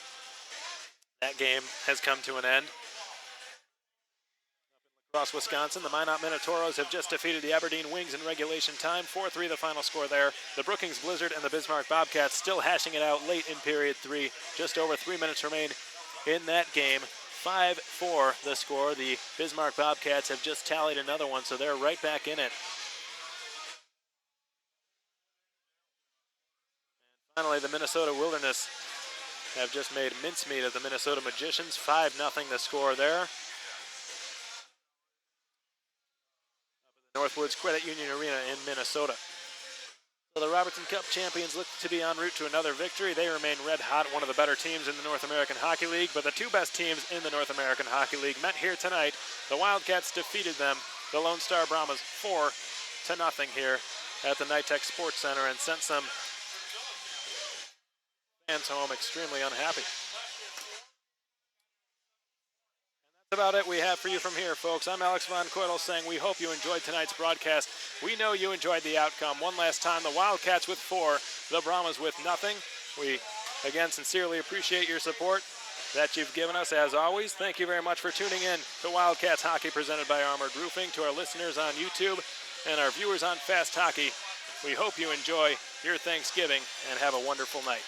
A: That game has come to an end. Across Wisconsin, the Minot Minotauros have just defeated the Aberdeen Wings in regulation time. 4-3 the final score there. The Brookings Blizzard and the Bismarck Bobcats still hashing it out late in period 3. Just over 3 minutes remain in that game. 5-4 the score. The Bismarck Bobcats have just tallied another one, so they're right back in it. Finally, the Minnesota Wilderness have just made mincemeat of the Minnesota Magicians. 5-0 the score there. Northwoods Credit Union Arena in Minnesota. So the Robertson Cup champions look to be en route to another victory. They remain red hot, one of the better teams in the North American Hockey League, but the two best teams in the North American Hockey League met here tonight. The Wildcats defeated them, the Lone Star Brahmas, 4-0 here at the Nytex Sports Centre, and sent some fans home extremely unhappy. About it we have for you from here, folks. I'm Alex Von Coydel saying we hope you enjoyed tonight's broadcast. We know you enjoyed the outcome. One last time, the Wildcats with 4, the Brahmas with nothing. We, again, sincerely appreciate your support that you've given us, as always. Thank you very much for tuning in to Wildcats Hockey presented by Armored Roofing. To our listeners on YouTube and our viewers on Fast Hockey, we hope you enjoy your Thanksgiving and have a wonderful night.